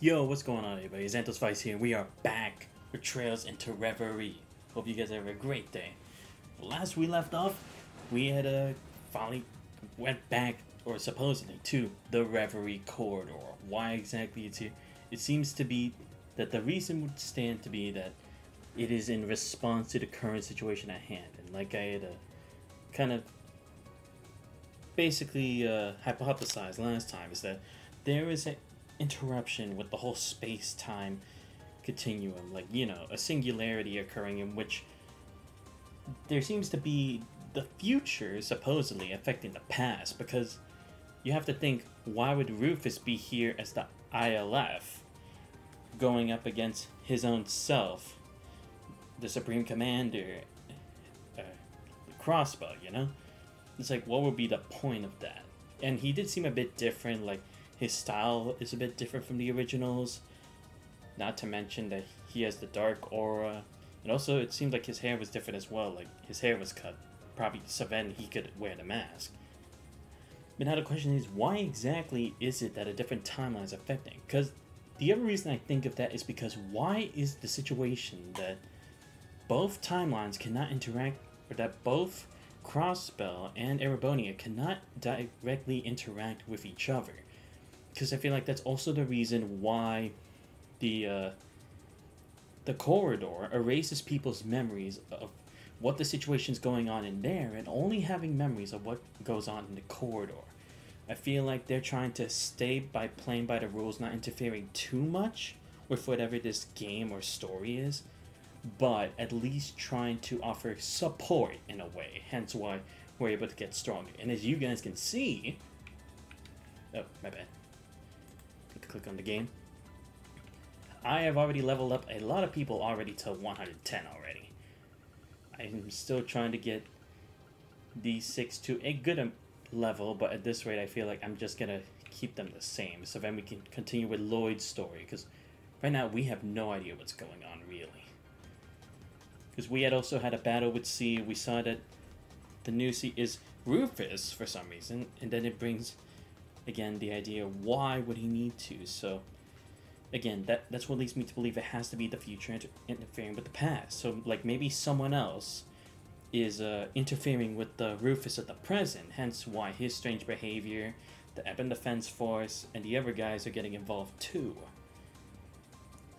Yo, what's going on, everybody? Xanthos Vice here, and we are back for Trails into Reverie. Hope you guys have a great day. Last we left off, we had finally went back, or supposedly, to the Reverie corridor. Why exactly it's here? It seems to be that the reason would stand to be that it is in response to the current situation at hand. And like I had kind of basically hypothesized last time, is that there is an interruption with the whole space-time continuum, like, you know, a singularity occurring in which there seems to be the future supposedly affecting the past, because you have to think, why would Rufus be here as the ILF going up against his own self, the Supreme Commander, the Crossbow, you know? It's like, what would be the point of that? And he did seem a bit different, like, his style is a bit different from the originals. Not to mention that he has the dark aura. And also, it seemed like his hair was different as well. Like, his hair was cut. Probably so then he could wear the mask. But now the question is, why exactly is it that a different timeline is affecting? Because the other reason I think of that is because why is the situation that both timelines cannot interact, or that both Crossbell and Erebonia cannot directly interact with each other? Because I feel like that's also the reason why the corridor erases people's memories of what the situation's going on in there, and only having memories of what goes on in the corridor. I feel like they're trying to stay by playing by the rules, not interfering too much with whatever this game or story is, but at least trying to offer support in a way, hence why we're able to get stronger. And as you guys can see, oh, my bad. Click on the game. I have already leveled up a lot of people already to 110 already. I'm still trying to get these 6 to a good level, but at this rate I feel like I'm just gonna keep them the same, so then we can continue with Lloyd's story, because right now we have no idea what's going on really. Because we had also had a battle with C. We saw that the new C is Rufus for some reason, and then it brings again the idea, why would he need to? So again, that's what leads me to believe it has to be the future interfering with the past. So like maybe someone else is interfering with the Rufus of the present, hence why his strange behavior, the Ebon Defense Force, and the other guys are getting involved too.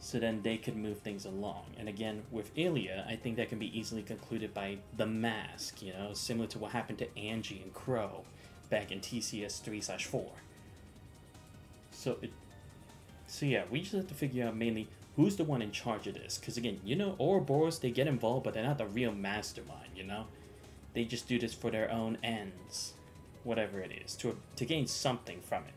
So then they could move things along. And again, with Ilya, I think that can be easily concluded by the mask, you know, similar to what happened to Angie and Crow back in TCS 3/4. So yeah, we just have to figure out mainly who's the one in charge of this. Because again, you know, Ouroboros, they get involved, but they're not the real mastermind, you know? They just do this for their own ends, whatever it is, to gain something from it.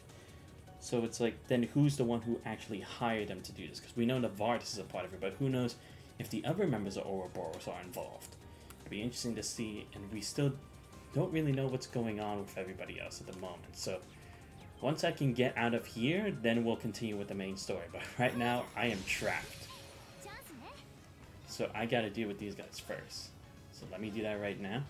So it's like, then who's the one who actually hired them to do this? Because we know Novartis is a part of it, but who knows if the other members of Ouroboros are involved. It'd be interesting to see, and we still don't really know what's going on with everybody else at the moment. So once I can get out of here, then we'll continue with the main story. But right now, I am trapped. So I gotta deal with these guys first. So let me do that right now.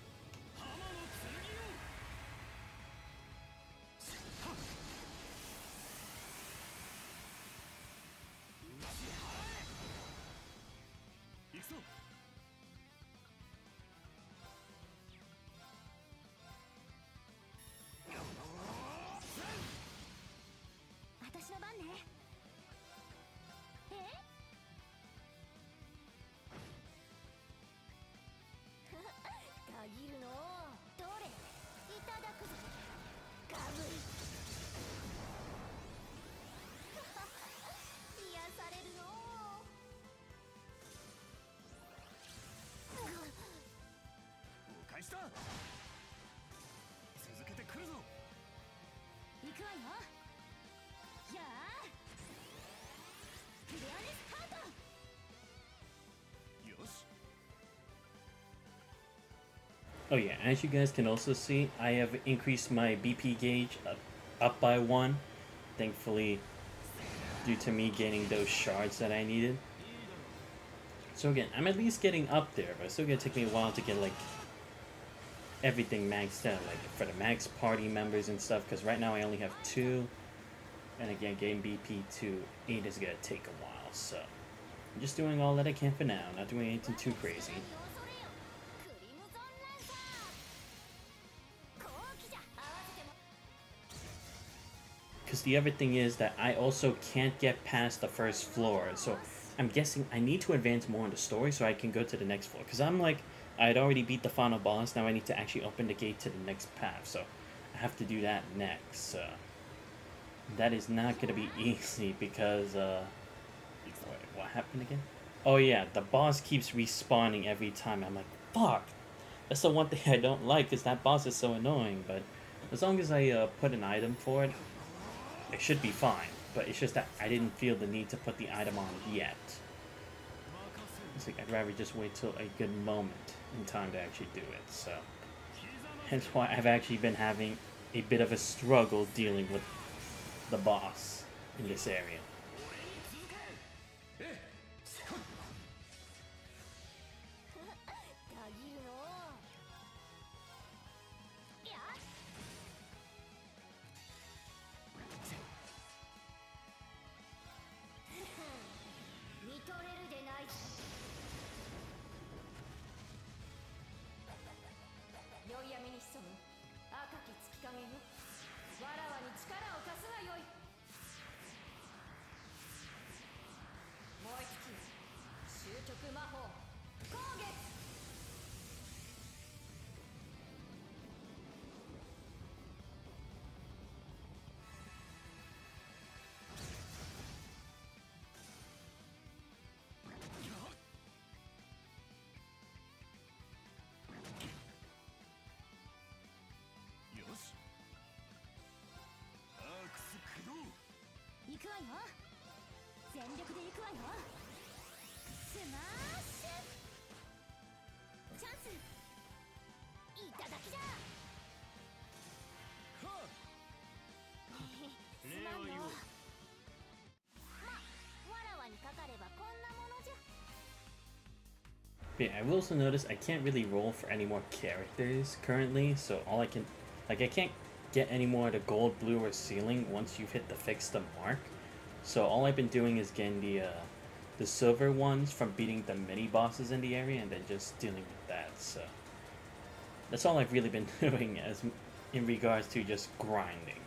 Oh yeah, as you guys can also see, I have increased my BP gauge up by 1, thankfully due to me getting those shards that I needed. So again, I'm at least getting up there, but it's still gonna take me a while to get like everything maxed out, like for the max party members and stuff, because right now I only have 2. And again, game BP2 8 is gonna take a while, so I'm just doing all that I can for now, not doing anything too crazy. Because the other thing is that I also can't get past the first floor, so I'm guessing I need to advance more in the story so I can go to the next floor. Because I'm like, I had already beat the final boss, now I need to actually open the gate to the next path, so I have to do that next. That is not going to be easy because, what happened again? Oh yeah, the boss keeps respawning every time. I'm like, fuck! That's the one thing I don't like, is that boss is so annoying, but as long as I put an item for it, it should be fine. But it's just that I didn't feel the need to put the item on yet. It's like I'd rather just wait till a good moment in time to actually do it, so hence why I've actually been having a bit of a struggle dealing with the boss in this area. But yeah, I will also notice I can't really roll for any more characters currently, so all I can, like, I can't get any more of the gold, blue, or ceiling once you've hit the fixed mark. So all I've been doing is getting the silver ones from beating the mini bosses in the area and then just dealing with that. So that's all I've really been doing as in regards to just grinding.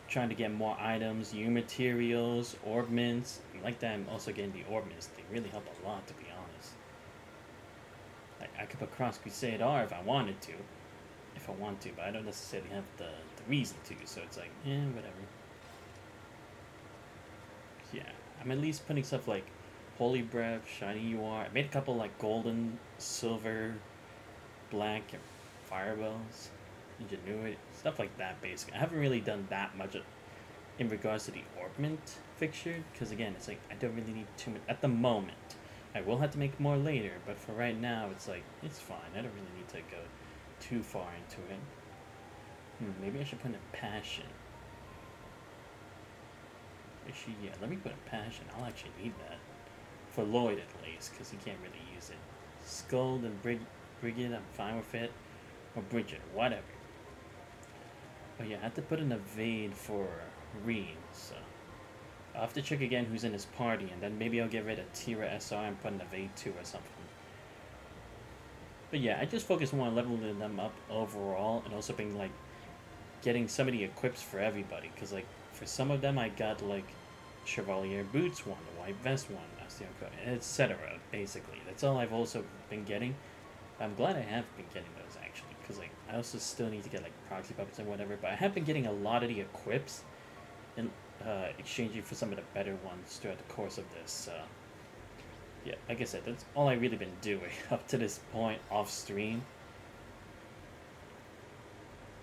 Trying to get more items, U materials, orb mints. Like that, I'm also getting the orb mints. They really help a lot, to be honest. Like, I could put Cross Crusade R if I wanted to. If I want to, but I don't necessarily have the reason to, so it's like, whatever. Yeah, I'm at least putting stuff like Holy Breath, Shiny You Are. I made a couple like golden, silver, black, and fireballs, Ingenuity, stuff like that basically. I haven't really done that much in regards to the ornament fixture, because again, it's like, I don't really need too much at the moment. I will have to make more later, but for right now, it's like, it's fine. I don't really need to go too far into it. Maybe I should put in Passion. Actually, yeah, let me put in Passion. I'll actually need that. For Lloyd, at least, because he can't really use it. Scold and Brigid, I'm fine with it. Or Bridget, whatever. Oh yeah, I have to put in Evade for Reed, so I'll have to check again who's in his party, and then maybe I'll get rid of Tira SR and put in Evade 2 or something. But yeah, I just focus more on leveling them up overall, and also being like getting some of the equips for everybody, because like for some of them I got like Chevalier Boots one, the White Vest one, etc. Basically, that's all I've also been getting. I'm glad I have been getting those actually, because like I also still need to get like proxy puppets and whatever, but I have been getting a lot of the equips and exchanging for some of the better ones throughout the course of this. Yeah, like I said, that's all I've really been doing up to this point off stream.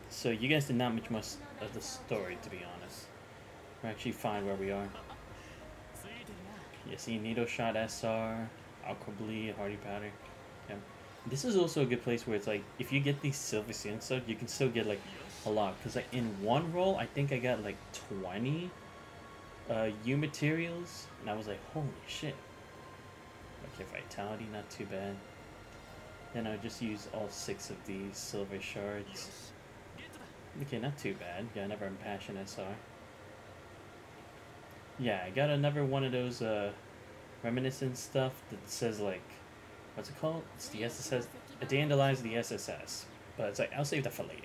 So you guys did not much of the story, to be honest. We're actually fine where we are. You see Needle Shot SR, Aqua Bleed, Hardy Powder. Yeah. This is also a good place where it's like, if you get these silver sealing stuff, you can still get like a lot. Because like in one roll, I think I got like 20 U materials. And I was like, holy shit. Okay, Vitality, not too bad. Then I'll just use all 6 of these silver shards. Okay, not too bad. Yeah, never Impassion SR. Yeah, I got another one of those reminiscent stuff that says like, what's it called? It's the SSS. It dandelions the SSS, but it's like I'll save that for later.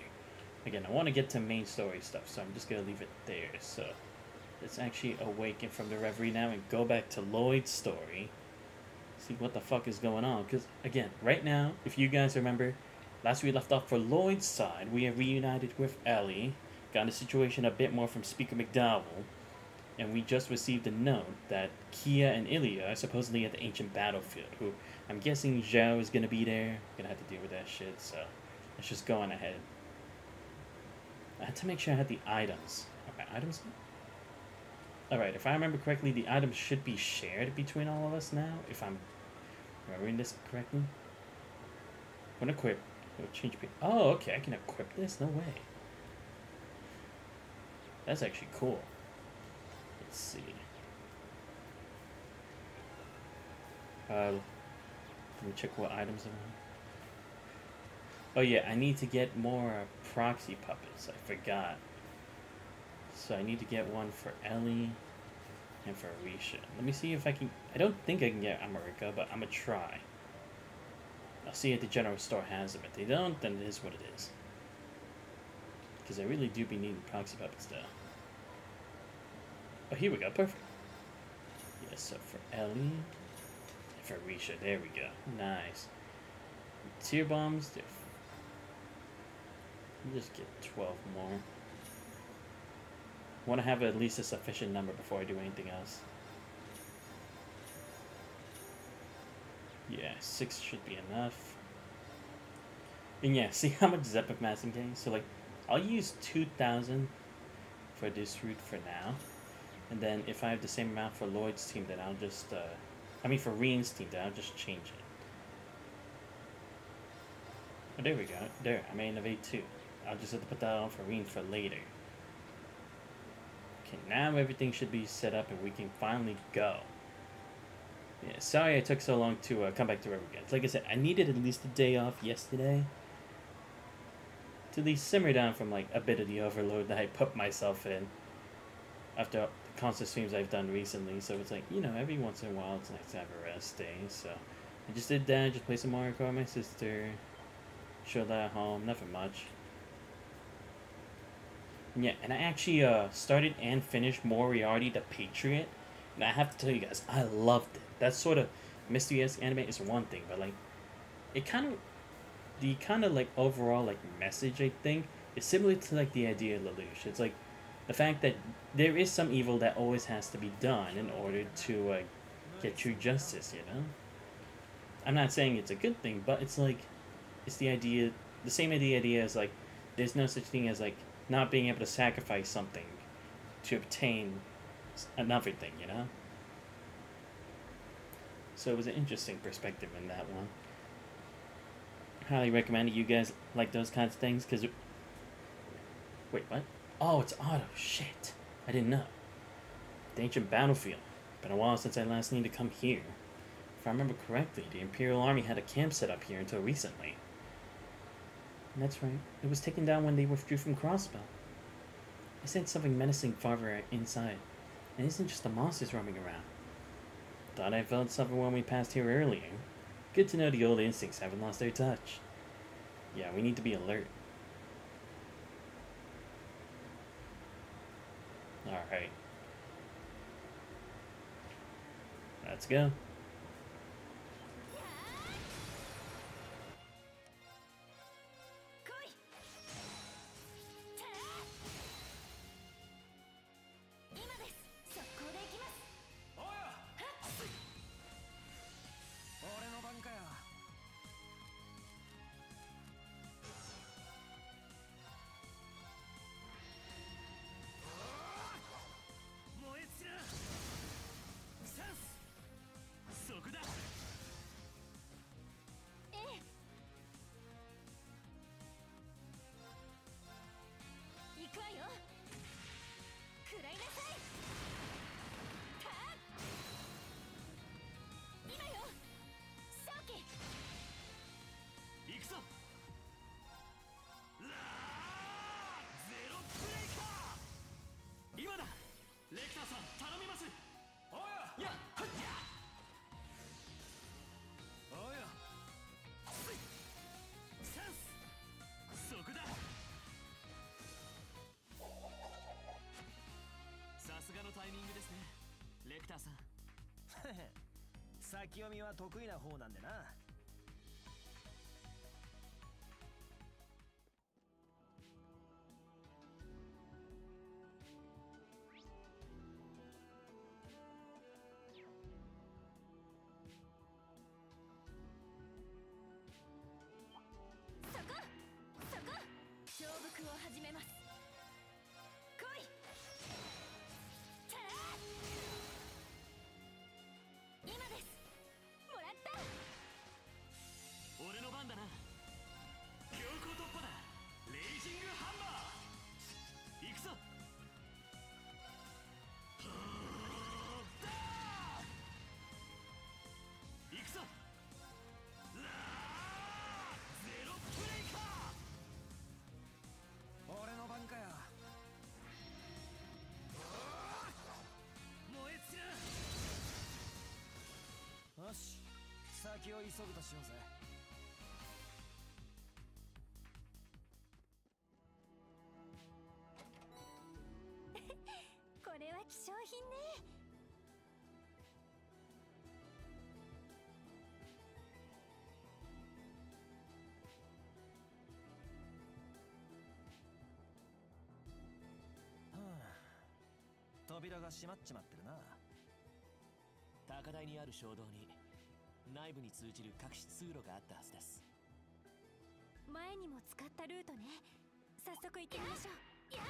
Again, I want to get to main story stuff, so I'm just gonna leave it there. So let's actually awaken from the reverie now and go back to Lloyd's story. See what the fuck is going on. Because again, right now, if you guys remember, last we left off for Lloyd's side, we have reunited with Ellie, got the situation a bit more from Speaker McDowell, and we just received a note that Kia and Ilya are supposedly at the ancient battlefield, who I'm guessing Zhao is gonna be there. Gonna have to deal with that shit, so let's just go on ahead. I had to make sure I had the items. Okay, items? Alright, if I remember correctly, the items should be shared between all of us now, if I'm remembering this correctly. When equip, it'll change. Oh, okay, I can equip this? No way. That's actually cool. Let's see. Let me check what items I want. Oh yeah, I need to get more proxy puppets. I forgot. So I need to get one for Ellie and for Risha. Let me see if I can. I don't think I can get America, but I'm gonna try. I'll see if the general store has them. If they don't, then it is what it is. Because I really do be needing proxy puppets though. Oh, here we go. Perfect. Yes, so for Ellie and for Risha. There we go. Nice. Tear bombs. Just get 12 more. Want to have at least a sufficient number before I do anything else. Yeah, 6 should be enough. And yeah, see how much Zepic mass I'm getting? So like, I'll use 2,000 for this route for now. And then if I have the same amount for Lloyd's team, then I'll just, I mean for Reen's team, then I'll just change it. Oh, there we go. There, I may innovate too. I'll just have to put that on for Reen for later. Okay, now everything should be set up and we can finally go. Yeah, sorry I took so long to come back to Reverie again. Like I said, I needed at least a day off yesterday to at least simmer down from like a bit of the overload that I put myself in after the constant streams I've done recently. So it's like, you know, every once in a while it's nice to have a rest day. So I just did that, just play some Mario Kart with my sister, chill that at home, nothing much. Yeah, and I actually started and finished Moriarty the Patriot, and I have to tell you guys, I loved it. That sort of mystery-esque anime is one thing, but like, it kind of like overall like message, I think, is similar to like the idea of Lelouch. It's like the fact that there is some evil that always has to be done in order to get true justice, you know? I'm not saying it's a good thing, but it's like, it's the idea, the same idea as like, there's no such thing as like, not being able to sacrifice something to obtain another thing, you know? So it was an interesting perspective in that one. Highly recommend it. You guys like those kinds of things, because... Wait, what? Oh, it's auto. Shit. I didn't know. The ancient battlefield. Been a while since I last needed to come here. If I remember correctly, the Imperial Army had a camp set up here until recently. That's right. It was taken down when they withdrew from Crossbell. I sensed something menacing farther inside. And it isn't just the monsters roaming around. Thought I felt something when we passed here earlier. Good to know the old instincts haven't lost their touch. Yeah, we need to be alert. Alright. Let's go. 先読みは得意な方なんでな。勝負句を始めます。来い。チャラー。今です。もらった。俺の番だな。強行突破だ。レイジングハンマー。行くぞ。行くぞ。ゼロプレイか。俺の番かよ。燃え尽きな。よし、先を急ぐとしようぜ。これは希少品ね。扉が閉まっちまってるな。高台にある衝動に内部に通じる隠し通路があったはずです。前にも使ったルートね。早速行ってみましょう。やっ。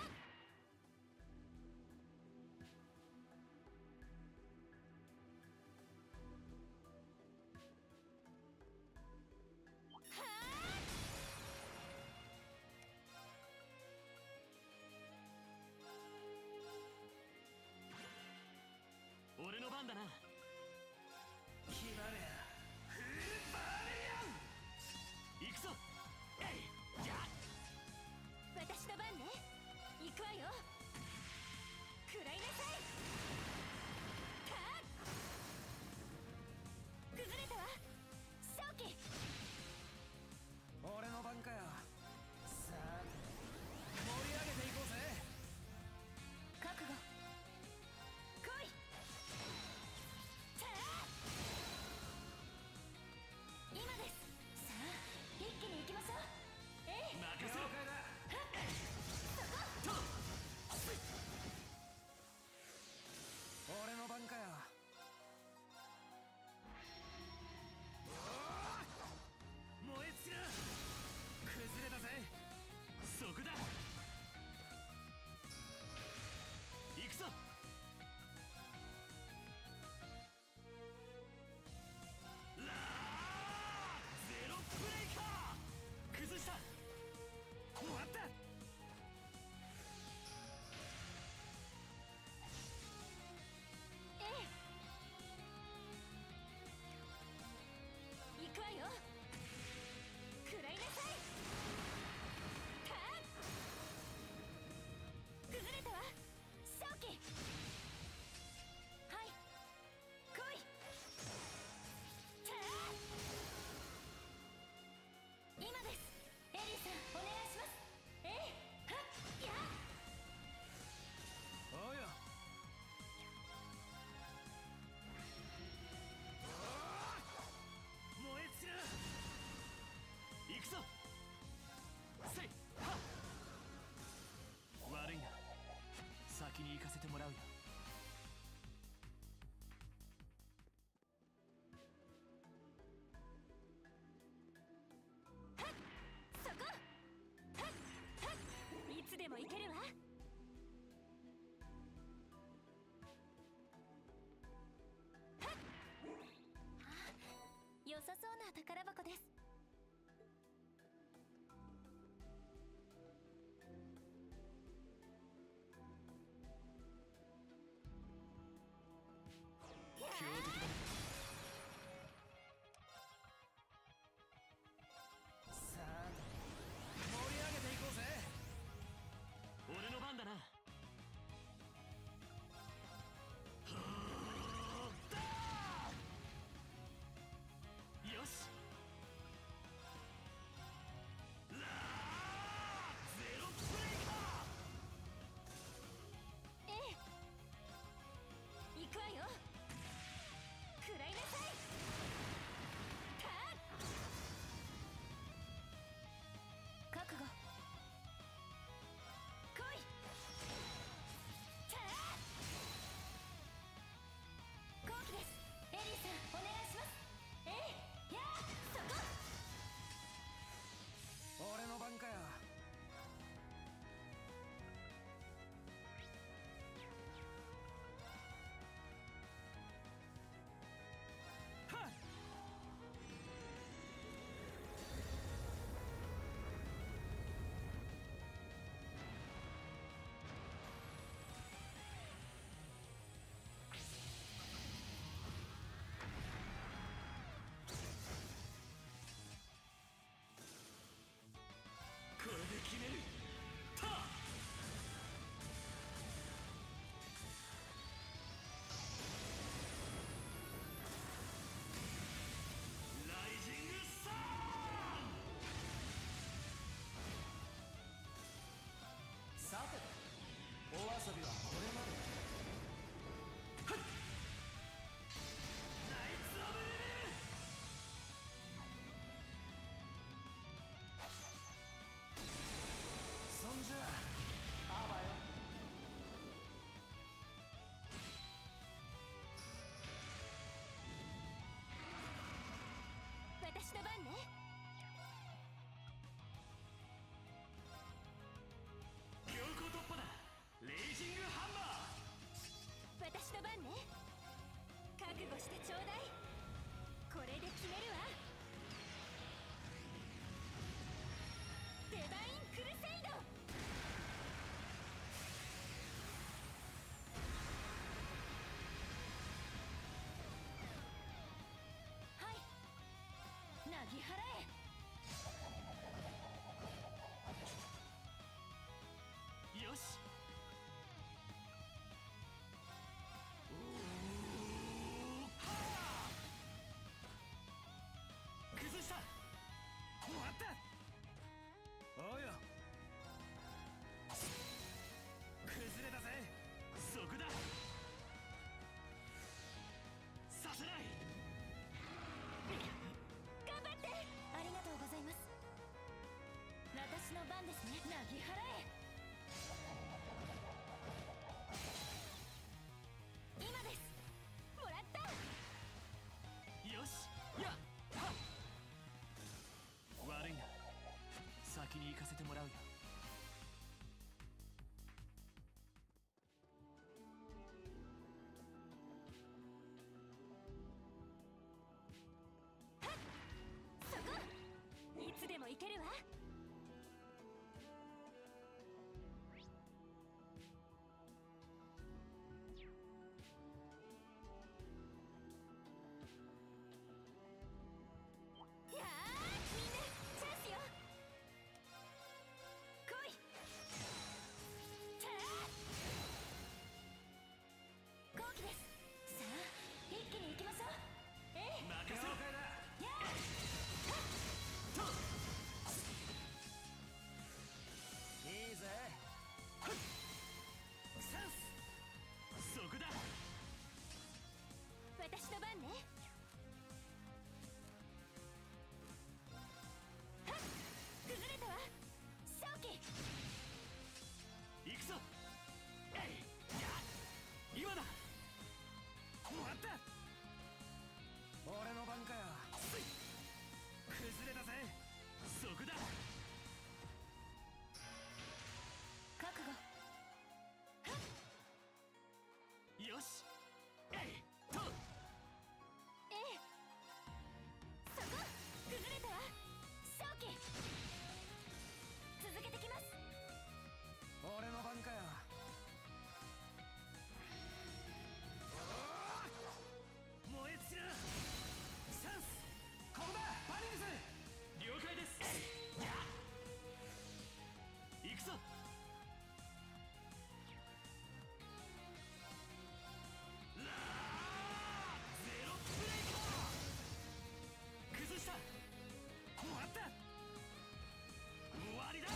俺の番だな。決まれやフルバーリアン。行くぞ。えいや。私の番ね。行くわよ。食らいなさい。かっ。崩れたわ。正気。俺の番かよ。さあ盛り上げていこうぜ。覚悟。来い。私の番ね。強行突破だレイジングハンマー。私の番ね。覚悟してちょうだい。これで決めるわ。デバインクルセイド。はいなぎ払よし。崩した。終わった。おうよ。崩れたぜ。そこだ。させない。頑張って。ありがとうございます。私の番ですね。なぎ払え。今です。もらった。よし。やっはっ。悪いな。先に行かせてもらうよ。そこいつでも行けるわ。いやーみんなチャンスよ。来い。チャー後期です。さあ一気に行きましょう。ええ任せろ。やいいぜ。チャンス。そこだ。私の番ね。はっ崩れたわ。正気。行くぞ。えいや今だ。終わった。俺の番かよ。崩れたぜ。そこだ。覚悟。よし。えいと。ええそこ崩れたわ。正気。続けてきます。俺の番かよ。燃え尽きな。チャンス。ここだパニルス。了解です。や行くぞ。ラーゼロブレイカー。崩した。終わった。終わりだ。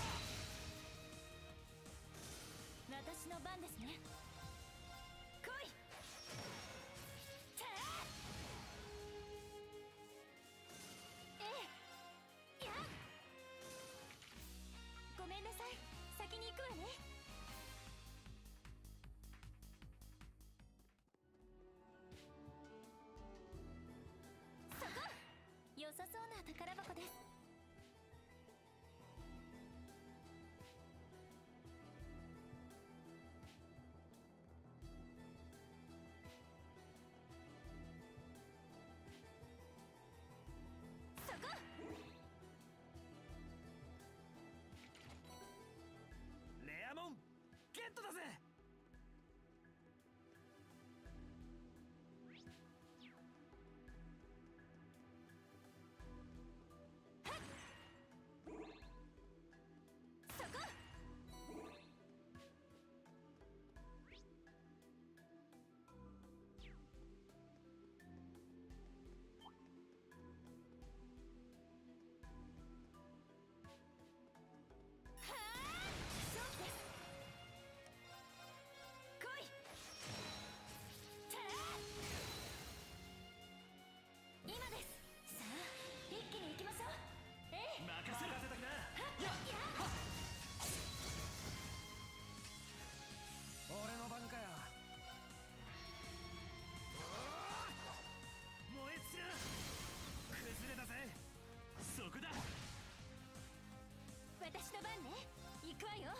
私の番ですね。来い。チャーええやごめんなさい。先に行くわね。そこ良さそうな宝箱です。そこレアモンゲットだぜ。はっよ。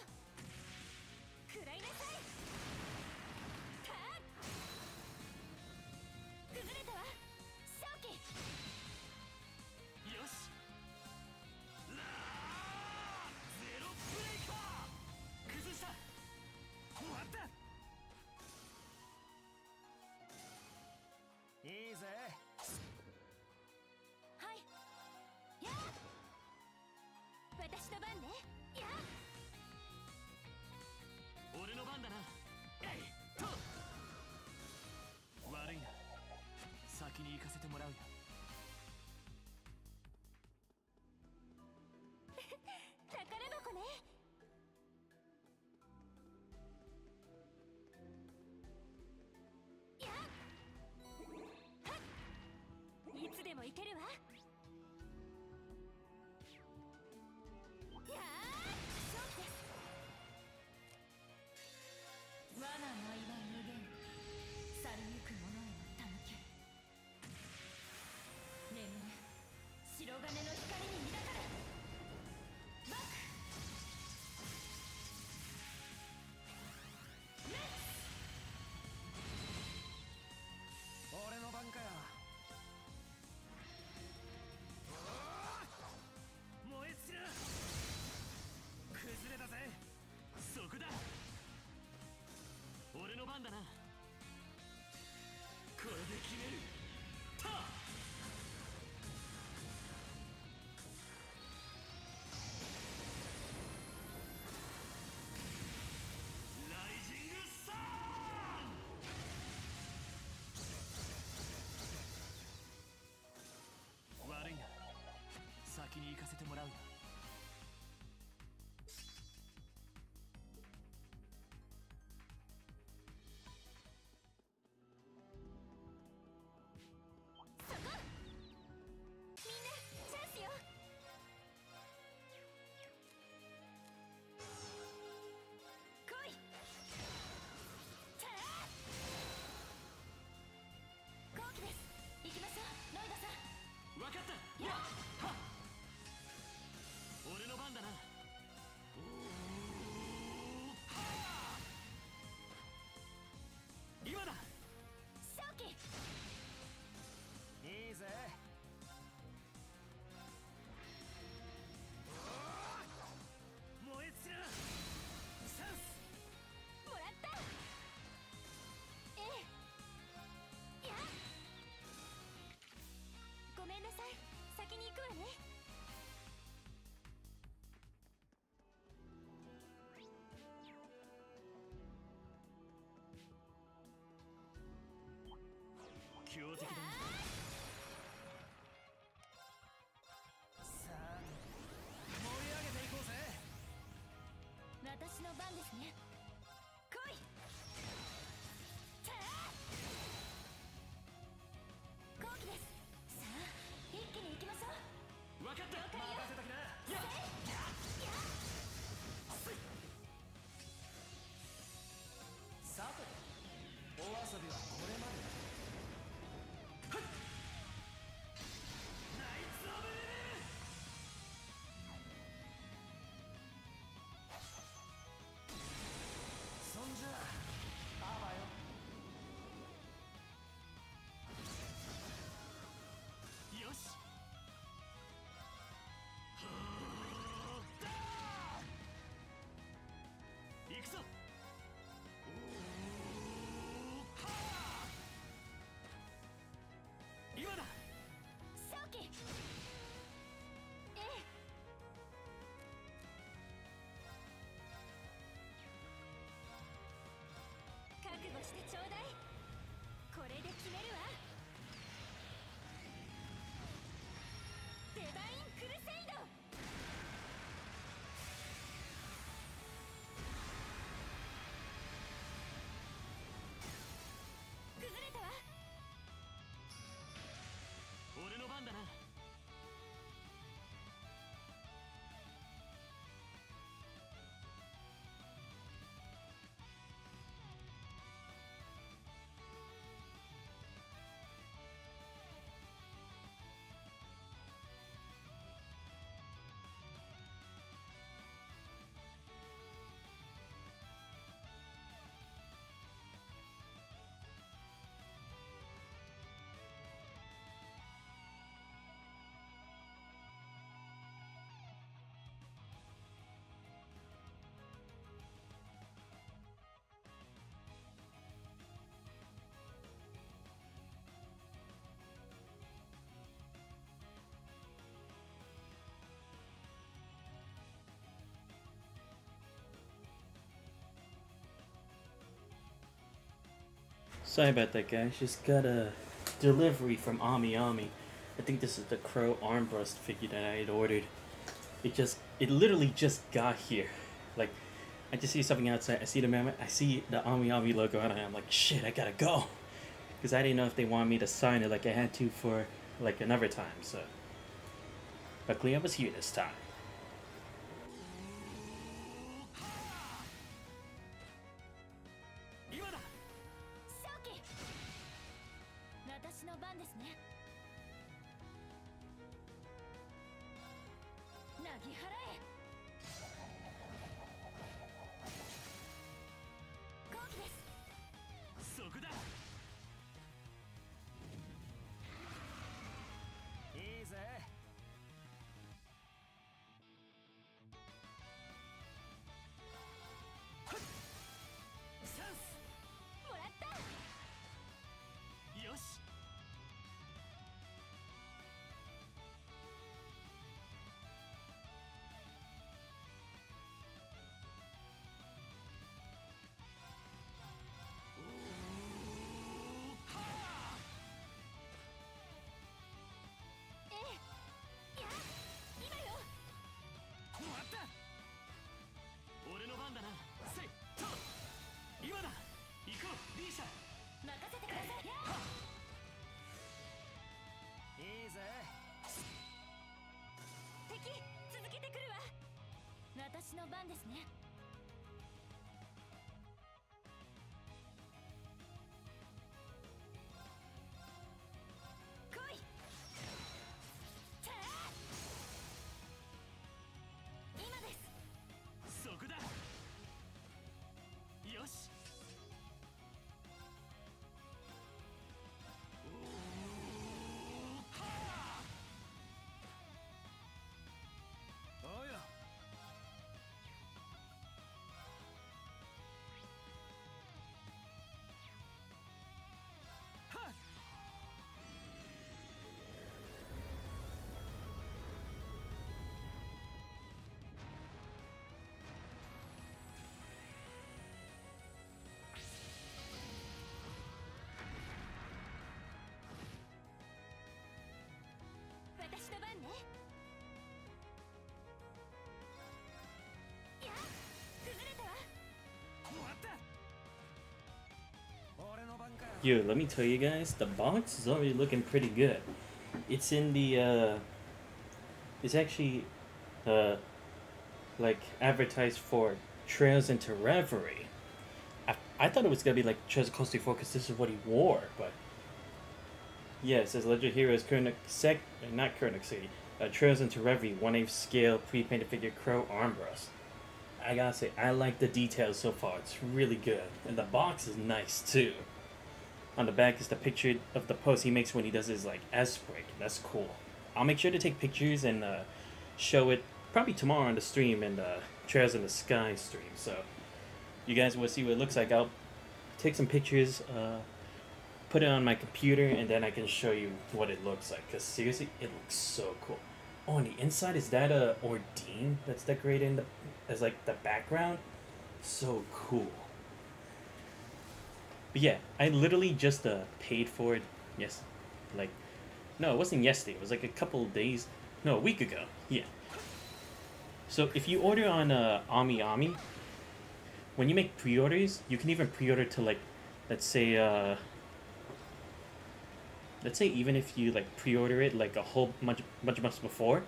食らいなさい。はっ崩れたわ。正気。よしラーゼロブレイカー崩した終わったいいぜ。はい。やあ私の番ね。やあ俺の番だな。えいと悪いな先に行かせてもらうよ。宝箱ね。やっはっいつでも行けるわ。やー勝負です。我が舞は無限、去りゆく者への手向け。眠れ白金の光に抱かれ。バックレッ俺の番かよ。Sorry about that, guys. Just got a delivery from Ami Ami. I think this is the Crow armbrust figure that I had ordered. It literally just got here. Like, I just see something outside. I see the mammoth. I see the Ami Ami logo, and I'm like, shit, I gotta go. Because I didn't know if they wanted me to sign it like I had to for like another time. So, luckily I was here this time. 今だ。正気私の番ですね。なぎ払え。後期です。そこだ。いいぜ。はっ。チャンス。もらった。よし。ええ。いや、今よ。終わった。俺の番だな。せいと今だ。行こう B 社。任せてください。いいぜ。敵続けてくるわ。私の番ですね。来い。チャー。今です。そこだ。よし。おうよ。はっ。私の番ね。いや、崩れたわ。終わった。俺の番か。 Yo, let me tell you guys, the box is already looking pretty good. It's in the, it's actually, like, advertised for Trails into Reverie. I thought it was gonna be like Trails of Coastal 4 because this is what he wore, but... Yeah, it says Legend Heroes not Kurnock City. Trails into Reverie, 1/8 scale, pre-painted figure Crow armbrust. I gotta say, I like the details so far. It's really good. And the box is nice, too. On the back is the picture of the pose he makes when he does his, like, S-break. That's cool. I'll make sure to take pictures and show it probably tomorrow on the stream and the Trails in the Sky stream. So, you guys will see what it looks like. I'll take some pictures, put it on my computer, and then I can show you what it looks like. Because seriously, it looks so cool. Oh, on the inside, is that a Ordean that's decorated in as like the background? So cool. But yeah, I literally just paid for it. Yes, like, no, it wasn't yesterday. It was like a couple of days. No, a week ago. Yeah. So if you order on Ami Ami, when you make pre-orders, you can even pre-order to like, let's say even if you like pre-order it like a whole bunch of months before,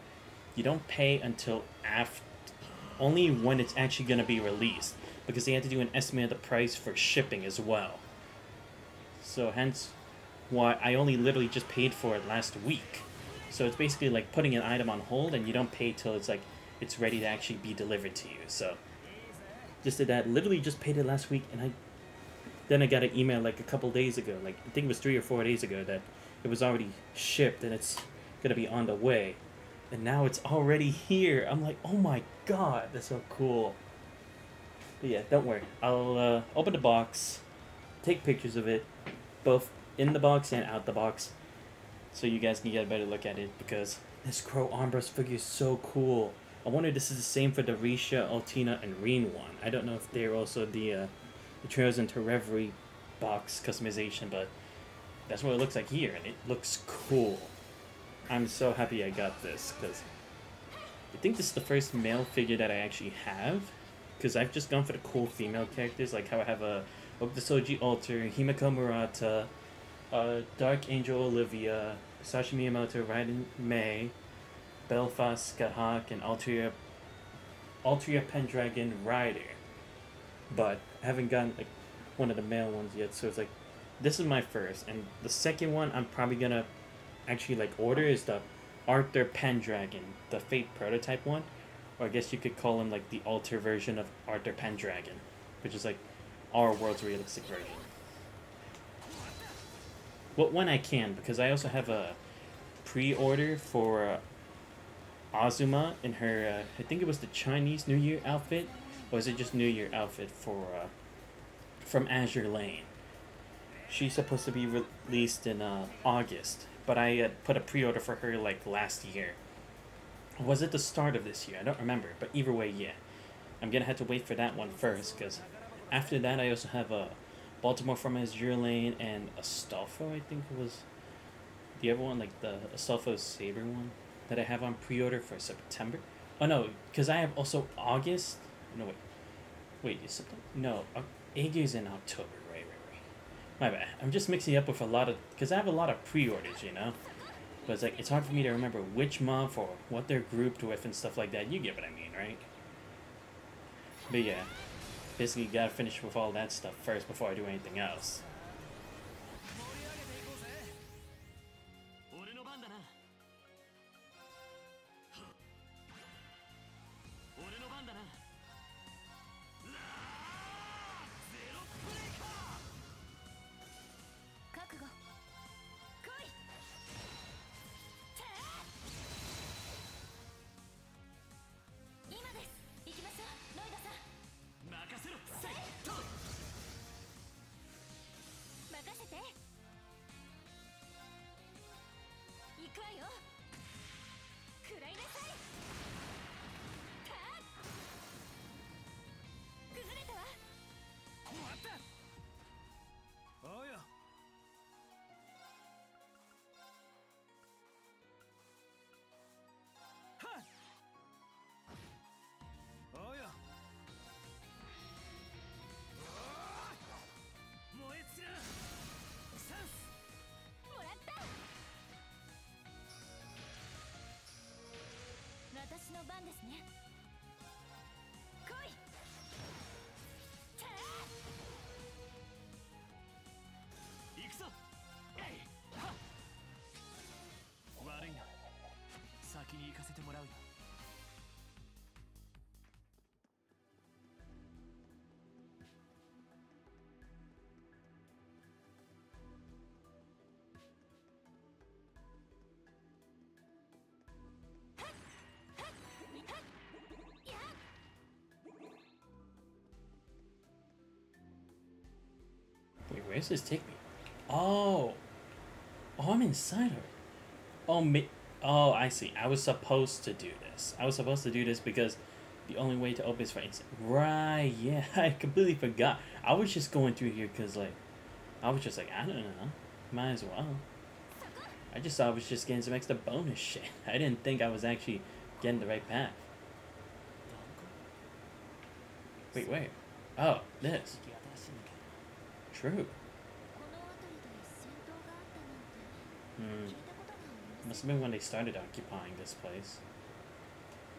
you don't pay until after, only when it's actually gonna be released, because they had to do an estimate of the price for shipping as well. So hence why I only literally just paid for it last week. So it's basically like putting an item on hold and you don't pay till it's like it's ready to actually be delivered to you. So just did that, literally just paid it last week, and then I got an email like a couple days ago, like I think it was 3 or 4 days ago, that it was already shipped and it's gonna be on the way. And now it's already here. I'm like, oh my god, that's so cool. But yeah, don't worry. I'll open the box, take pictures of it, both in the box and out the box, so you guys can get a better look at it, because this Crow armbrust figure is so cool. I wonder if this is the same for the Risha, Altina, and Reen one. I don't know if they're also the Trails into Reverie box customization, but that's what it looks like here, and it looks cool. I'm so happy I got this, because I think this is the first male figure that I actually have, because I've just gone for the cool female characters, like how I have a Okutosoji Alter, Himiko Murata, Dark Angel Olivia, Sashi Miyamoto, Raiden Mei, Belfast Skahawk, and Altria Pendragon Rider. But I haven't gotten like one of the male ones yet, so it's like this is my first, and the second one I'm probably gonna actually like order is the Arthur Pendragon, the Fate prototype one, or I guess you could call him like the alter version of Arthur Pendragon, which is like our world's realistic version. Well, when I can, because I also have a pre-order for Azuma in her, I think it was the Chinese New Year outfit, or is it just New Year outfit for from Azure Lane? She's supposed to be released in August, but I put a pre-order for her like last year. Was it the start of this year? I don't remember, but either way, yeah. I'm gonna have to wait for that one first, because after that I also have a Baltimore from Azure Lane and Astolfo, I think it was the other one, like the Astolfo Saber one that I have on pre-order for September. Oh no, because I have also August. No wait, is September? No, Aegir's in October. Right. My bad. I'm just mixing up with a lot of, because I have a lot of pre-orders, you know. But it's like it's hard for me to remember which month or what they're grouped with and stuff like that. You get what I mean, right? But yeah, basically gotta finish with all that stuff first before I do anything else. 俺の番だな。俺の番だな。ゼロプレイか。覚悟来い。今です。行きましょう、ロイドさん。任せろ。それと。任せて。行くわよ。食らいなさい。たー崩れたわ。終わった。おうよ。はっ。おうよ。燃え尽きな。チャンス。もらった。私の番ですね。来い。たー行くぞ。えい。はっ。悪いな。先に行かせてもらうよ。Wait, where does this take me? Oh, I'm inside her. Oh, I see. I was supposed to do this. I was supposed to do this because the only way to open is for instant. Right? Yeah, I completely forgot. I was just going through here because like, I was just like, I don't know, might as well. I just thought I was just getting some extra bonus shit. I didn't think I was actually getting the right path. Wait, where? Oh, this. True. この辺りで戦闘があったなんて聞いたことがあります。 Must have been when they started occupying this place.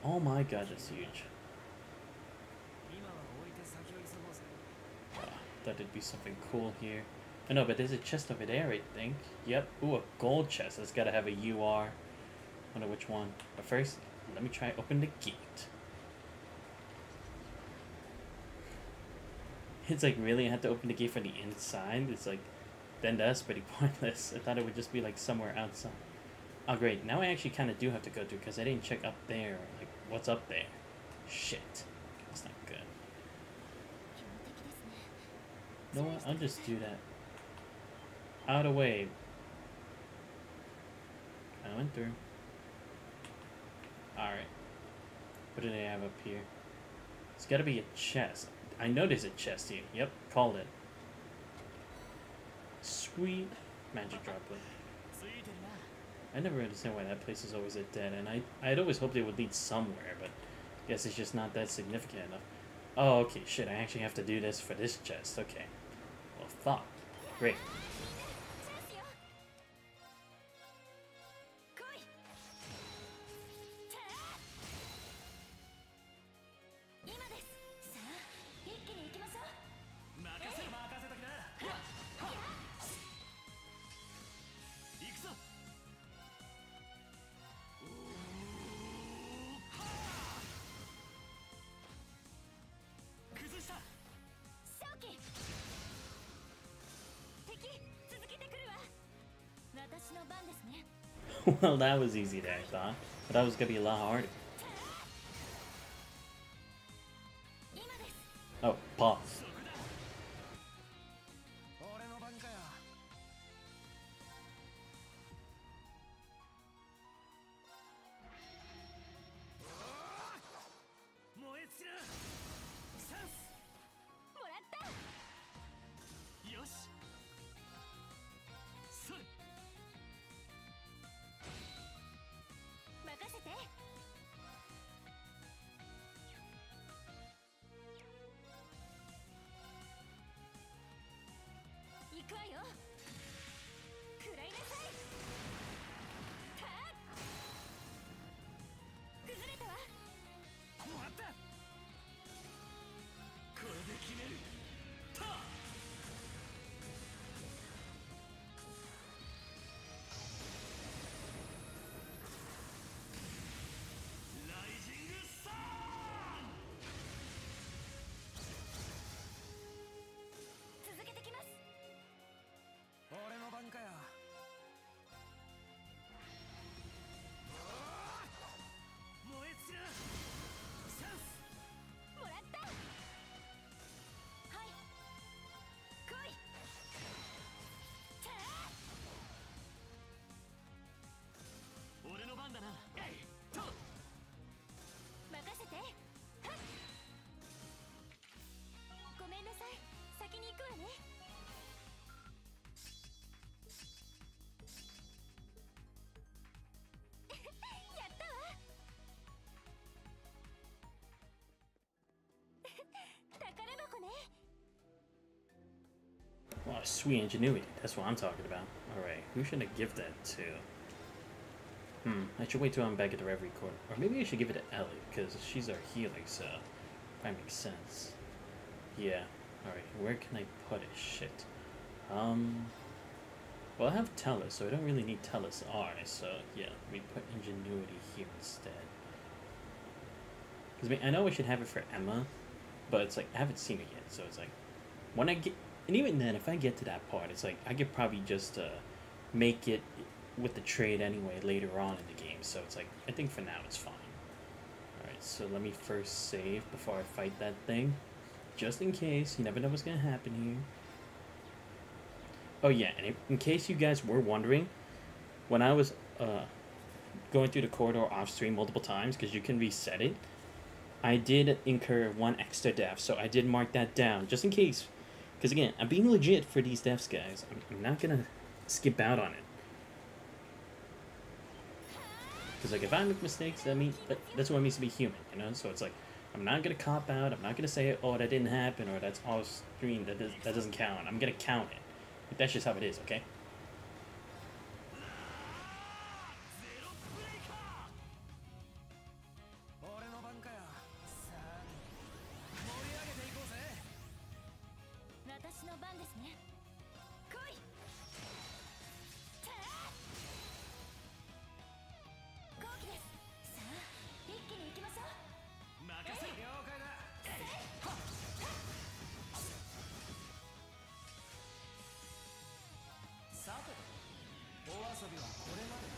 Oh my god, that's huge. 今は置いて先を急ごうぜ。Thought there'd be something cool here. Oh no, but there's a chest over there, I think. Yep. Ooh, a gold chest. It's gotta have a UR. Wonder which one. But first, let me try open the gate. It's like, really? I have to open the gate from the inside? It's like, then that's pretty pointless. I thought it would just be like somewhere outside. Oh great, now I actually kind of do have to go through because I didn't check up there, like what's up there. Shit, that's not good. You know what, I'll just do that. Out of the way. I went through. Alright. What do they have up here? It's gotta be a chest. I know there's a chest here. Yep, called it. Sweet magic droplet. ついてるな。 I never understand why that place is always a dead end. I'd always hoped it would lead somewhere, but I guess it's just not that significant enough. Oh, okay, shit, I actually have to do this for this chest. Okay. Well, fuck. Great. チャンスよ。来い。たあ。今です。さあ、一気に行きましょう。任せときな。行くぞ。崩した。正気。敵、続けてくるわ。私の番ですね。Well, that was easy there, I thought. But that was gonna be a lot harder. 今です。 Oh, pause. 俺の番かよ。燃え尽きな。チャンス。もらった。よし。それ。任せて。行くわよ。食らいなさい。たあ。崩れたわ。もらった。これで決める。た。ライジングサン。続けてきます。俺の番かよ。燃え尽きな。チャンス。もらった。はい。来い。たあ。俺の番だな。えいと。任せて。はっ。ごめんなさい。先に行くわね。やったわ。宝箱ね。 Wow, sweet ingenuity. That's what I'm talking about. Alright, who should I give that to? I should wait till I'm back at the Reverie Court. Or maybe I should give it to Ellie, because she's our healer, so that makes sense. Yeah. Alright, where can I put it? Shit. Well, I have Tellus, so I don't really need Tellus R, so yeah, let me put Ingenuity here instead. Because I mean, I know I should have it for Emma, but it's like, I haven't seen it yet, so it's like, when I get, and even then, if I get to that part, it's like, I could probably just make it with the trade anyway later on in the game, so it's like, I think for now it's fine. Alright, so let me first save before I fight that thing, just in case, you never know what's gonna happen here. Oh yeah, and in case you guys were wondering, when I was going through the corridor off stream multiple times, because you can reset it, I did incur 1 extra death, so I did mark that down, just in case. Because again, I'm being legit for these deaths, guys. I'm not gonna skip out on it. Because like, if I make mistakes, that means that's what it means to be human, you know? So it's like, I'm not gonna cop out, I'm not gonna say, oh, that didn't happen, or that's off stream, that doesn't count. I'm gonna count it. That's just how it is, okay? ゼロブレイカー。俺の番かよ。さあ、盛り上げていこうぜ。私の番ですね。来い。たあ。後期です。さあ、一気に行きましょう。任せろ。了解だ。さて、お遊びはこれまで。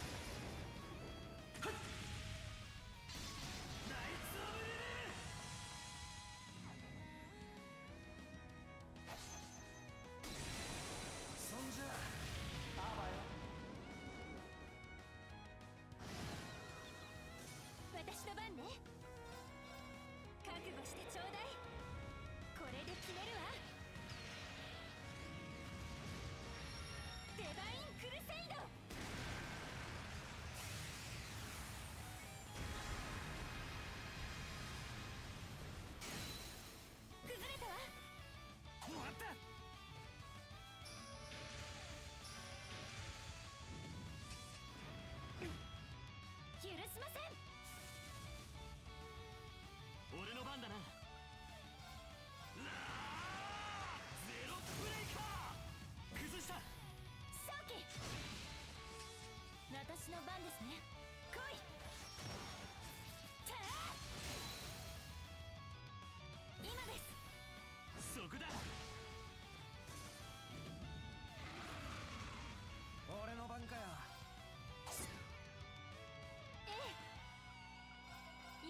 ナイツオブリル。そんじゃあばよ。私の番ね。覚悟してちょうだい。これで決めるわ。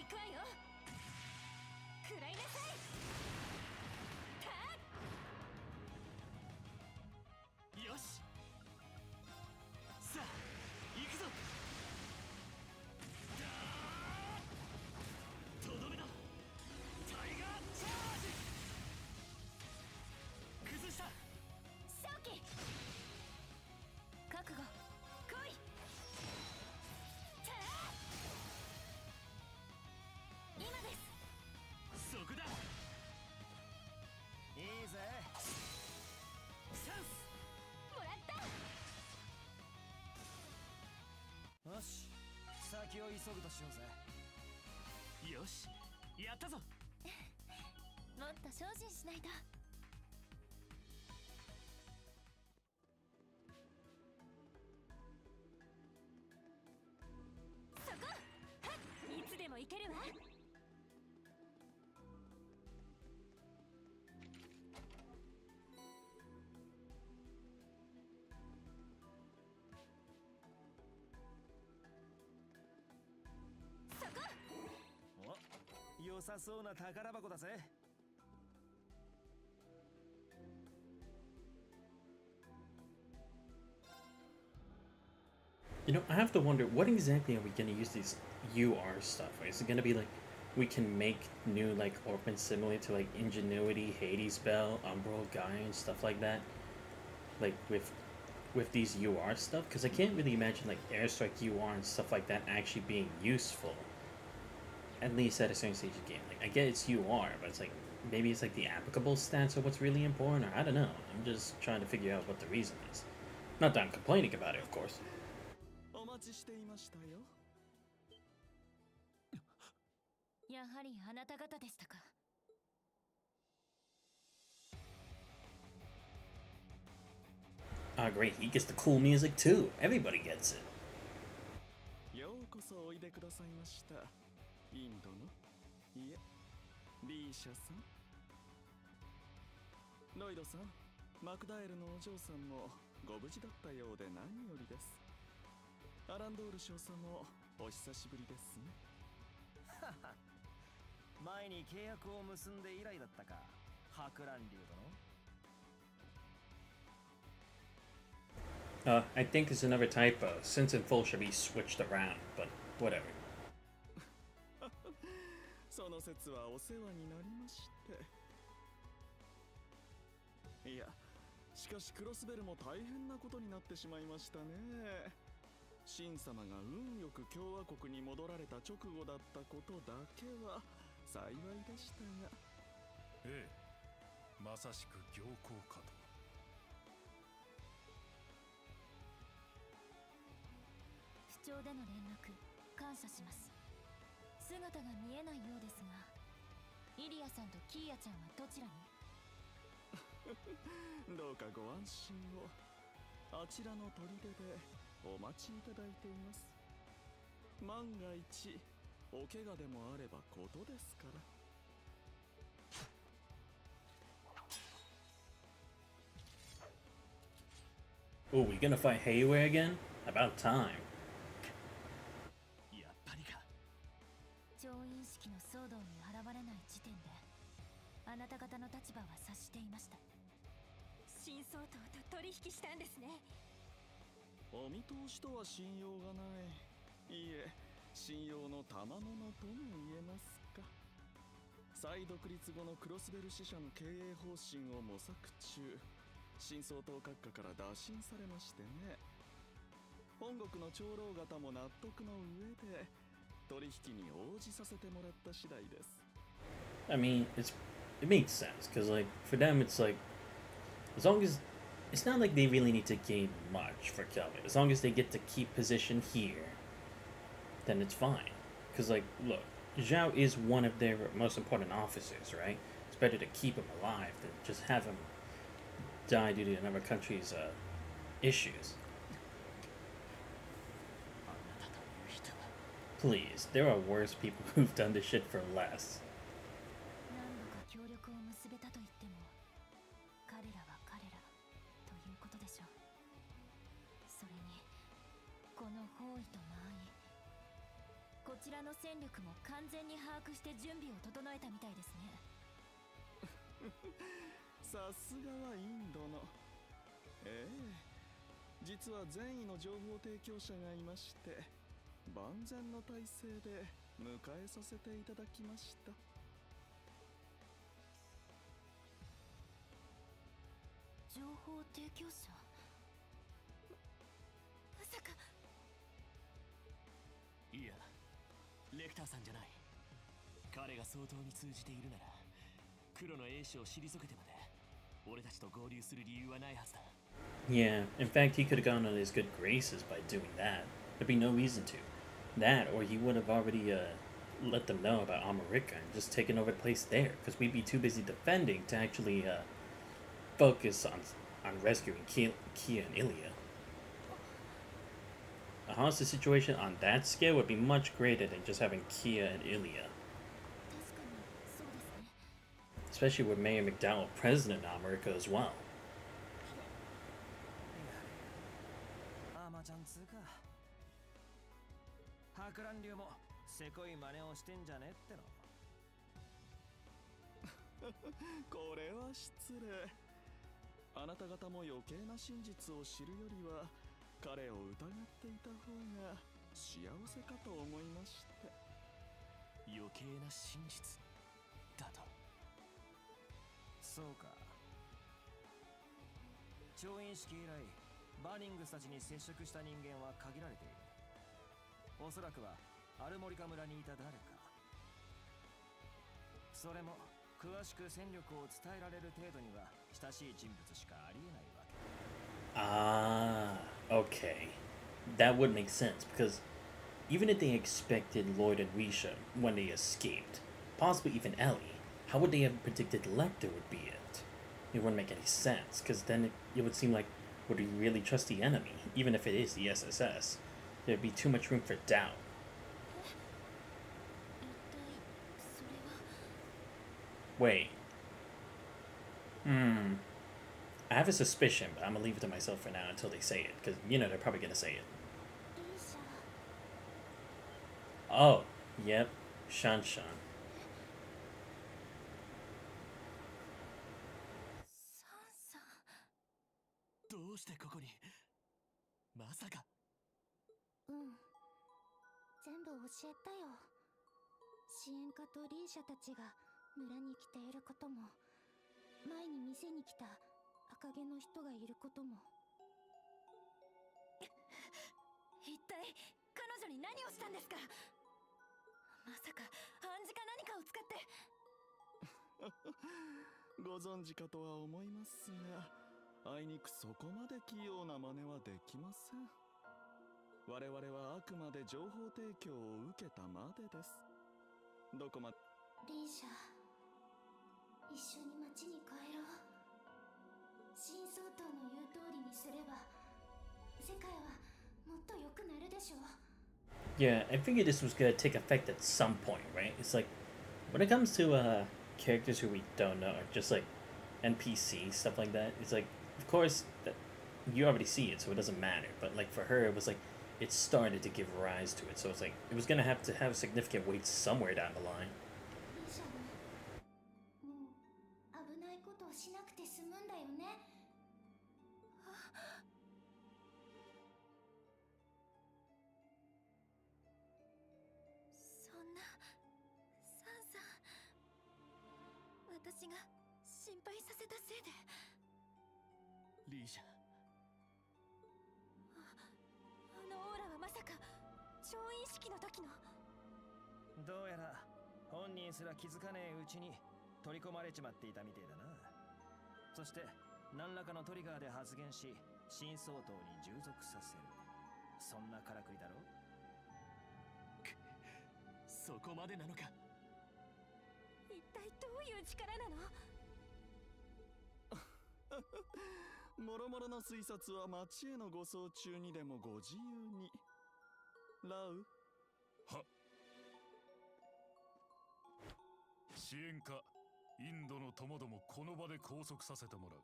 行くわよ。食らいなさい。よし、さあ行くぞ。とどめだ。タイガーチャージ。崩した。正気。覚悟。来い。今です。そこだ。いいぜ。チャンス。もらった。よし、先を急ぐとしようぜ。よし、やったぞ。もっと精進しないと。そこ。はっ、いつでも行けるわ。お、良さそうな宝箱だぜ。You know, I have to wonder, what exactly are we gonna use these UR stuff? Is it gonna be like we can make new like orphans similar to like Ingenuity, Hades Bell, Umbral Gaia, and stuff like that? Like with these UR stuff? Because I can't really imagine like Airstrike UR and stuff like that actually being useful. At least at a certain stage of the game. Like I get it's UR, but it's like maybe it's like the applicable stats are what's really important, or I don't know. I'm just trying to figure out what the reason is. Not that I'm complaining about it, of course. お待ちしていましたよ。やはりあなた方でしたか。Ah, great. He gets the cool music too. Everybody gets it. ようこそおいでくださいました。インドの、いえ、リーシャさん。ロイドさん、マクダエルのお嬢さんもご無事だったようで何よりです。アランドール少佐もお久しぶりですね。前に契約を結んで以来だったか、博覧竜殿。I think it's another typo. Since and full should be switched around, but whatever. その説はお世話になりまして。いや、しかしクロスベルも大変なことになってしまいましたね。神様が運よく共和国に戻られた直後だったことだけは幸いでしたが。ええ、まさしく行幸かと。不調での連絡感謝します。姿が見えないようですが、イリアさんとキーヤちゃんはどちらに？どうかご安心を。あちらの砦でお待ちいただいています。万が一お怪我でもあればことですから。Oh, we gonna fight Heiyue again? About time. やっぱりか。調印式の騒動に現れない時点で、あなた方の立場は察していました。新総統と取引したんですね。お見通しとは信用がない。いいえ、信用の賜物とも言えますか。再独立後のクロスベル支社の経営方針を模索中、新総統閣下から打診されましてね。本国の長老方も納得の上で取引に応じさせてもらった次第です。I mean, it makes sense, because like for them it's like, as long as it's not like they really need to gain much for Kelvin. As long as they get to keep position here, then it's fine. Because like, look, Zhao is one of their most important officers, right? It's better to keep him alive than just have him die due to another country's issues. Please, there are worse people who've done this shit for less. 何度か協力を結べたと言っても、彼らは彼らということでしょう。それにこの方位と間合い、こちらの戦力も完全に把握して準備を整えたみたいですね。さすがはインドの。ええ、実は善意の情報提供者がいまして、万全の体制で迎えさせていただきました。情報提供者？まさか。いや、レクターさんじゃない。彼が相当に通じているなら黒の英雄を退けてまで俺たちと合流する理由はないはずだ。 Yeah, in fact, he could have gone on his good graces by doing that. There'd be no reason to. That, or he would have already let them know about America and just taken over the place there, because we'd be too busy defending to actually focus on rescuing Kia and Ilya. A hostage situation on that scale would be much greater than just having Kia and Ilya. 確かにそうですね。 Especially with Mayor McDowell president of America as well. アーマーちゃんつうか博覧流もせこい真似をしてんじゃねっての。これは失礼。あなた方も余計な真実を知るよりは彼を疑っていた方が幸せかと思いまして。余計な真実だと。そうか。調印式以来バーニングスたちに接触した人間は限られている。おそらくはアルモリカ村にいた誰か。それも詳しく戦力を伝えられる程度には親しい人物しかありえないわけ。Ah, okay. That would make sense, because even if they expected Lloyd and Risha when they escaped, possibly even Ellie, how would they have predicted Lecter would be it? It wouldn't make any sense, because then it would seem like, would we really trust the enemy, even if it is the SSS? There'd be too much room for doubt. 一体それは。 Wait. I have a suspicion, but I'm gonna leave it to myself for now until they say it, because, you know, they're probably gonna say it. リーシャ。 Oh, yep, Shanshan. サンさん。どうしてここに。まさか。うん。全部教えたよ。支援家とリーシャたちが村に来ていることも、前に店に来た赤毛の人がいることも。一体彼女に何をしたんですか。まさか暗示か何かを使って。ご存知かとは思いますが、あいにくそこまで器用な真似はできません。我々はあくまで情報提供を受けたまでです。どこまで。リーシャ、一緒に町に帰ろう。新総統の言う通りにすれば世界はもっと良くなるでしょう。 Yeah, I figured this was gonna take effect at some point, right? It's like, when it comes to characters who we don't know, just like NPC, stuff like that, it's like, of course, that you already see it, so it doesn't matter. But like for her, it was like, it started to give rise to it, so it's like, it was gonna have to have significant weight somewhere down the line. リーシャももう危ないことをしなくて済むんだよね。そんなサンさん、私が心配させたせいで。リーシャ。あのオーラはまさか調印式の時の。どうやら本人すら気づかねえうちに取り込まれちまっていたみてえだな。そして何らかのトリガーで発言し新総統に従属させる。そんなからくりだろ。そこまでなのか。一体どういう力なの。もろもろの推察は町への護送中にでもご自由に。ラウ。は。支援家インドの友どもこの場で拘束させてもらう。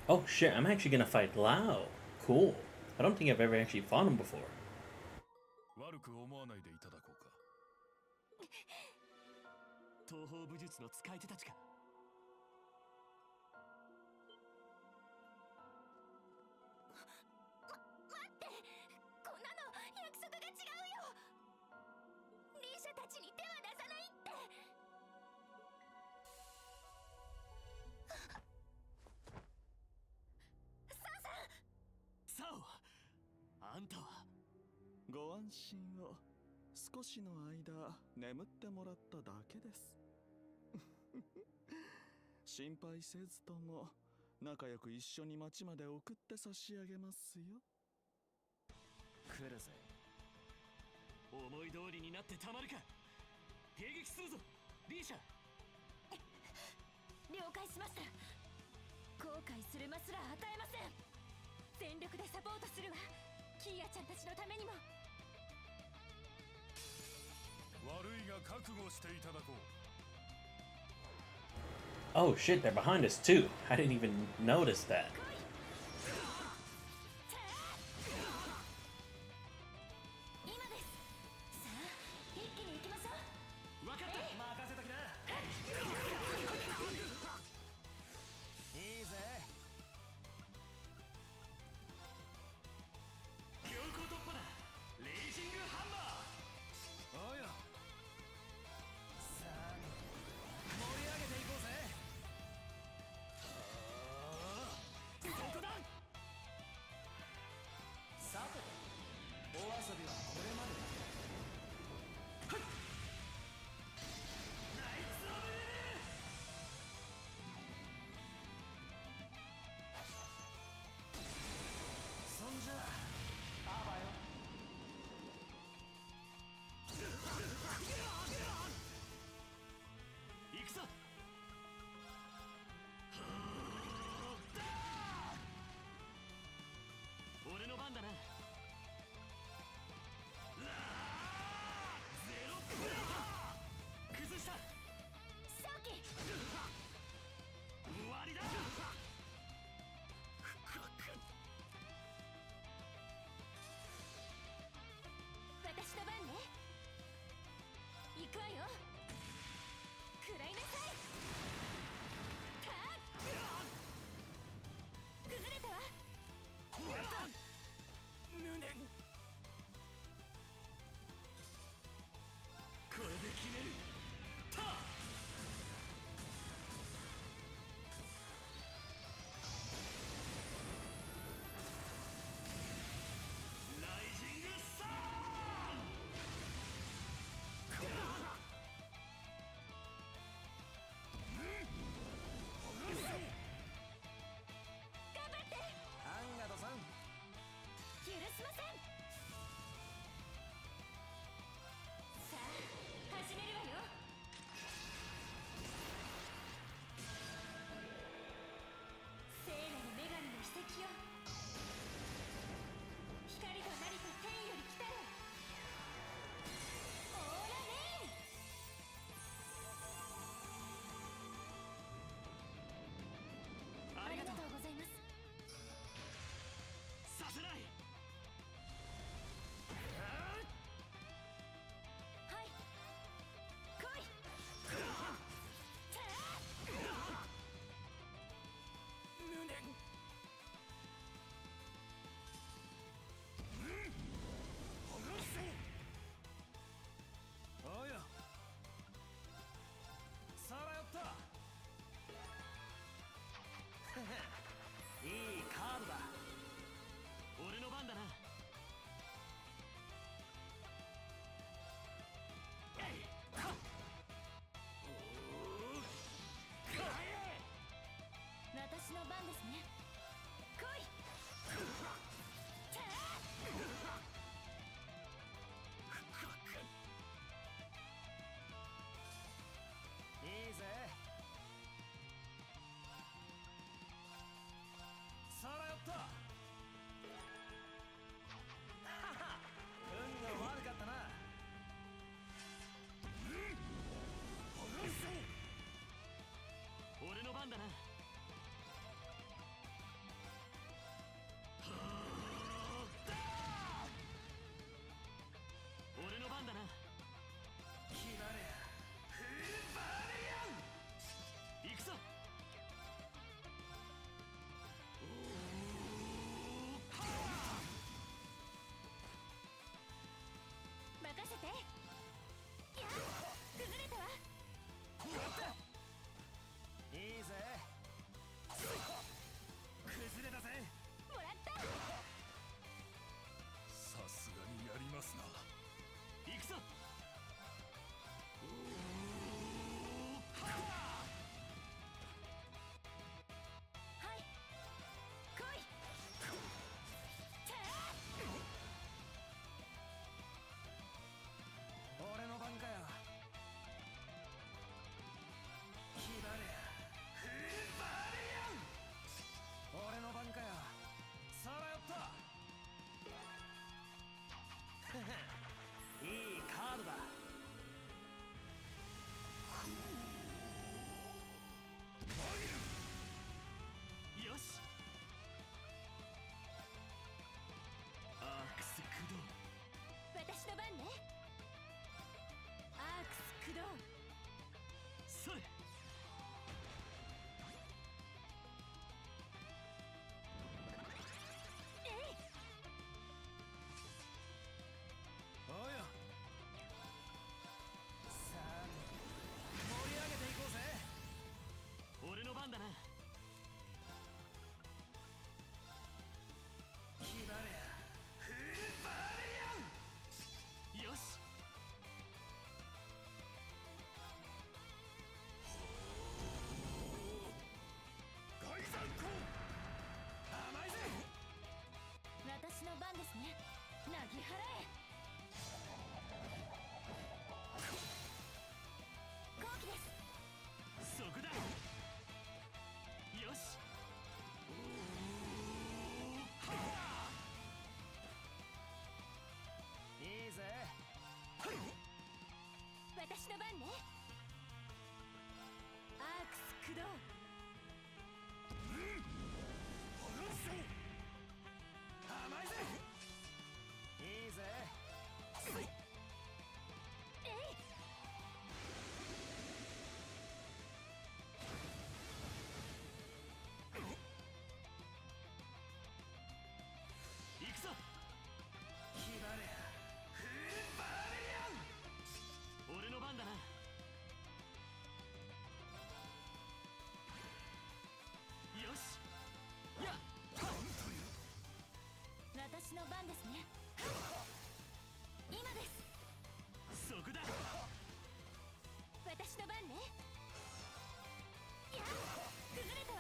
Oh shit, I'm actually gonna fight Lao. Cool. I don't think I've ever actually fought him before. 悪く思わないでいただこうか。東方武術の使い手たちか。待って、こんなの約束が違うよ。リーシャたちに手は出さないって。サオ、あんたは。ご安心を。少しの間眠ってもらっただけです。心配せずとも仲良く一緒に町まで送って差し上げますよ。来るぜ。思い通りになってたまるか。迎撃するぞリーシャ。了解しました。後悔するますら与えません。全力でサポートするわ。キーヤちゃんたちのためにも。悪いが覚悟していただこう。 Oh shit, they're behind us too. I didn't even notice that. 今です。さあ、一気に行きましょう。分かった。任せときな。いいぜ。強行突破だ。レイジングハンマー。おうよ。さあ、盛り上げていこうぜ。私の番ね。アークス駆動。甘いぜ。いいぜ。行くぞ。ヒバレアフーバーレアン。俺の番だな。よし。やっ。私の番ですね。今です。そこだ。私の番ね。いや、崩れたわ。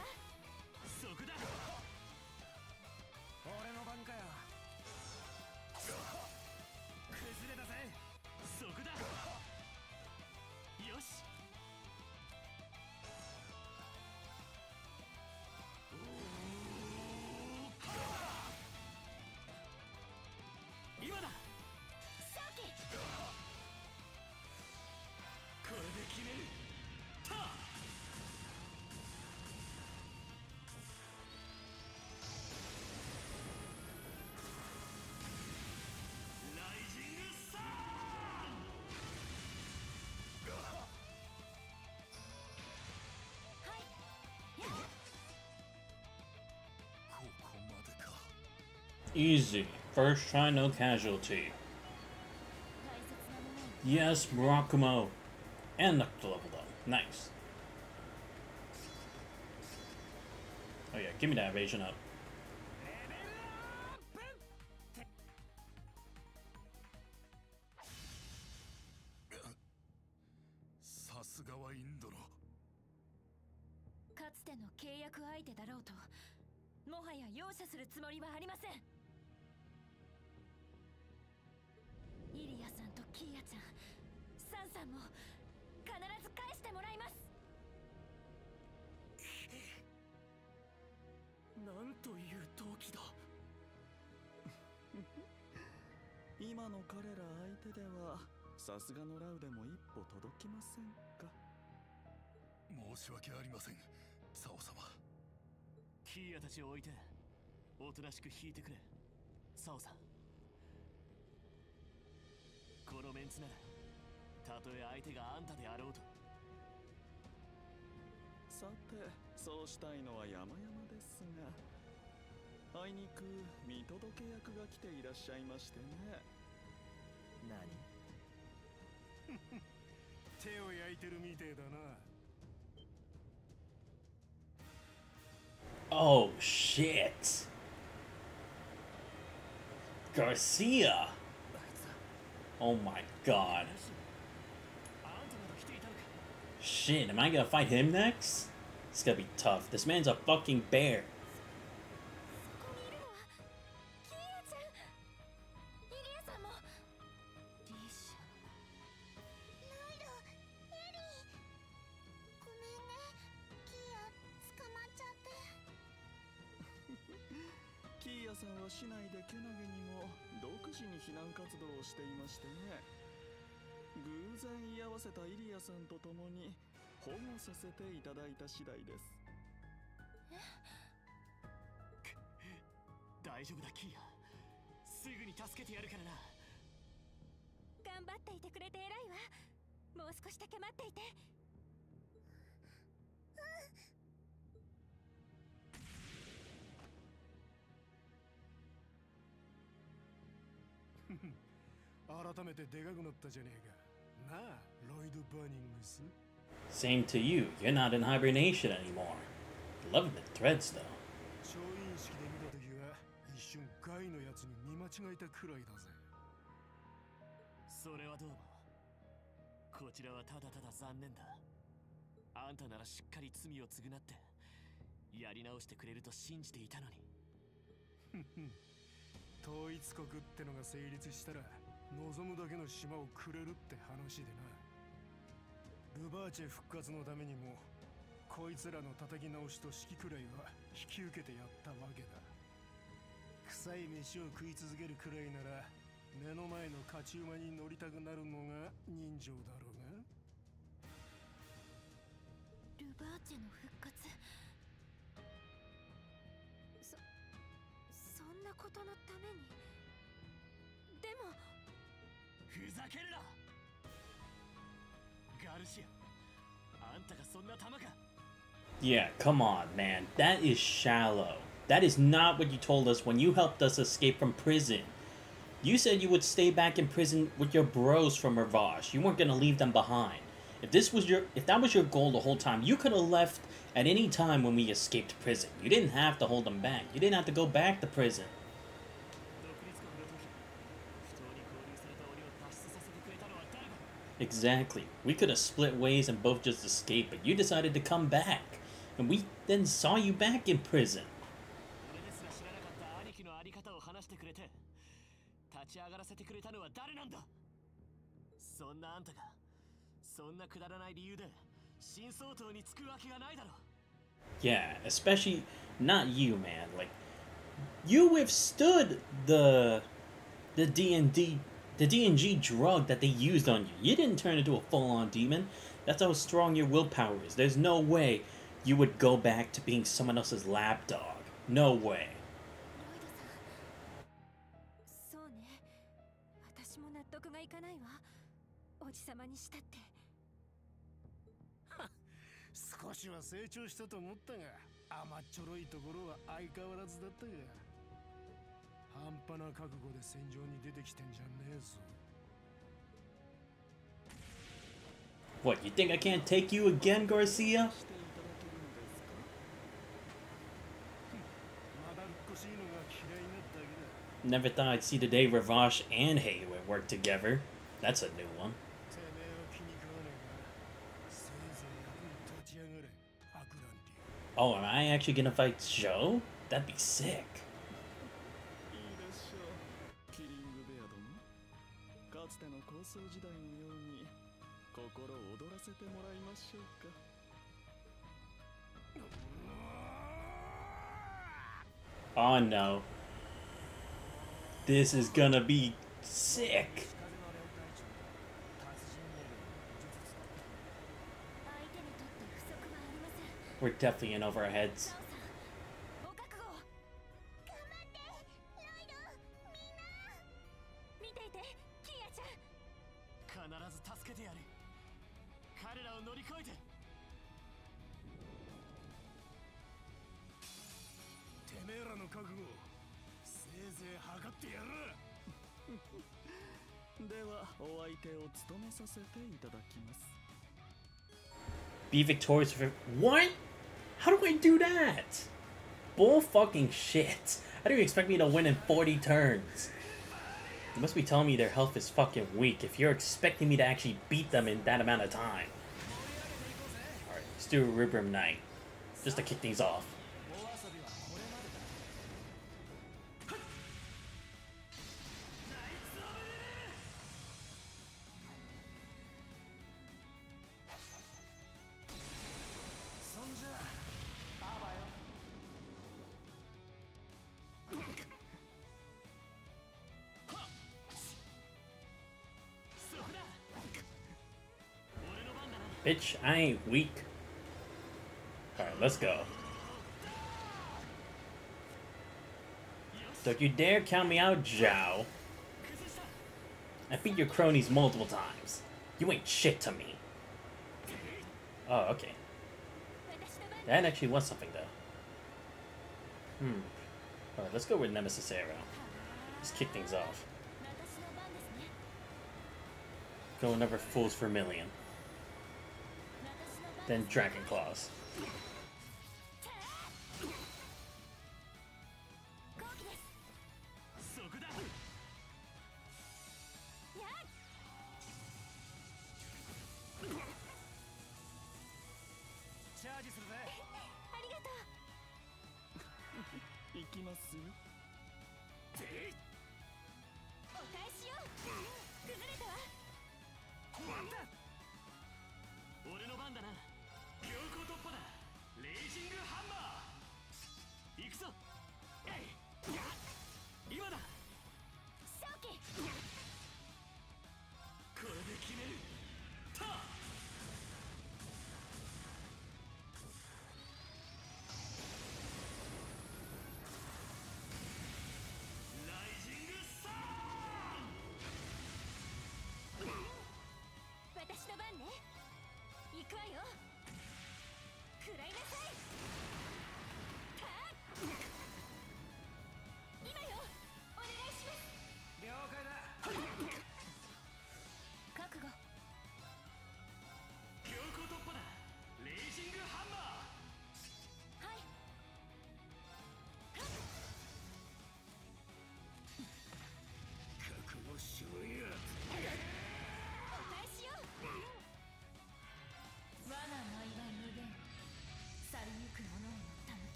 そこだ。俺の番かよ。崩れたぜ。そこだ。よし。今だ。サーキ。これで決める。ター。ライジングサン。はい。ここまでか。 Easy. First try, no casualty. 大切なものを Yes, Murakumo. And up to level up. Nice. Oh yeah, give me that evasion up. さすがはインドの。かつての契約相手だろうと、もはや容赦するつもりはありません。イリアさんとキーヤちゃん、サンさんも必ず返してもらいます。なんという闘気だ。今の彼ら相手ではさすがのラウでも一歩届きませんか。申し訳ありません、サオ様。キーヤたちを置いておとなしく引いてくれ、サオさん。このメンツならたとえ相手があんたであろうと。さて、そうしたいのは山々ですが、あいにく見届け役が来ていらっしゃいましてね。何？手を焼いてるみてえだな。 Oh shit. Garcia. Oh my god. Shit, am I gonna fight him next? It's gonna be tough. This man's a fucking bear. ここにいるのはキーヤちゃん、イリアさんも。リーシャ、ライド、エリー、ごめんね。キーヤ捕まっちゃって。キーヤさんは市内でけなげにも独自に避難活動をしていましてね。偶然居合わせたイリアさんと共に保護させていただいた次第です。大丈夫だキーヤ、すぐに助けてやるからな。頑張っていてくれて偉いわ。もう少しだけ待っていて。改めてでかくなったじゃねえか。なあ、ロイド・バーニングス。 Same to you. You're not in hibernation anymore. Loving the threads though. 調印式で見た時は一瞬ガイのやつに見間違えたくらいだぜ。それはどうも。こちらはただただ残念だ。あんたならしっかり罪を償ってやり直してくれると信じていたのに。統一国ってのが成立したら望むだけの島をくれるって話でな。ルバーチェ復活のためにもこいつらの叩き直しと指揮くらいは引き受けてやったわけだ。臭い飯を食い続けるくらいなら目の前の勝ち馬に乗りたくなるのが人情だろうが。の復活。そんなことのために。でもふざけるなガルシア、あんたがそんな玉か。 Yeah, come on, man. That is shallow. That is not what you told us when you helped us escape from prison. You said you would stay back in prison with your bros from Reverie. You weren't gonna leave them behind. If that was your goal the whole time, you could have left at any time when we escaped prison. You didn't have to hold them back. You didn't have to go back to prison. Exactly. We could have split ways and both just escaped, but you decided to come back. And we then saw you back in prison. 俺ですら知らなかった兄貴のあり方を話してくれて、立ち上がらせてくれたのは誰なんだ。そんなあんたがそんなくだらない理由で新総統につくわけがないだろ。 Yeah, especially not you, man. Like, you withstood the DNG drug that they used on you. You didn't turn into a full-on demon. That's how strong your willpower is. There's no way you would go back to being someone else's lapdog. No way. そうね。私も納得がいかないわ。おじさまにしたって。少しは成長したと思ったが、甘っちょろいところは相変わらずだったが、半端な覚悟で戦場に出てきてんじゃねえぞ。What, you think I can't take you again, Garcia? Never thought I'd see the day Reverie and Heiyue work together. That's a new one. Oh, am I actually gonna fight Joe? That'd be sick. いいでしょう、キリングベア殿。かつての構想時代のように心躍らせてもらいましょうか。Oh no. This is gonna be sick. We're definitely in over our heads. お覚悟。頑張って、ロイド、みんな。見ていて、キーヤちゃん。必ず助けてやる。彼らを乗り越えて。てめえらの覚悟、せいぜい測ってやる。ではお相手を務めさせていただきます。 Be victorious for what? How do I do that? Bull fucking shit. How do you expect me to win in 40 turns? You must be telling me their health is fucking weak if you're expecting me to actually beat them in that amount of time. Alright, let's do a Reverie Night. Just to kick things off. Bitch, I ain't weak. Alright, let's go. Don't you dare count me out, Zhao. I beat your cronies multiple times. You ain't shit to me. Oh, okay. That actually was something, though. Alright, let's go with Nemesis Arrow. Just kick things off. Go another Fool's Vermilion. Then Dragon Claws.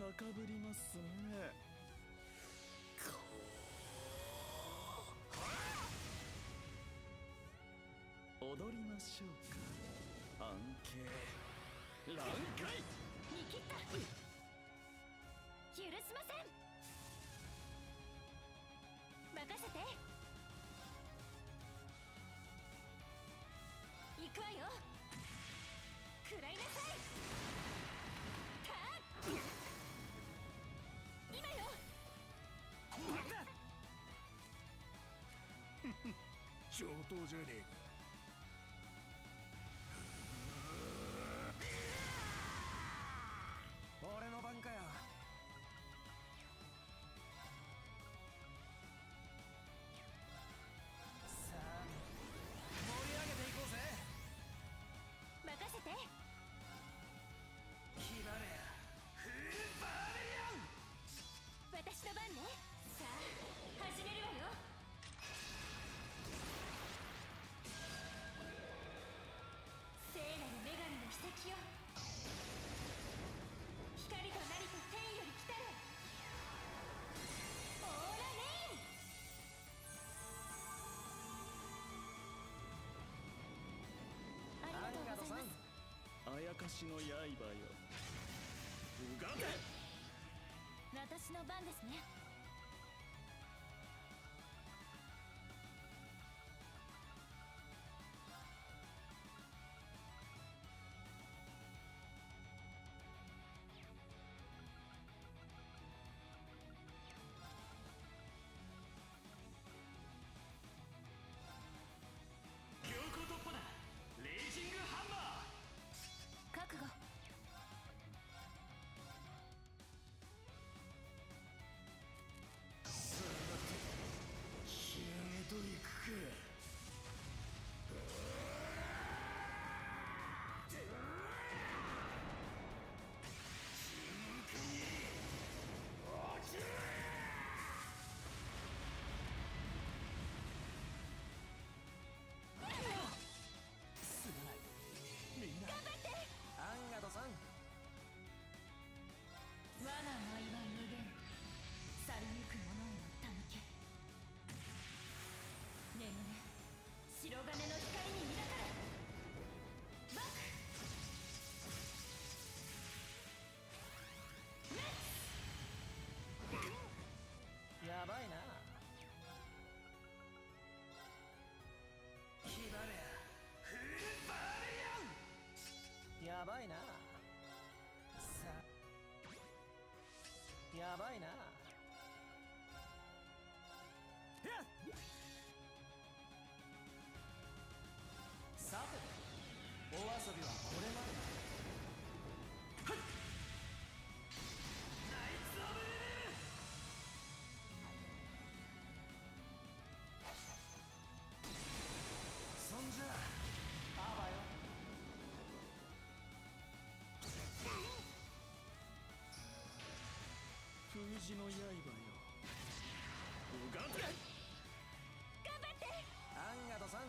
高ぶりますね。踊りましょうか。安慶乱開。見切った。許しません。任せて。行くわよ。食らいなさい。たっ今よ。上等じゃねえか。俺の番かよ。さあ盛り上げていこうぜ。任せて。決まれやフーバーリアン。私の番ね。さあ始めるわよ。聖なる女神の奇跡よ。光となりと天より来たる。オーラレイン。ありがとうございます。あやかしの刃よ。うがて。私の番ですね。強行突破だ。レイジングハンマー。覚悟。仕上げといくか。すまない。みんな。アンガドさん。我が舞は無限。去りゆく者への手向け。眠れ白金の光に抱かれ。バックやばいな。決まれやフーバーリアン。やばいな。さやばいな。さてお遊びはこれまでだ。そんじゃあばよ。封じの刃よ。うがて。頑張って。アンガドさん。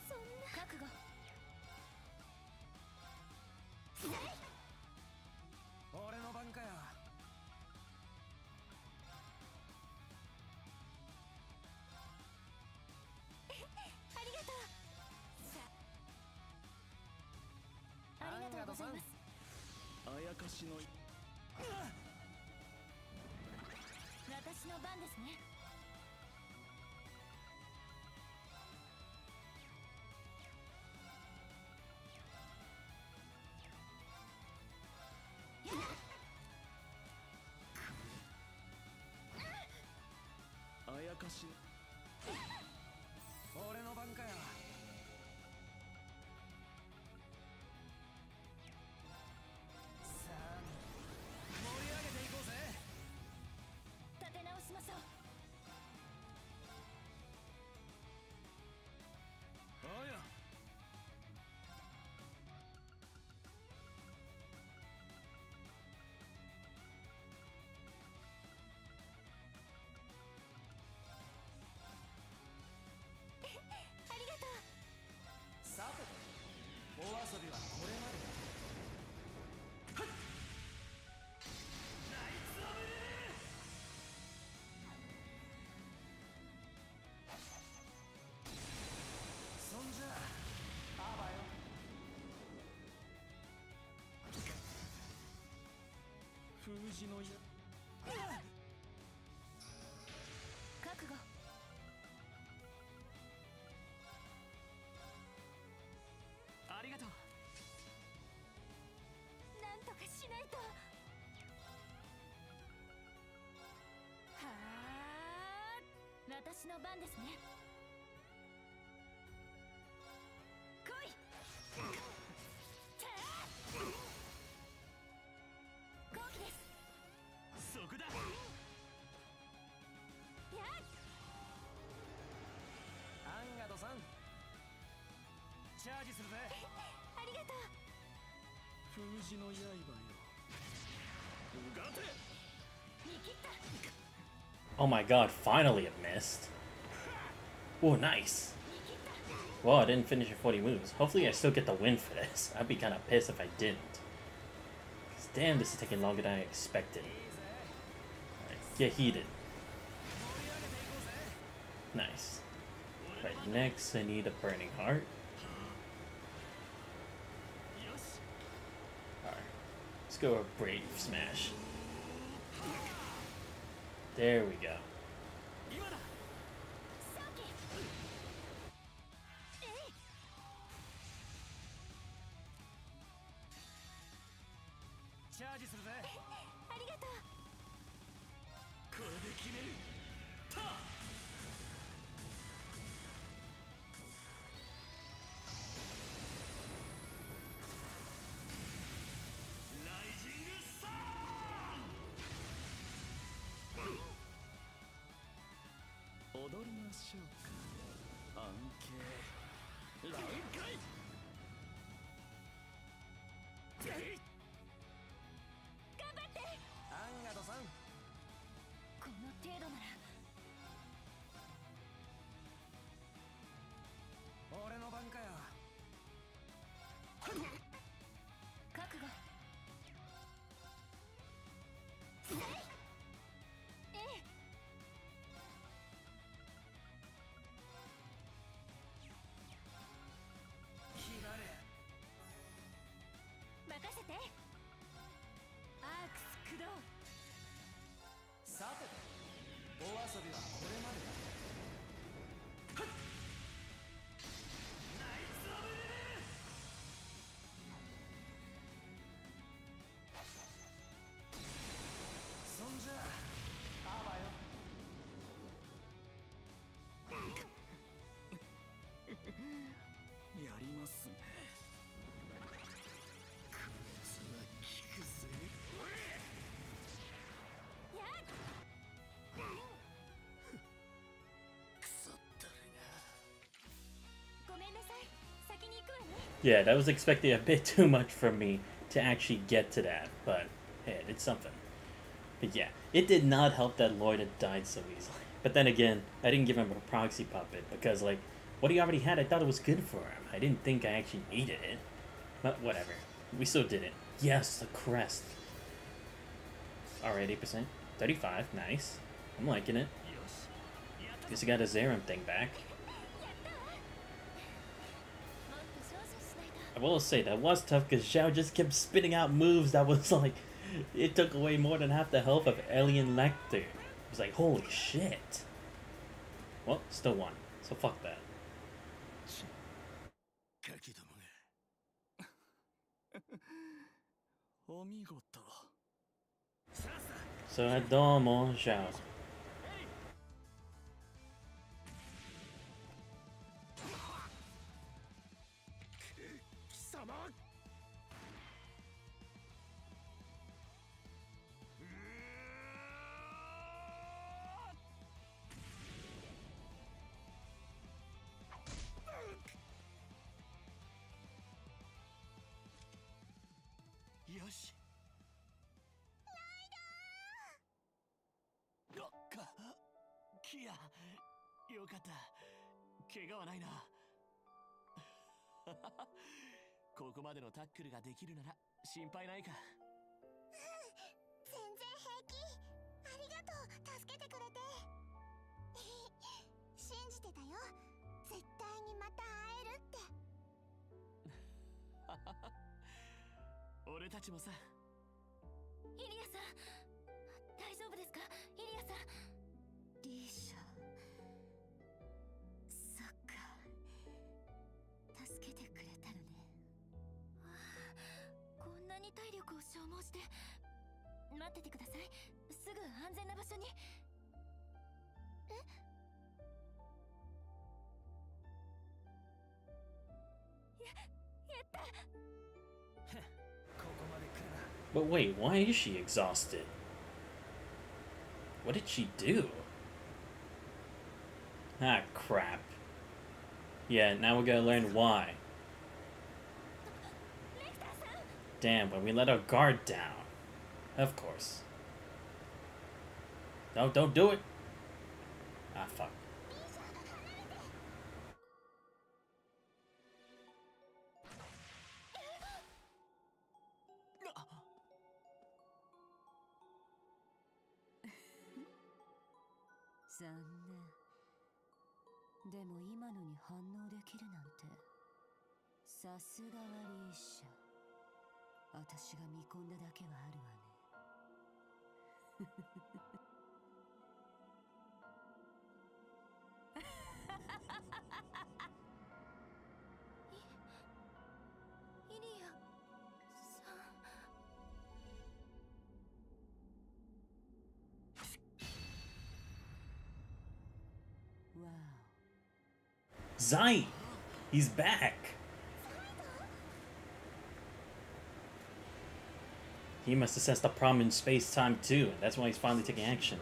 そんな覚悟。俺の番かよ。ありがとう。ありがとうございます。あやかしの。私の番ですね。あやかし。俺の番かよ。さあ盛り上げていこうぜ。立て直しましょう。あやありがとう。字のや覚悟。ありがとう。なんとかしないと。はあ、私の番ですね。来い。てー後期です。そこだ。やっアンガドさん、チャージするぜ。ありがとう。封じの刃よ。うがて。見切った。 Oh my god, finally it missed. Oh, nice. Well, I didn't finish at 40 moves. Hopefully I still get the win for this. I'd be kind of pissed if I didn't. Because damn, this is taking longer than I expected. Alright, get heated. Nice. Right, next I need a burning heart. Alright, let's go with Brave Smash. There we go. チャージするぜ。ありがとう。これで決める。たライジングサーン。踊りましょうか。安慶乱開。アンガドさん、この程度なら。俺の番かよ。覚悟。ええ。決まれ。任せて。アークス駆動。さてと、お遊びはこれまでだ。そんじゃあばよ。やりますね。こいつは効くぜ。やっ腐ったれごめんなさい。先に行くわね。Yeah, that was expecting a bit too much from me to actually get to that, but hey, it's something. But yeah, it did not help that Lloyd had died so easily. But then again, I didn't give him a proxy puppet because, like, what he already had, I thought it was good for him. I didn't think I actually needed it. But whatever. We still did it. Yes, the crest. Alright, 8%. 35, nice. I'm liking it. Guess I got a Zerum thing back. もっと少々しないと。 I will say, that was tough because Xiao just kept spitting out moves that was like... It took away more than half the health of Alien Lecter. It was like, holy shit. Well, still won. So fuck that. ガキどもが。お見事。 So, domo, Xiao. 貴様。よし。キア、よかった。怪我はないな。ここまでのタックルができるなら心配ないか。全然平気。ありがとう、助けてくれて。信じてたよ。絶対にまた会えるって。俺たちもさ。イリアさん、夫ですかイリアさん。リーシャ、そっか、助けてくれたのね。こんなに体力を消耗して。待っててください。すぐ安全な場所に。やった。ここまで来るな。 But wait, why is she exhausted? What did she do? Ah, crap. Yeah, now we're gonna learn why. Damn, but we let our guard down. Of course. No, don't do it. Ah, fuck. 残念。でも今のに反応できるなんて、さすがはリーシャ。私が見込んだだけはあるわね。イリアさん。 わ Zai! He's back! He must have sensed the problem in space-time too. That's why he's finally taking action.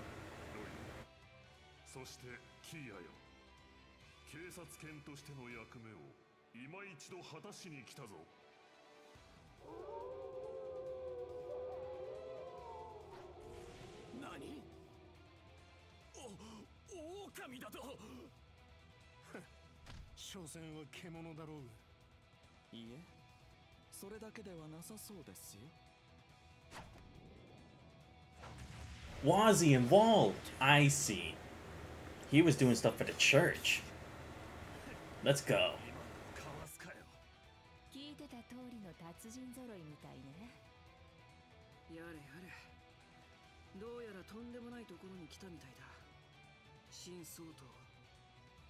そしてキーヤよ、警察犬としての役目を今一度果たしに来たぞ。何？狼だと。所詮は獣だろうが。いいえ、それだけではなさそうですよ。 Was he involved? I see. He was doing stuff for the church. Let's go. 聞いてた通りの達人揃いみたいね。やれやれ、どうやらとんでもないところに来たみたいだ。新相当、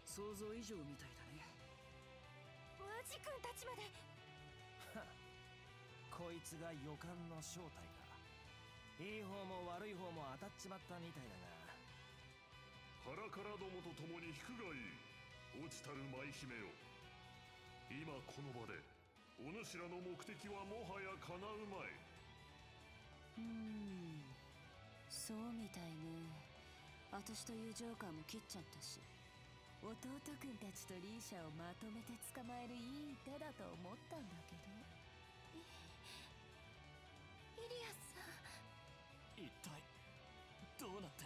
想像以上みたいだね。ワジ君たちまで。こいつが予感の正体か。いい方も悪い方も当たっちまったみたいだハラカラどもと共に引くがいい。落ちたる舞姫よ、今この場でお主らの目的はもはや叶うまい。そうみたいね。私というジョーカーも切っちゃったし、弟くんたちとリーシャをまとめて捕まえるいい手だと思ったんだけど。イリアさん。 一体どうなって。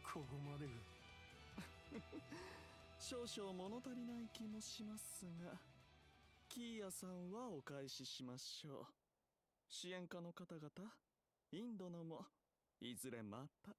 ここまでが。少々物足りない気もしますが、キーヤさんはお返ししましょう。支援家の方々、インドのもいずれまた。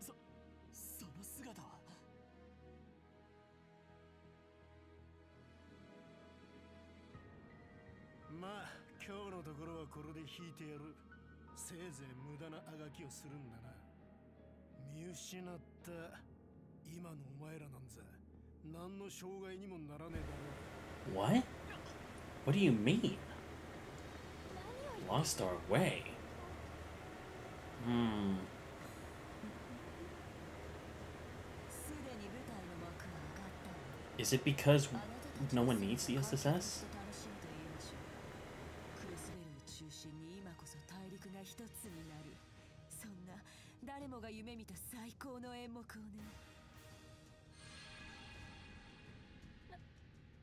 その姿は。まあ今日のところはこれで引いてやる。せいぜい無駄なあがきをするんだな。見失った今のお前らなんざ何の障害にもならねえだろう。 What? What do you mean? Lost our way? Is it because no one needs the SSS? 誰もが夢見た最高の演目をね。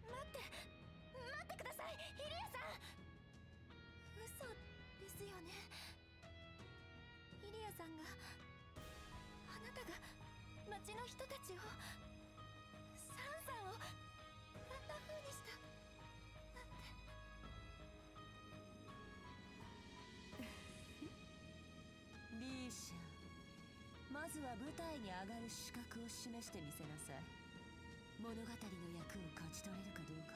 待ってください、イリアさん。嘘ですよね。イリアさんがあなたが町の人たちをサンさんをあんな風にした。は舞台に上がる資格を示してみせなさい。物語の役を勝ち取れるかどうか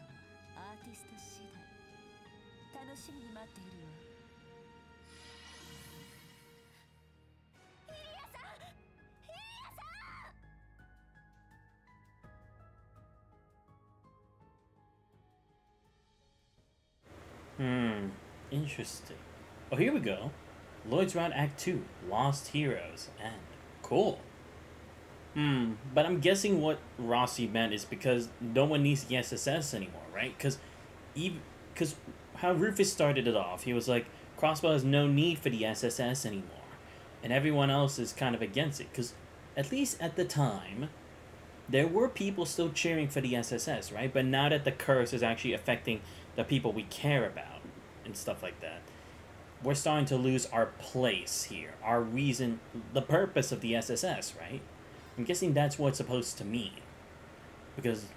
はアーティスト次第。楽しみに待っているよ。イリアさん、イリアさん。Interesting. Oh, here we go. Lloyd's Round Act 2, Lost Heroes, and cool. But I'm guessing what Rossi meant is because no one needs the SSS anymore, right? Because how Rufus started it off, he was like, Crossbow has no need for the SSS anymore. And everyone else is kind of against it. Because at least at the time, there were people still cheering for the SSS, right? But now that the curse is actually affecting the people we care about and stuff like that, we're starting to lose our place here. Our reason, the purpose of the SSS, right? I'm guessing that's what it's supposed to mean. Because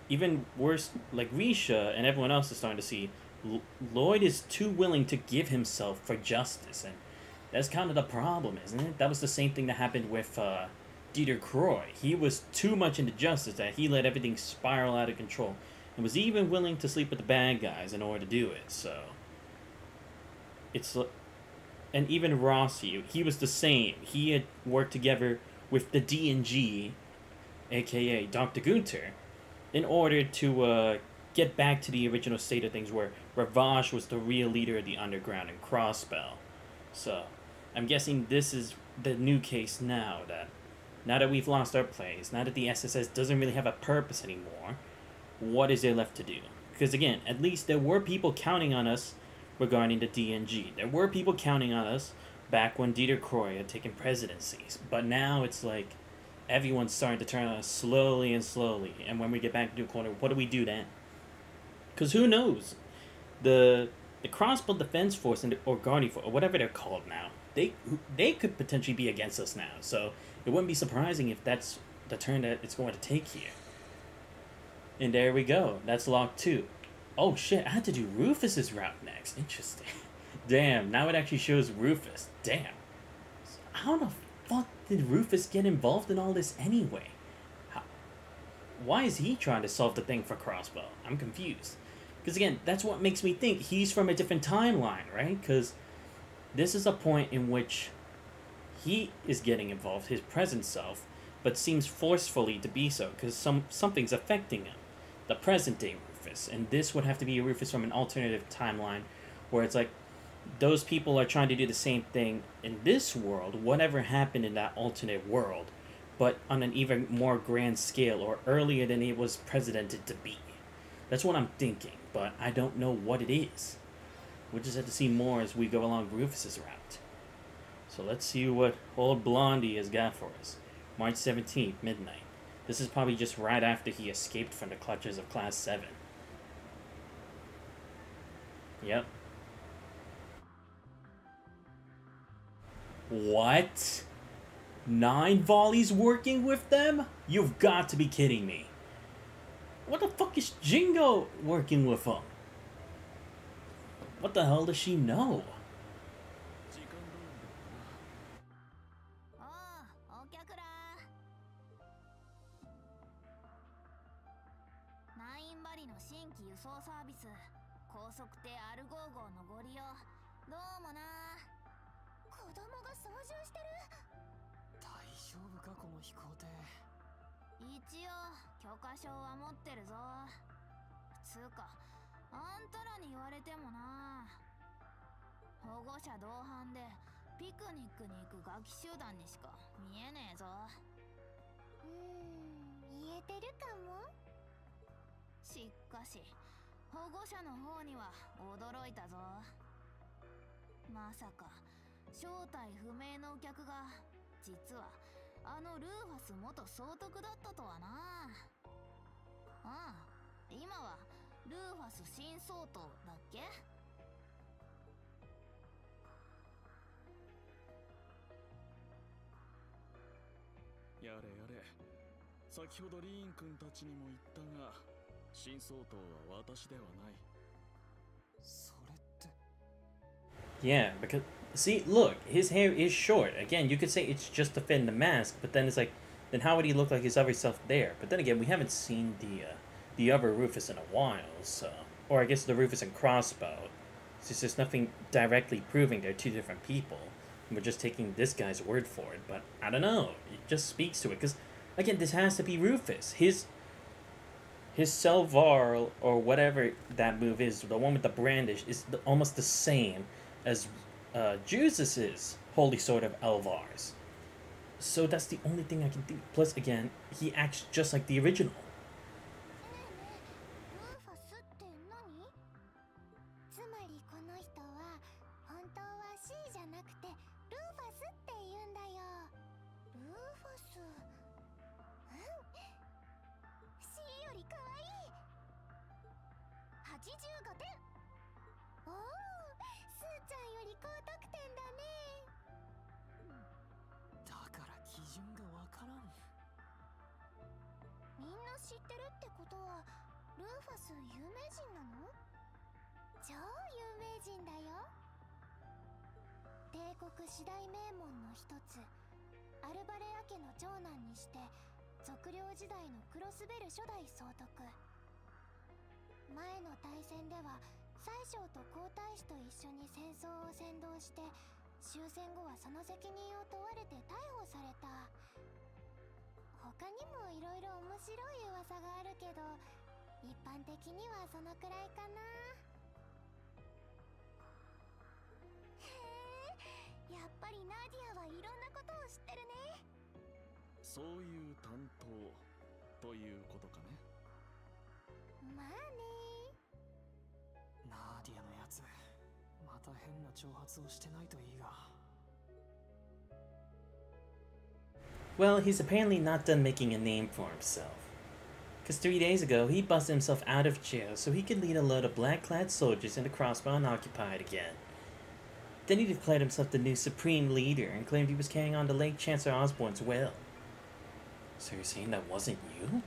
even worse, like Risha and everyone else is starting to see, Lloyd is too willing to give himself for justice. And that's kind of the problem, isn't it? That was the same thing that happened with Dieter Croy. He was too much into justice that he let everything spiral out of control. And was even willing to sleep with the bad guys in order to do it, so... It's... And even Rossi, he was the same. He had worked together with the D&G, aka Dr. Gunther, in order to get back to the original state of things where Ravage was the real leader of the underground and Crossbell. So, I'm guessing this is the new case now that we've lost our place, now that the SSS doesn't really have a purpose anymore, what is there left to do? Because again, at least there were people counting on us regarding the DNG. There were people counting on us back when Dieter Croy had taken presidencies. But now it's like everyone's starting to turn on us slowly and slowly. And when we get back to the corner, what do we do then? Because who knows? The Crossbow Defense Force or Guardian Force, or whatever they're called now, they could potentially be against us now. So it wouldn't be surprising if that's the turn that it's going to take here. And there we go. That's lock 2. Oh shit, I had to do Rufus's route next. Interesting. Damn, now it actually shows Rufus. Damn. How the fuck did Rufus get involved in all this anyway? Why is he trying to solve the thing for Crossbow? I'm confused. Because again, that's what makes me think he's from a different timeline, right? Because this is a point in which he is getting involved, his present self, but seems forcefully to be so, because something's affecting him. The present-day Rufus. And this would have to be a Rufus from an alternative timeline, where it's like, those people are trying to do the same thing in this world, whatever happened in that alternate world, but on an even more grand scale, or earlier than it was precedented to be. That's what I'm thinking, but I don't know what it is. We'll just have to see more as we go along Rufus's route. So let's see what old Blondie has got for us. March 17th, midnight. This is probably just right after he escaped from the clutches of Class 7. Yep. What? 9 volleys working with them? You've got to be kidding me. What the fuck is Jingo working with them? What the hell does she know? 言えてるかも。しかし保護者の方には驚いたぞ。まさか正体不明のお客が実はあのルーファス元総督だったとはな。ああ、今はルーファス新総統だっけ？やれやれ、先ほどリーン君たちにも言ったが、新総統は私ではない。それって。Yeah, See, look, his hair is short. Again, you could say it's just to fit in the mask, but then it's like, then how would he look like his other self there? But then again, we haven't seen the other Rufus in a while, so, or I guess the Rufus and Crossbow. Since there's nothing directly proving they're two different people, we're just taking this guy's word for it. But I don't know. It just speaks to it, because again, this has to be Rufus. His Selvar, or whatever that move is, the one with the brandish, is almost the same as Juzus's Holy Sword of Elvar's. So that's the only thing I can think. Plus, again, he acts just like the original. つまりこの人は本当は C じゃなくてルーファスって言うんだよ。ルーファス。うん。C より可愛い。85点。おお、スーちゃんより高得点だね。だから基準がわからん。みんな知ってるってことはルーファス有名人なの？超有名人だよ。帝国四大名門の一つアルバレア家の長男にして測量時代のクロスベル初代総督。前の大戦では宰相と皇太子と一緒に戦争を先導して終戦後はその責任を問われて逮捕された。他にもいろいろ面白い噂があるけど一般的にはそのくらいかな。へえ、やっぱりナディアはいろんなことを知ってるね。そういう担当ということかね。まあね。ナーディアのやつ、また変な挑発をしてないといいが。Well, he's apparently not done making a name for himself. Because 3 days ago, he busted himself out of jail so he could lead a load of black-clad soldiers into Crossbow unoccupied again. Then he declared himself the new supreme leader and claimed he was carrying on the late Chancellor Osborne's will. So you're saying that wasn't you?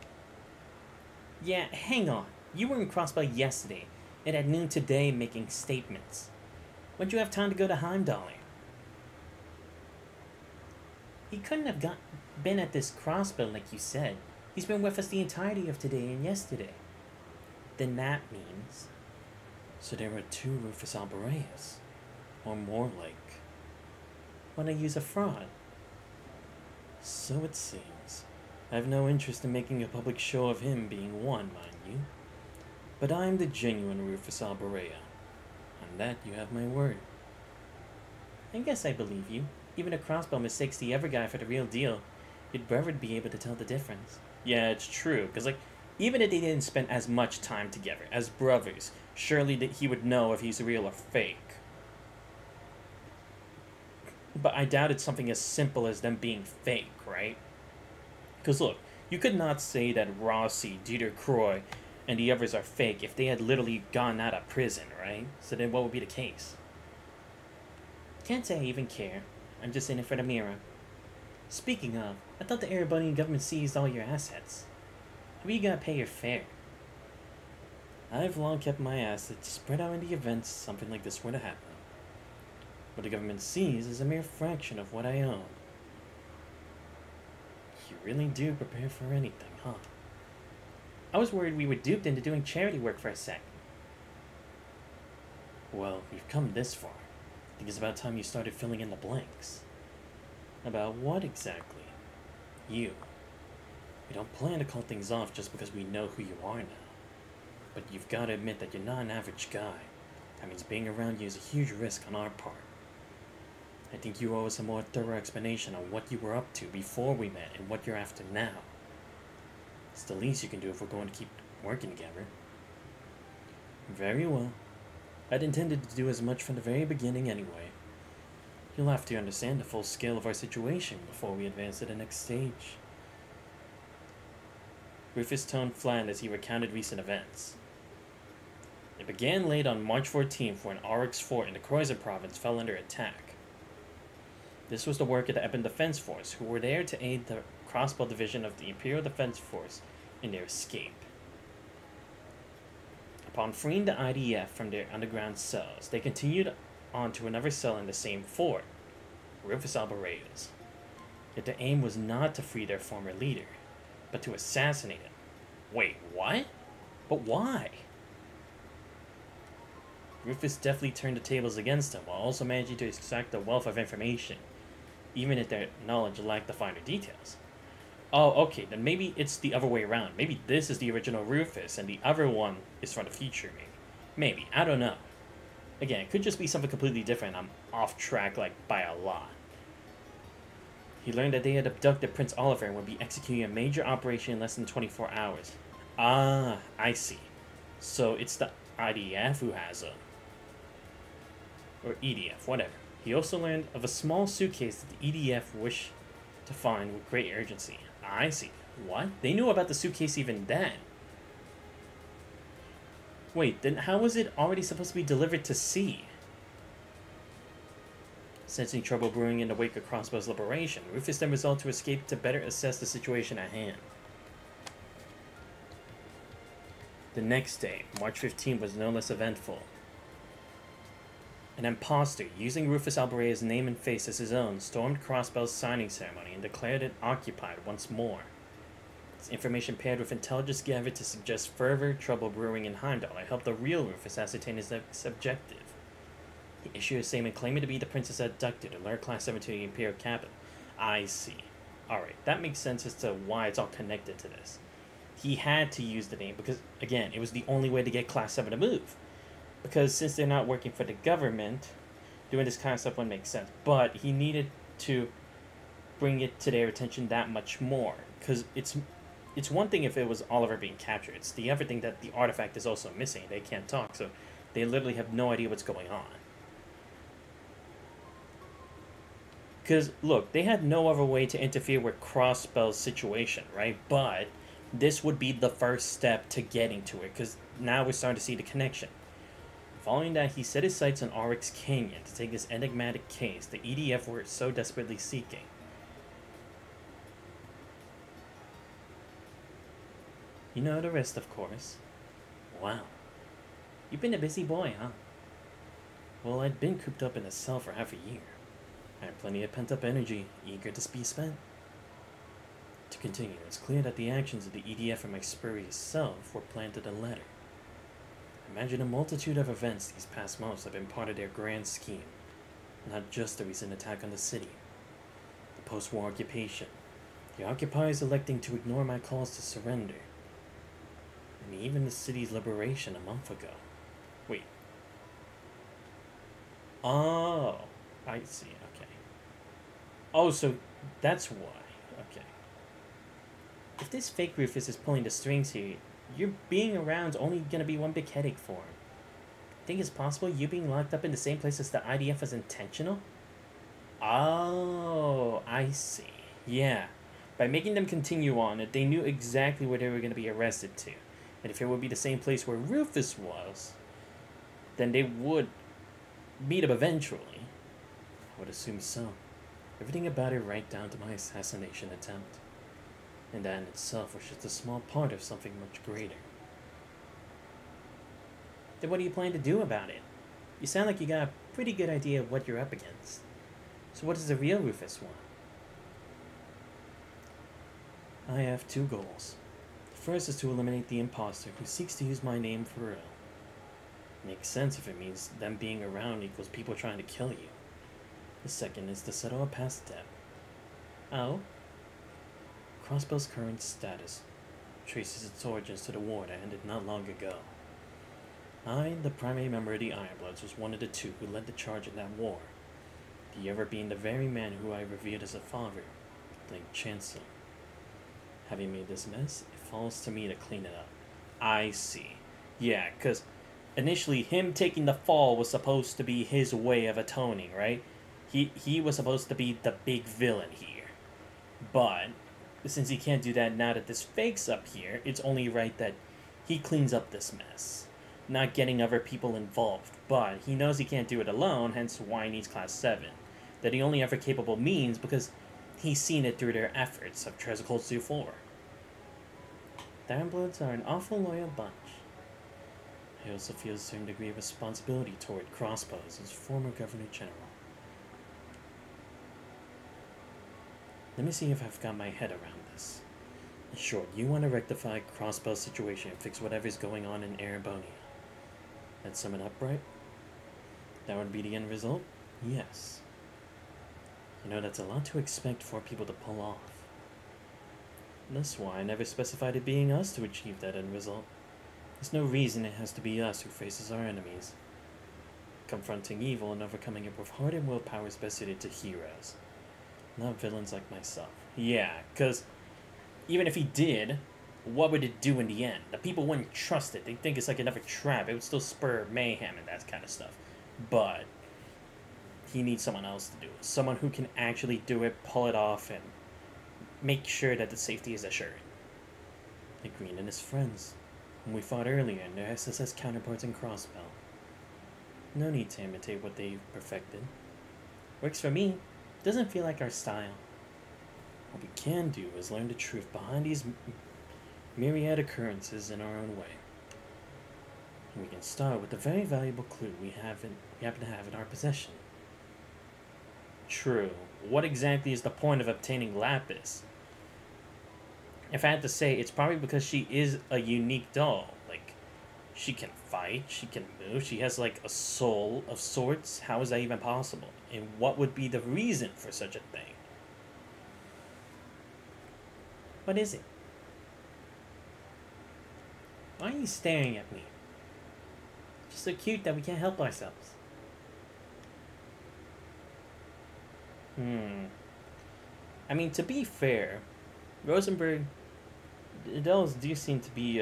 Yeah, hang on. You were in Crossbow yesterday, and at noon today making statements. When'd you have time to go to Heimdall? He couldn't have been at this Crossbow like you said. He's been with us the entirety of today and yesterday. Then that means... So there were two Rufus Albareas. Or more like... When I use a fraud. So it seems. I have no interest in making a public show of him being one, mind you. But I'm the genuine Rufus Albarea. On that you have my word. I guess I believe you. Even if Crossbow mistakes the other guy for the real deal, you'd never be able to tell the difference. Yeah, it's true, because like, even if they didn't spend as much time together, as brothers, surely that he would know if he's real or fake. But I doubt it's something as simple as them being fake, right? Because look, you could not say that Rossi, Dieter Croy, and the others are fake if they had literally gone out of prison, right? So then what would be the case? Can't say I even care. I'm just in it for the mirror. Speaking of, I thought the Erebonian government seized all your assets. How are you gonna pay your fare? I've long kept my assets spread out in the event something like this were to happen. What the government sees is a mere fraction of what I own. You really do prepare for anything, huh? I was worried we were duped into doing charity work for a sec. Well, we've come this far. I think it's about time you started filling in the blanks. About what exactly? You. We don't plan to call things off just because we know who you are now. But you've got to admit that you're not an average guy. That means being around you is a huge risk on our part. I think you owe us a more thorough explanation on what you were up to before we met and what you're after now. It's the least you can do if we're going to keep working together. Very well. I'd intended to do as much from the very beginning anyway. You'll have to understand the full scale of our situation before we advance to the next stage. Rufus toned flat as he recounted recent events. It began late on March 14th when Auric's fort in the Croiser province fell under attack. This was the work of the Eben Defense Force, who were there to aid the Crossbow Division of the Imperial Defense Force in their escape. Upon freeing the IDF from their underground cells, they continued onto another cell in the same fort, Rufus Albarea's. Yet the aim was not to free their former leader, but to assassinate him. Wait, what? But why? Rufus deftly turned the tables against him while also managing to extract a wealth of information, even if their knowledge lacked the finer details. Oh, okay, then maybe it's the other way around. Maybe this is the original Rufus, and the other one is from the future, maybe. Maybe, I don't know. Again, it could just be something completely different. I'm off track, like, by a lot. He learned that they had abducted Prince Oliver and would be executing a major operation in less than 24 hours. Ah, I see. So it's the IDF who has a... or EDF, whatever. He also learned of a small suitcase that the EDF wished to find with great urgency. I see. What? They knew about the suitcase even then. Wait, then how was it already supposed to be delivered to sea? Sensing trouble brewing in the wake of Crossbow's liberation, Rufus then resolved to escape to better assess the situation at hand. The next day, March 15th, was no less eventful. An imposter, using Rufus Albarea's name and face as his own, stormed Crossbow's signing ceremony and declared it occupied once more. This information paired with intelligence gathered to suggest further trouble brewing in Heimdall helped the real Rufus ascertain his objective. He issued a statement claiming to be the princess abducted and lured Class 7 to the Imperial cabin. I see. Alright, that makes sense as to why it's all connected to this. He had to use the name because, again, it was the only way to get Class 7 to move. Because since they're not working for the government, doing this kind of stuff wouldn't make sense. But he needed to bring it to their attention that much more. Because it's one thing if it was Oliver being captured. It's the other thing that the artifact is also missing. They can't talk, so they literally have no idea what's going on. Because, look, they had no other way to interfere with Crossbow's situation, right? But this would be the first step to getting to it, because now we're starting to see the connection. Following that, he set his sights on Oryx Canyon to take this enigmatic case the EDF were so desperately seeking. You know the rest, of course. Wow. You've been a busy boy, huh? Well, I'd been cooped up in a cell for half a year. I had plenty of pent-up energy, eager to be spent. To continue, it's clear that the actions of the EDF and my spurious self were planted a letter. Imagine a multitude of events these past months have been part of their grand scheme, not just the recent attack on the city, the post-war occupation, the occupiers electing to ignore my calls to surrender, and even the city's liberation a month ago. Wait. Oh, I see, okay. Oh, so that's why, okay. If this fake Rufus is pulling the strings here, your being around's only gonna be one big headache for him. Think it's possible you being locked up in the same place as the IDF was intentional? Oh, I see. Yeah. By making them continue on it, they knew exactly where they were gonna be arrested to. And if it would be the same place where Rufus was, then they would meet up eventually. I would assume so. Everything about it right down to my assassination attempt. And that in itself was just a small part of something much greater. Then what do you plan to do about it? You sound like you got a pretty good idea of what you're up against. So what does the real Rufus want? I have two goals. The first is to eliminate the imposter who seeks to use my name for real. Makes sense if it means them being around equals people trying to kill you. The second is to settle a past debt. Oh? Crossbow's current status traces its origins to the war that ended not long ago. I, the primary member of the Ironbloods, was one of the two who led the charge in that war, the other being the very man who I revered as a father, Link Chancellor. Having made this mess, it falls to me to clean it up. I see. Yeah, because initially him taking the fall was supposed to be his way of atoning, right? He was supposed to be the big villain here. But since he can't do that now that this fake's up here, it's only right that he cleans up this mess. Not getting other people involved, but he knows he can't do it alone, hence why he needs Class 7. They're the only ever capable means because he's seen it through their efforts of Treasure Cold Sioux 4. The Ironbloods are an awful loyal bunch. He also feels a certain degree of responsibility toward Crossbows as former Governor General. Let me see if I've got my head around this. In short, you want to rectify Crossbow's situation and fix whatever's going on in Erebonia. That sum it up, right? That would be the end result? Yes. You know, that's a lot to expect for people to pull off. That's why I never specified it being us to achieve that end result. There's no reason it has to be us who faces our enemies. Confronting evil and overcoming it with heart and willpower is best suited to heroes, not villains like myself. Yeah, because even if he did, what would it do in the end? The people wouldn't trust it. They'd think it's like another trap. It would still spur mayhem and that kind of stuff. But he needs someone else to do it. Someone who can actually do it, pull it off, and make sure that the safety is assured. Like Green and his friends, whom we fought earlier, and their SSS counterparts in Crossbell. No need to imitate what they've perfected. Works for me. Doesn't feel like our style. What we can do is learn the truth behind these myriad occurrences in our own way. And we can start with the very valuable clue we happen to have in our possession. True. What exactly is the point of obtaining Lapis? If I had to say, it's probably because she is a unique doll. Like, she can fight, she can move, she has like a soul of sorts. How is that even possible? And what would be the reason for such a thing? What is it? Why are you staring at me? Just so cute that we can't help ourselves. I mean, to be fair, Rosenberg, the dolls do seem to be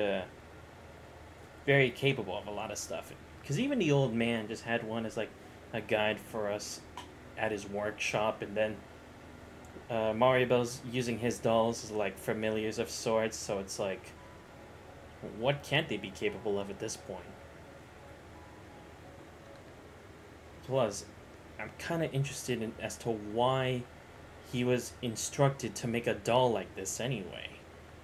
very capable of a lot of stuff. Because even the old man just had one as like a guide for us at his workshop, and then Maribel's using his dolls as like familiars of sorts, so it's like, what can't they be capable of at this point? Plus, I'm kind of interested in as to why he was instructed to make a doll like this anyway.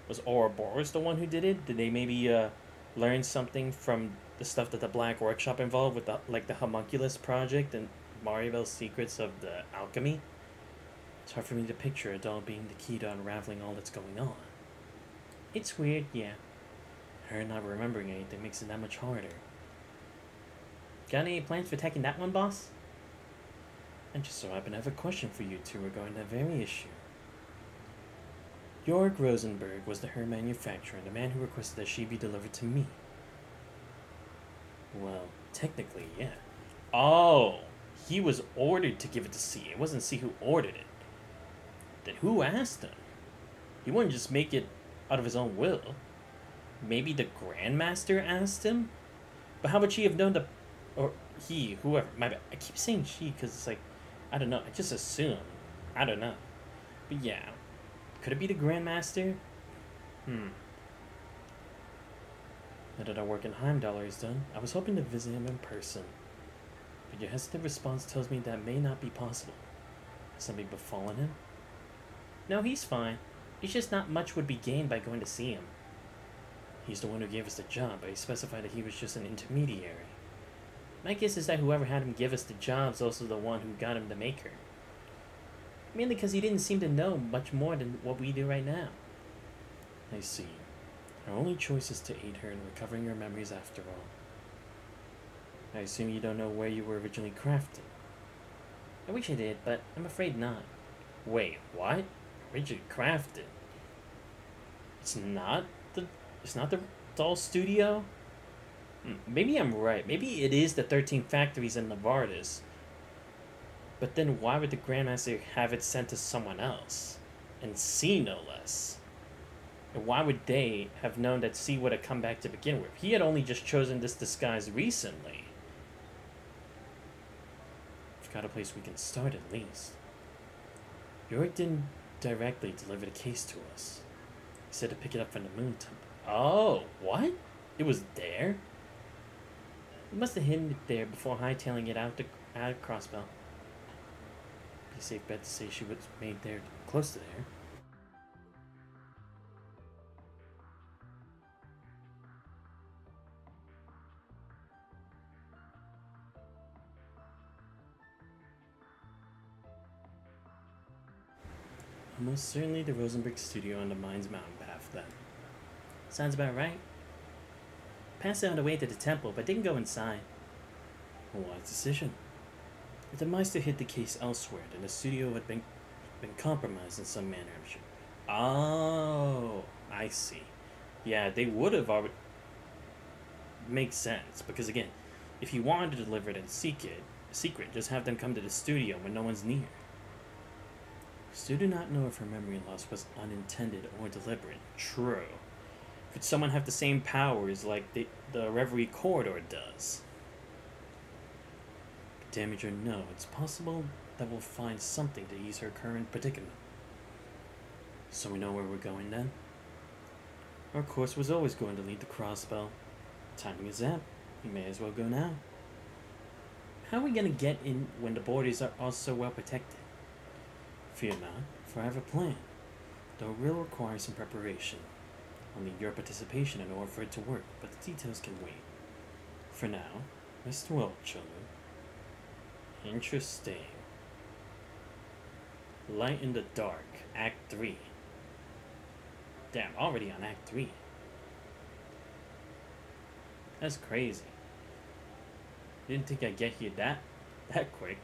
Was Ouroboros the one who did it? Did they maybe learn something from the stuff that the Black Workshop involved with the Homunculus project and Maribel's secrets of the alchemy? It's hard for me to picture a doll being the key to unraveling all that's going on. It's weird, yeah. Her not remembering anything makes it that much harder. Got any plans for attacking that one, boss? I just so happen to have a question for you two regarding that very issue. Jörg Rosenberg was her manufacturer and the man who requested that she be delivered to me. Well, technically, yeah. Oh, he was ordered to give it to C. It wasn't C who ordered it. Then who asked him? He wouldn't just make it out of his own will. Maybe the Grandmaster asked him? But how would she have known the... Or he, whoever. My bad. I keep saying she because it's like... I don't know. I just assume. I don't know. But yeah. Could it be the Grandmaster? Now that our work in Heimdall is done, I was hoping to visit him in person. But your hesitant response tells me that may not be possible. Has something befallen him? No, he's fine. It's just not much would be gained by going to see him. He's the one who gave us the job, but he specified that he was just an intermediary. My guess is that whoever had him give us the job's also the one who got him to make her. Mainly because he didn't seem to know much more than what we do right now. I see. Our only choice is to aid her in recovering her memories after all. I assume you don't know where you were originally crafted. I wish I did, but I'm afraid not. Wait, what? Originally crafted? It's not the doll studio? Maybe I'm right. Maybe it is the 13 factories in Novartis. But then why would the Grandmaster have it sent to someone else? And C no less. And why would they have known that C would have come back to begin with? He had only just chosen this disguise recently. We've got a place we can start at least. York didn't directly deliver the case to us. He said to pick it up from the Moon Temple. Oh, what? It was there? He must have hidden it there before hightailing it out of Crossbell. Be a safe bet to say she was made there close to there. Almost certainly the Rosenberg studio on the Mines Mountain path then. Sounds about right. Passed out on the way to the temple, but didn't go inside. A wise decision. If the Meister hid the case elsewhere, then the studio had been compromised in some manner, I'm sure. Oh, I see. Yeah, they would have already... Makes sense, because again, if you wanted to deliver it in secret, just have them come to the studio when no one's near. Still do not know if her memory loss was unintended or deliberate. True. Could someone have the same powers like the Reverie corridor does? Damage or no, it's possible that we'll find something to ease her current predicament. So we know where we're going then? Our course was always going to lead to Crossbell. Timing is apt. We may as well go now. How are we going to get in when the borders are all so well protected? Fear not, for I have a plan, though it will require some preparation. I'll need your participation in order for it to work, but the details can wait. For now, rest well, children. Interesting. Light in the Dark, Act 3. Damn, already on Act 3. That's crazy. Didn't think I'd get here that quick.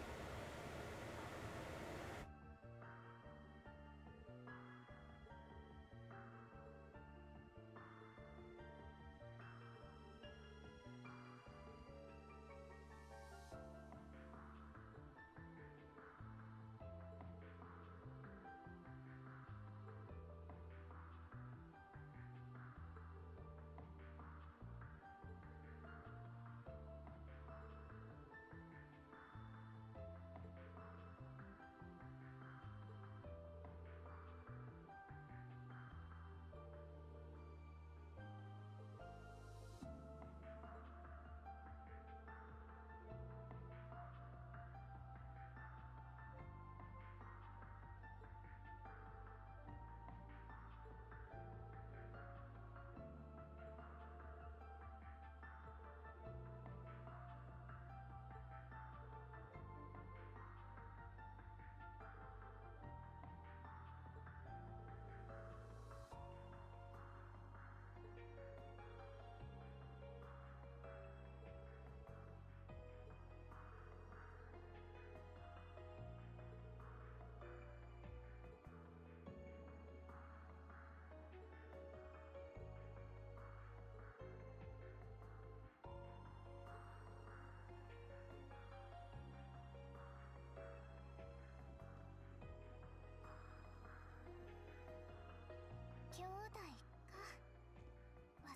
兄弟か。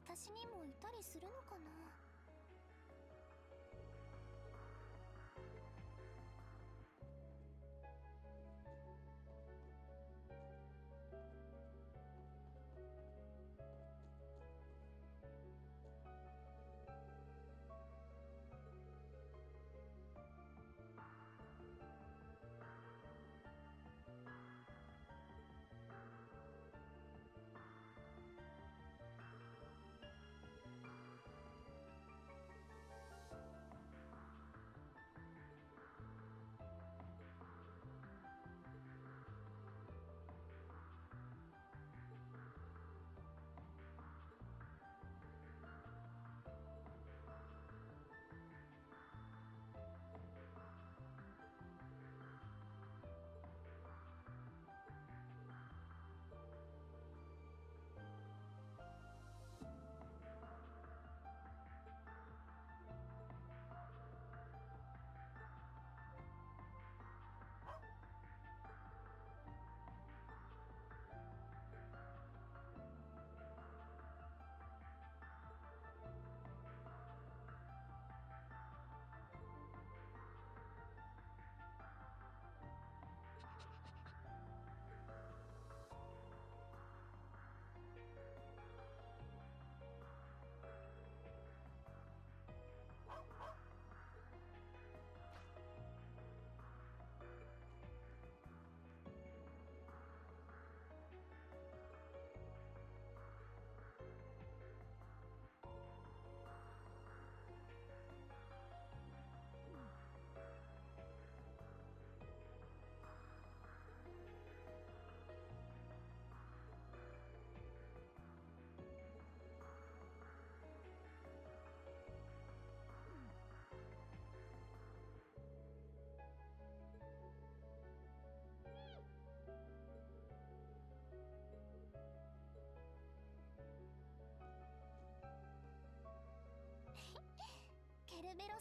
私にもいたりするのかな。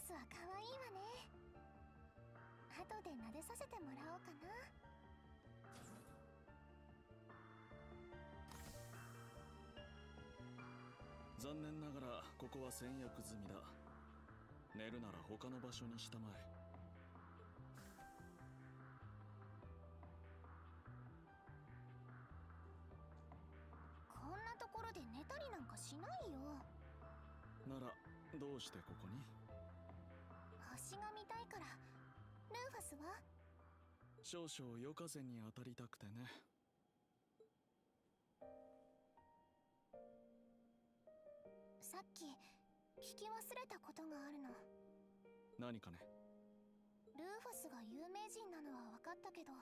スは可愛いわね。後で撫でさせてもらおうかな。残念ながらここは戦略済みだ。寝るなら他の場所にしたまえ。こんなところで寝たりなんかしないよ。ならどうしてここに？星が見たいから。ルーファスは？少々夜風に当たりたくてね。さっき聞き忘れたことがあるの。何かね？ルーファスが有名人なのは分かったけど、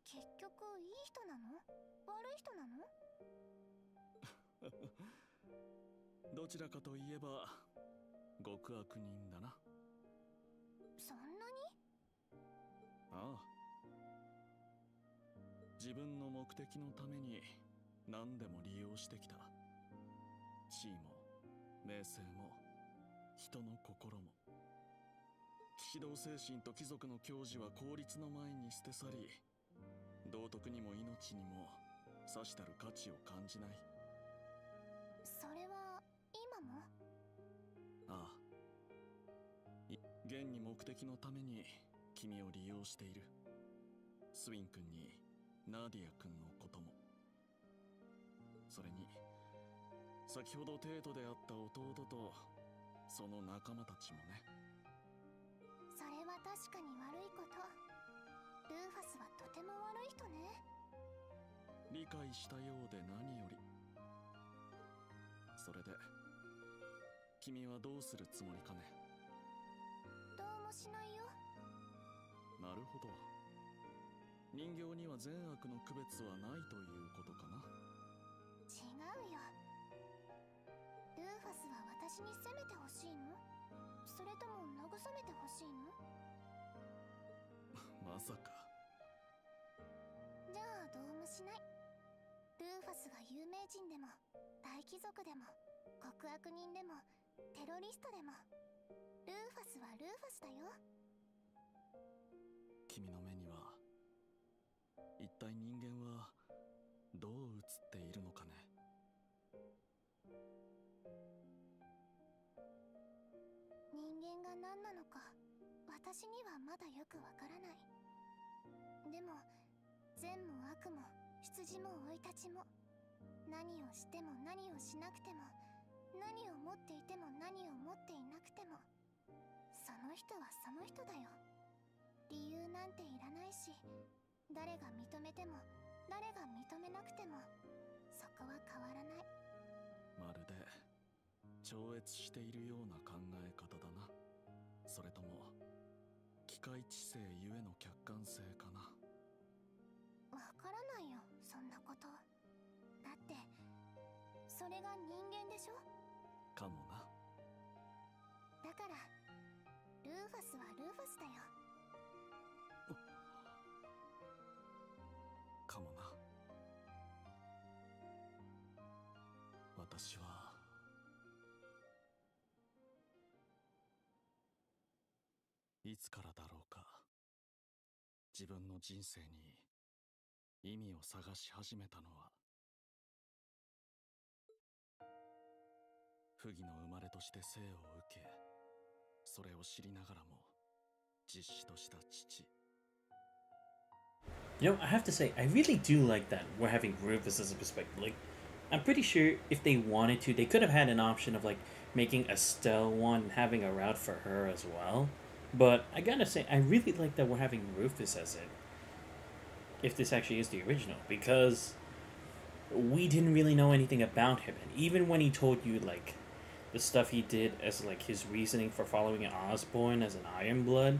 結局いい人なの？悪い人なの？どちらかといえば極悪人だな。そんなに？ああ。自分の目的のために何でも利用してきた。地位も名声も人の心も。騎士道精神と貴族の矜持は効率の前に捨て去り、道徳にも命にもさしたる価値を感じない。それは今も？ああ。現に目的のために君を利用している。スウィン君にナーディア君のことも。それに先ほど帝都で会った弟とその仲間たちもね。それは確かに悪いこと。ルーファスはとても悪い人ね。理解したようで何より。それで君はどうするつもりかね？どうもしないよ。なるほど。人形には善悪の区別はないということかな。違うよ。ルーファスは私に責めてほしいの？それとも慰めてほしいの？まさか。じゃあどうもしない。ルーファスが有名人でも大貴族でも極悪人でもテロリストでも、ルーファスはルーファスだよ。君の目には一体人間はどう映っているのかね？人間が何なのか私にはまだよくわからない。でも善も悪も羊も生い立ちも、何をしても何をしなくても、何を持っていても何を持っていなくても、その人はその人だよ。理由なんていらないし、誰が認めても誰が認めなくてもそこは変わらない。まるで超越しているような考え方だな。それとも機械知性ゆえの客観性かな。わからないよ、そんなこと。だってそれが人間でしょ。かもな。だからルーファスはルーファスだよ。かもな。私はいつからだろうか、自分の人生に意味を探し始めたのは。不義の生まれとして生を受け、それを知りながらも実子とした父。You know, I have to say, I really do like that we're having Rufus as a perspective. Like, I'm pretty sure if they wanted to, they could have had an option of, like, making Estelle one and having a route for her as well. But I gotta say, I really like that we're having Rufus as it, if this actually is the original, because we didn't really know anything about him. And even when he told you, like, the stuff he did as, like, his reasoning for following Osborn as an Iron Blood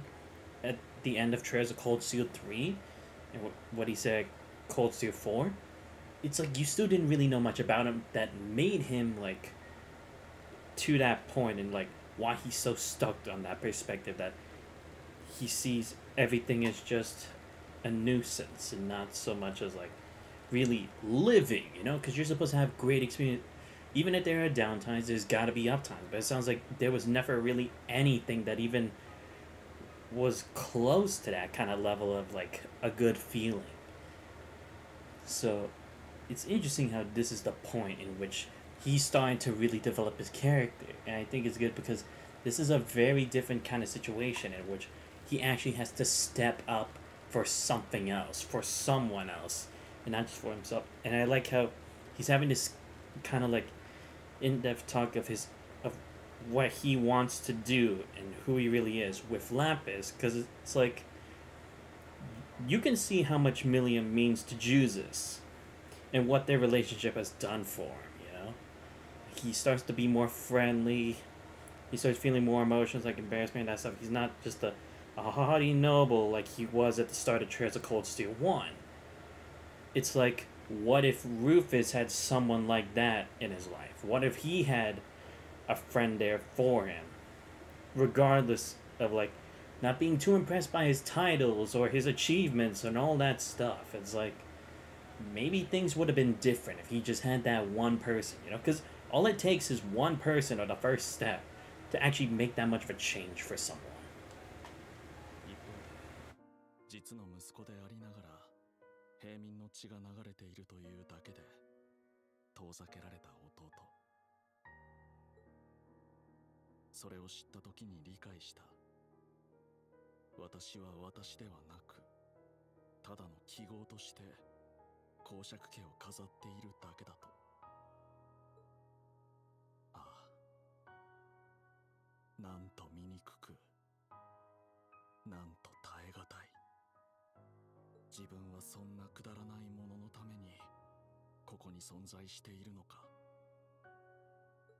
at the end of Trails of Cold Steel 3, and what he said Cold Steel 4, it's like you still didn't really know much about him that made him, like, to that point, and, like, why he's so stuck on that perspective that he sees everything as just a nuisance and not so much as, like, really living, you know? Because you're supposed to have great experience, even if there are downtimes, there's got to be uptimes. But it sounds like there was never really anything that even was close to that kind of level of like a good feeling. So it's interesting how this is the point in which he's starting to really develop his character, and I think it's good because this is a very different kind of situation in which he actually has to step up for something else, for someone else, and not just for himself. And I like how he's having this kind of like in-depth talk of what he wants to do and who he really is with Lapis, because it's like you can see how much Milliam means to Jesus and what their relationship has done for him, you know? He starts to be more friendly. He starts feeling more emotions like embarrassment and that stuff. He's not just a haughty noble like he was at the start of Trails of Cold Steel 1. It's like, what if Rufus had someone like that in his life? What if he had a friend there for him? Regardless of, like, not being too impressed by his titles or his achievements and all that stuff. It's like, maybe things would have been different if he just had that one person, you know? Because all it takes is one person or the first step to actually make that much of a change for someone. 実の息子でありながら平民の血が流れているというだけで遠ざけられた弟。それを知った時に理解した。私は私ではなく、ただの記号として公爵家を飾っているだけだと。ああ、なんと醜く、なんと耐え難い。自分はそんなくだらないもののためにここに存在しているのか。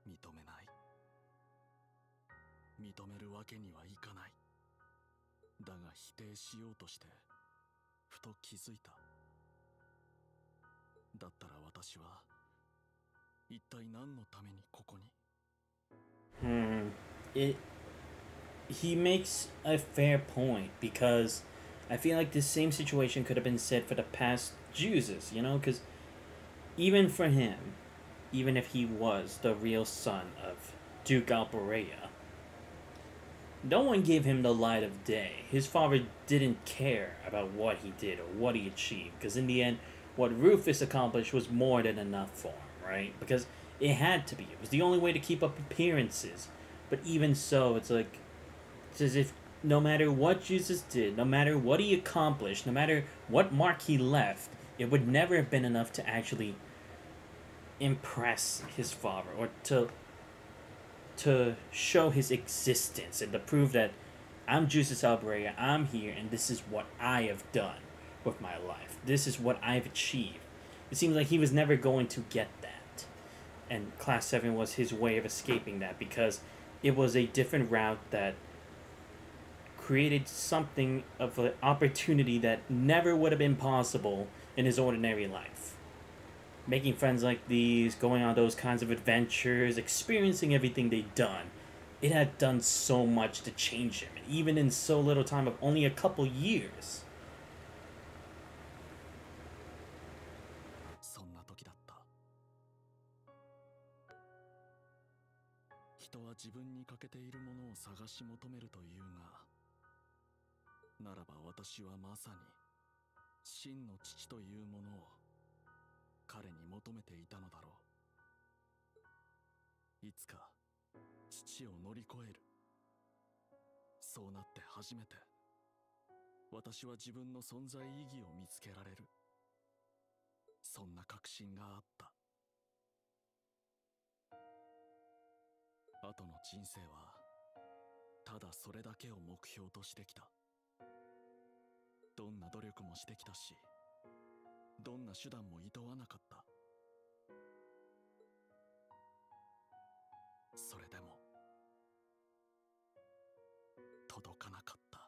認めない。認めるわけにはいかない。だが否定しようとしてふと気づいた。だったら私は一体何のためにここに。He makes a fair point because I feel like this same situation could have been said for the past Juses, you know, because even for him, even if he was the real son of Duke Alberea, no one gave him the light of day. His father didn't care about what he did or what he achieved, because in the end, what Rufus accomplished was more than enough for him, right? Because it had to be. It was the only way to keep up appearances. But even so, it's like, it's as if no matter what Jesus did, no matter what he accomplished, no matter what mark he left, it would never have been enough to actually impress his father or to show his existence and to prove that I'm Jesus Alberea, I'm here, and this is what I have done with my life. This is what I've achieved. It seems like he was never going to get that. And Class 7 was his way of escaping that because it was a different route that created something of an opportunity that never would have been possible in his ordinary life. Making friends like these, going on those kinds of adventures, experiencing everything they'd done, it had done so much to change him, even in so little time of only a couple years. そんな時だった。人は自分に欠けているものを探し求めるというが、ならば私はまさに真の父というものを彼に求めていたのだろう。いつか父を乗り越える。そうなって初めて私は自分の存在意義を見つけられる。そんな確信があった。後の人生はただそれだけを目標としてきた。どんな努力もしてきたし、どんな手段も厭わなかった。それでも届かなかった。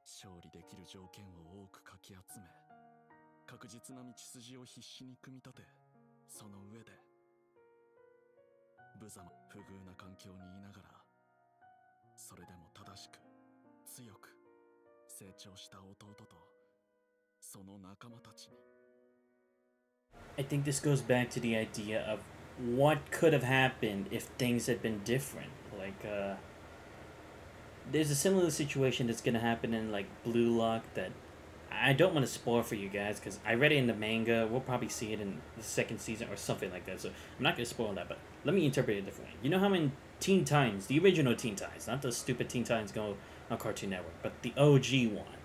勝利できる条件を多くかき集め、確実な道筋を必死に組み立て、その上で無様不遇な環境にいながら、それでも正しく強く成長した弟とその仲間たちに。I think this goes back to the idea of what could have happened if things had been different. Like, there's a similar situation that's gonna happen in like Blue Lock that I don't want to spoil for you guys because I read it in the manga. We'll probably see it in the second season or something like that. So I'm not gonna spoil that, but let me interpret it a different way. You know how in Teen Titans, the original Teen Titans, not the stupid Teen Titans go on Cartoon Network, but the OG one,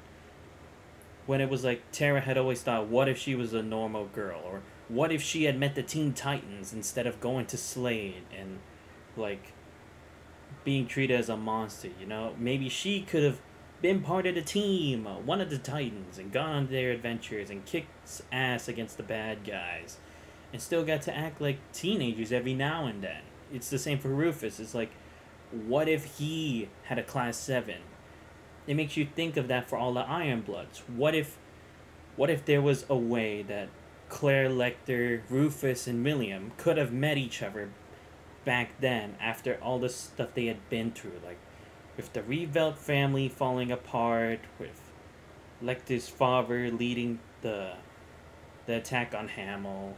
when it was like Tara had always thought, what if she was a normal girl, or what if she had met the Teen Titans instead of going to Slade and like being treated as a monster, you know? Maybe she could have been part of the team, one of the Titans, and gone on their adventures and kicked ass against the bad guys, and still got to act like teenagers every now and then. It's the same for Rufus. It's like, what if he had a Class 7? It makes you think of that for all the Iron Bloods. What if there was a way that Claire, Lecter, Rufus, and William could have met each other back then after all the stuff they had been through, like with the Revelt family falling apart, with Lecter's father leading the attack on Hamill,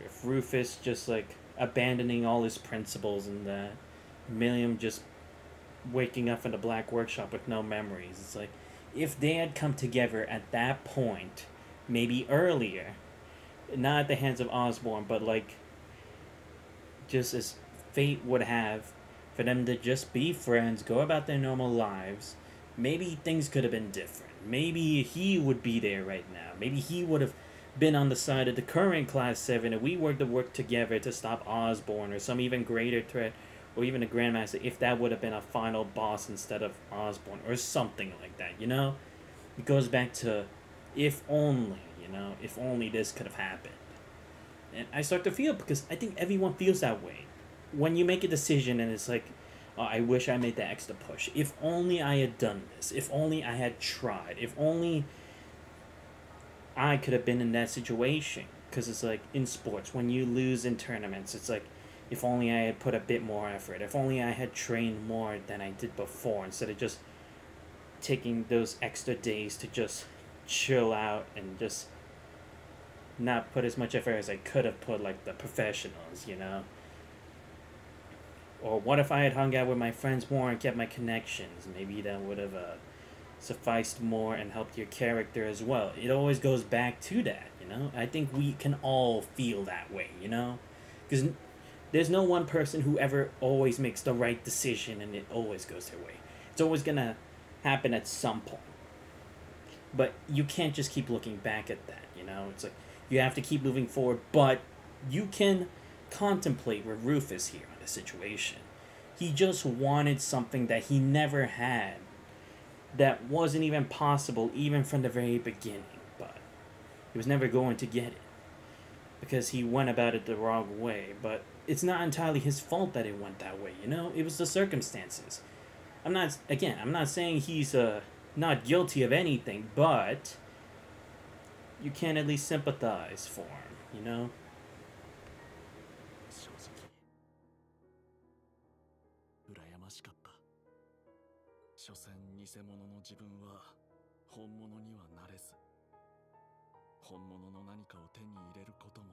with Rufus just like abandoning all his principles, and that William just waking up in the Black Workshop with no memories. It's like, if they had come together at that point, maybe earlier, not at the hands of Osborn, but like just as fate would have, for them to just be friends, go about their normal lives, maybe things could have been different. Maybe he would be there right now. Maybe he would have been on the side of the current Class 7 and we were to work together to stop Osborn or some even greater threat, or even a Grandmaster, if that would have been a final boss instead of Osborn, or something like that, you know? It goes back to, if only, you know? If only this could have happened. And I start to feel, because I think everyone feels that way. When you make a decision and it's like, oh, I wish I made that extra push. If only I had done this. If only I had tried. If only I could have been in that situation. Because it's like, in sports, when you lose in tournaments, it's like, if only I had put a bit more effort. If only I had trained more than I did before, instead of just taking those extra days to just chill out and just not put as much effort as I could have put, like the professionals, you know? Or what if I had hung out with my friends more and kept my connections? Maybe that would have sufficed more and helped your character as well. It always goes back to that, you know? I think we can all feel that way, you know? Because there's no one person who ever always makes the right decision and it always goes their way. It's always going to happen at some point. But you can't just keep looking back at that, you know? It's like, you have to keep moving forward, but you can contemplate with Rufus here on the situation. He just wanted something that he never had, that wasn't even possible even from the very beginning, but he was never going to get it because he went about it the wrong way. But it's not entirely his fault that it went that way, you know? It was the circumstances. I'm not saying he's not guilty of anything, but you can at least sympathize for him, you know? 正直羨ましかった。所詮偽物の自分は本物にはなれず、本物の何かを手に入れることも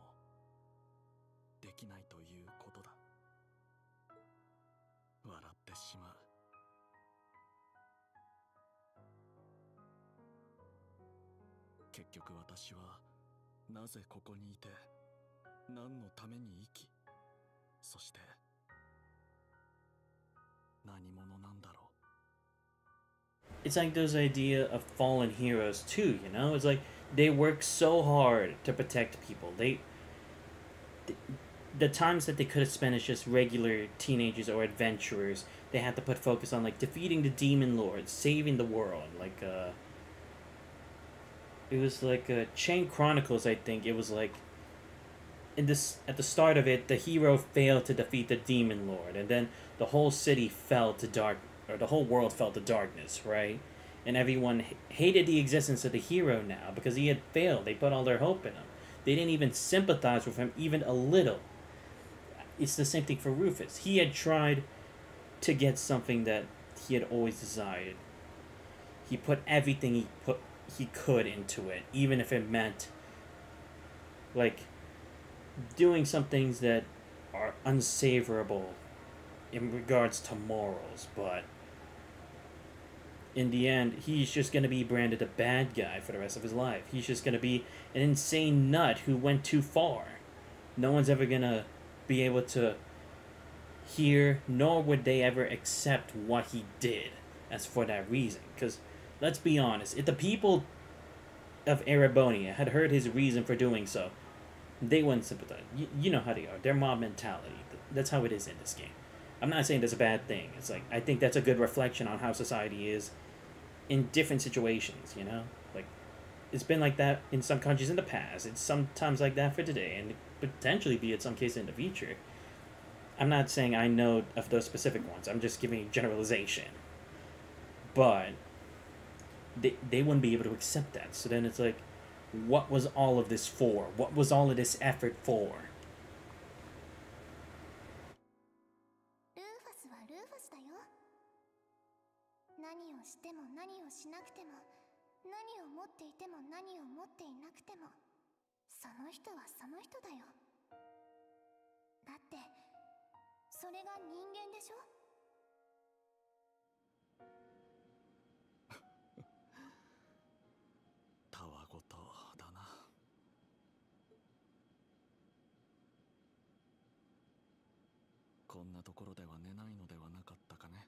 できないということだ。笑ってしまう。結局私はなぜここにいて、何のために生き、そして何者なんだろう。 It's like those idea of fallen heroes too, you know? It's like they work so hard to protect people. The times that they could have spent as just regular teenagers or adventurers, they had to put focus on like defeating the demon lords, saving the world. Like it was like Chain Chronicles, I think. It was like at the start of it, the hero failed to defeat the demon lord, and then the whole city fell to the whole world fell to darkness, right? And everyone hated the existence of the hero now because he had failed. They put all their hope in him. They didn't even sympathize with him even a little. It's the same thing for Rufus. He had tried to get something that he had always desired. He put everything he could into it, even if it meant like doing some things that are unsavourable in regards to morals, but in the end, he's just going to be branded a bad guy for the rest of his life. He's just going to be an insane nut who went too far. No one's ever going to be able to hear, nor would they ever accept what he did as for that reason. Because, let's be honest, if the people of Erebonia had heard his reason for doing so, they wouldn't sympathize. You know how they are. They're mob mentality. That's how it is in this game. I'm not saying that's a bad thing. It's like, I think that's a good reflection on how society is in different situations, you know? Like, it's been like that in some countries in the past. It's sometimes like that for today, and potentially be in some cases in the future. I'm not saying I know of those specific ones. I'm just giving a generalization. But they wouldn't be able to accept that. So then it's like, what was all of this for? What was all of this effort for? ルーファスはルーファスだよ。何をしても何をしなくても、何を持っていても何を持っていなくても、その人はその人だよ。だってそれが人間でしょ。たわごとだな。こんなところでは寝ないのではなかったかね。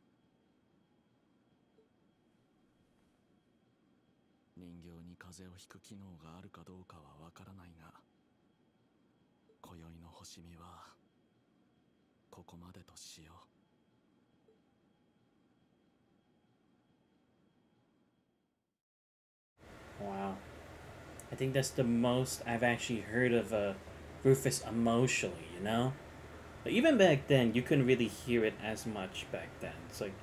人形に風邪をひく機能があるかどうかはわからないが、今宵の星見はここまでとしよう。Wow. I think that's the most I've actually heard of Rufus emotionally, you know? But even back then, you couldn't really hear it as much back then. It's like,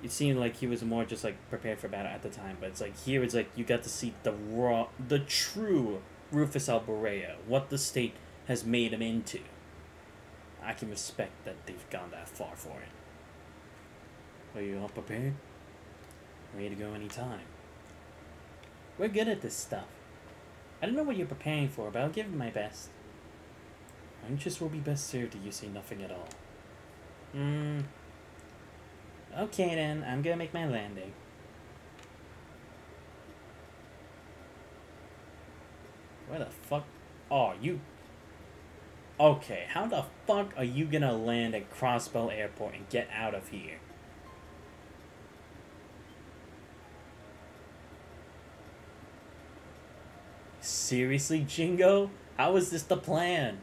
it seemed like he was more just like prepared for battle at the time, but it's like here it's like you got to see the true Rufus Alborea, what the state has made him into. I can respect that they've gone that far for it. Are you all prepared? Ready to go anytime. We're good at this stuff. I don't know what you're preparing for, but I'll give it my best. My interest will be best served if you say nothing at all. Okay then, I'm gonna make my landing. Where the fuck? Oh, you... Okay, how the fuck are you gonna land at Crossbow Airport and get out of here? Seriously, Jingo? How is this the plan?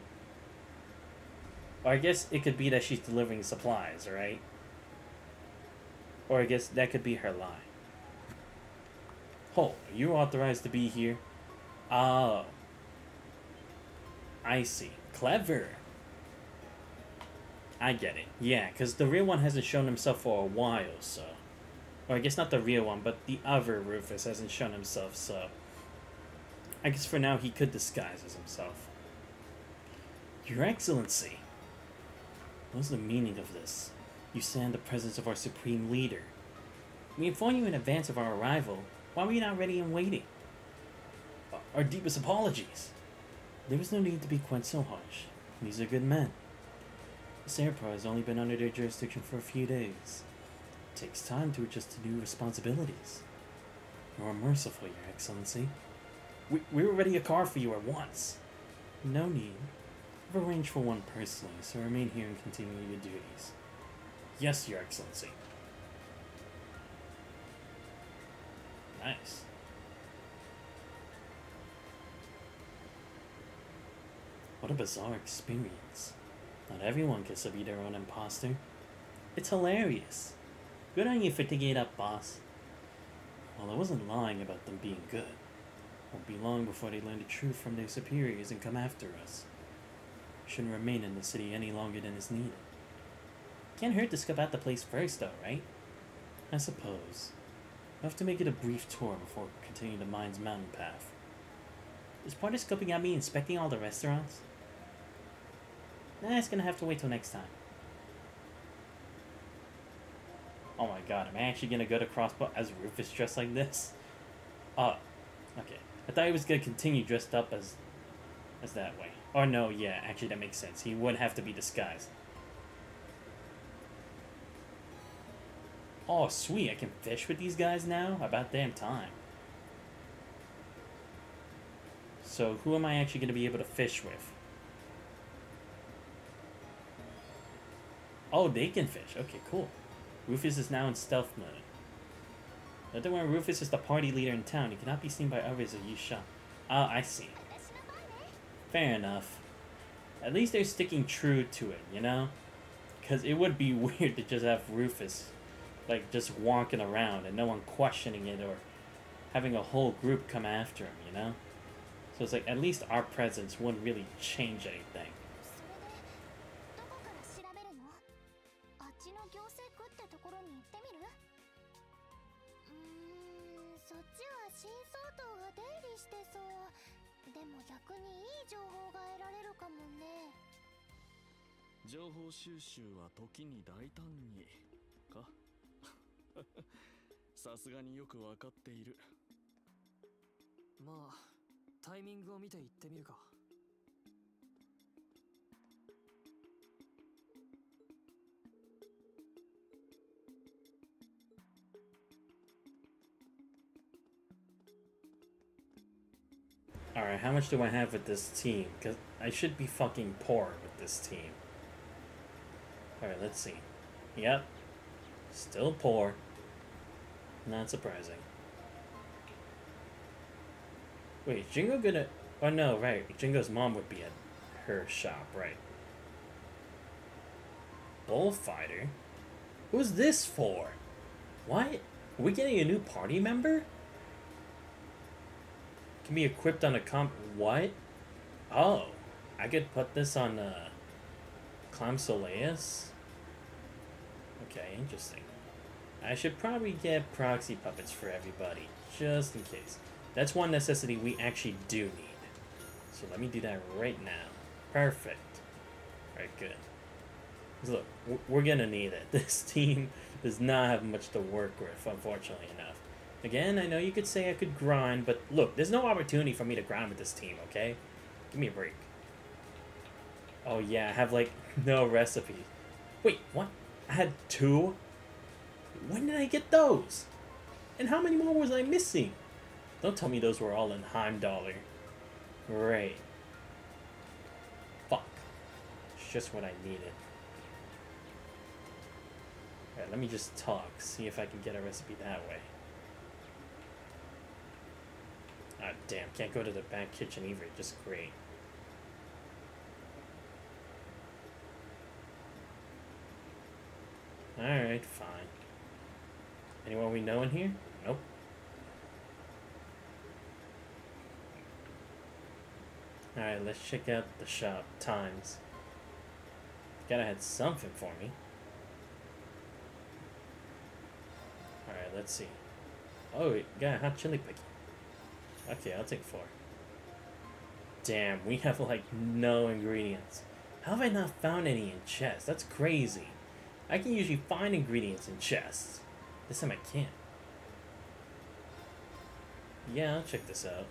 Or I guess it could be that she's delivering supplies, right? Or I guess that could be her lie. Oh, you're authorized to be here? Oh. I see. Clever. I get it. Yeah, because the real one hasn't shown himself for a while, so... Or I guess not the real one, but the other Rufus hasn't shown himself, so... I guess for now he could disguise as himself. Your Excellency! What's the meaning of this? You stand in the presence of our supreme leader. We informed you in advance of our arrival. Why were you not ready and waiting? Our deepest apologies. There was no need to be quite so harsh. These are good men. This airport has only been under their jurisdiction for a few days. It takes time to adjust to new responsibilities. You are merciful, Your Excellency. We were ready a car for you at once. No need. I've arranged for one personally, so remain here and continue your duties. Yes, Your Excellency. Nice. What a bizarre experience. Not everyone gets to be their own imposter. It's hilarious. Good on you for thinking it up, boss. Well, I wasn't lying about them being good. Won't be long before they learn the truth from their superiors and come after us. Shouldn't remain in the city any longer than is needed. Can't hurt to scope out the place first, though, right? I suppose. We'll have to make it a brief tour before continuing the mine's mountain path. Is part of scoping out me inspecting all the restaurants? Nah, it's gonna have to wait till next time. Oh my god, am I actually gonna go to Crossbow as Rufus dressed like this? Okay. I thought he was gonna continue dressed up as That's that way. Oh no, yeah, actually that makes sense. He would have to be disguised. Oh, sweet, I can fish with these guys now? About damn time. So, who am I actually going to be able to fish with? Oh, they can fish. Okay, cool. Rufus is now in stealth mode. Not that when Rufus is the party leader in town, he cannot be seen by others or use shot. Oh, I see. Fair enough. At least they're sticking true to it, you know? Because it would be weird to just have Rufus, like, just walking around and no one questioning it or having a whole group come after him, you know? So it's like, at least our presence wouldn't really change anything. そっちは新総統が出入りしてそう。でも逆にいい情報が得られるかもね。情報収集は時に大胆にかさすがによくわかっている。まあタイミングを見て行ってみるか。Alright, how much do I have with this team? Because I should be fucking poor with this team. Alright, let's see. Yep. Still poor. Not surprising. Wait, is Jingo gonna... Oh no, right. Jingo's mom would be at her shop, right. Bullfighter? Who's this for? What? Are we getting a new party member? Can be equipped on a what? Oh, I could put this on Clam Soleus? Okay, interesting. I should probably get proxy puppets for everybody, just in case. That's one necessity we actually do need. So let me do that right now. Perfect. Alright, good. Look, we're gonna need it. This team does not have much to work with, unfortunately enough. Again, I know you could say I could grind, but look, there's no opportunity for me to grind with this team, okay? Give me a break. Oh yeah, I have, like, no recipe. Wait, what? I had 2? When did I get those? And how many more was I missing? Don't tell me those were all in Heimdall. Great. Fuck. It's just what I needed. Alright, let me just talk, see if I can get a recipe that way. Ah, damn, can't go to the back kitchen either, just great. Alright, fine. Anyone we know in here? Nope. Alright, let's check out the shop times. Gotta have something for me. Alright, let's see. Oh, we got a hot chili picky. Okay, I'll take 4. Damn, we have like no ingredients. How have I not found any in chests? That's crazy. I can usually find ingredients in chests. This time I can't. Yeah, I'll check this out.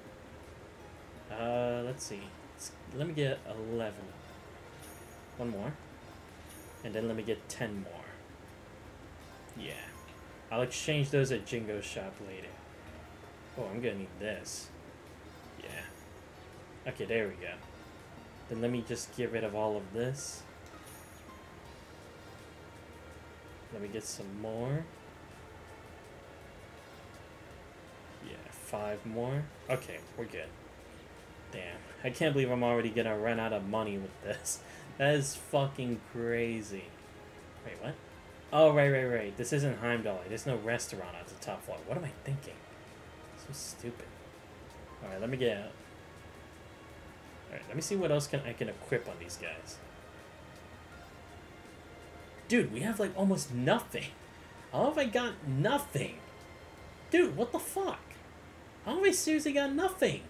Let's see. Let me get 11. One more. And then let me get 10 more. Yeah. I'll exchange those at Jingo's shop later. Oh, I'm gonna need this. Yeah. Okay, there we go. Then let me just get rid of all of this. Let me get some more. Yeah, 5 more. Okay, we're good. Damn. I can't believe I'm already gonna run out of money with this. That is fucking crazy. Wait, what? Oh, right. This isn't Heimdall. There's no restaurant at the top floor. What am I thinking? So stupid. Alright, let me get out. Alright, let me see what else I can equip on these guys. Dude, we have like almost nothing. How have I got nothing? Dude, what the fuck? How have I seriously got nothing?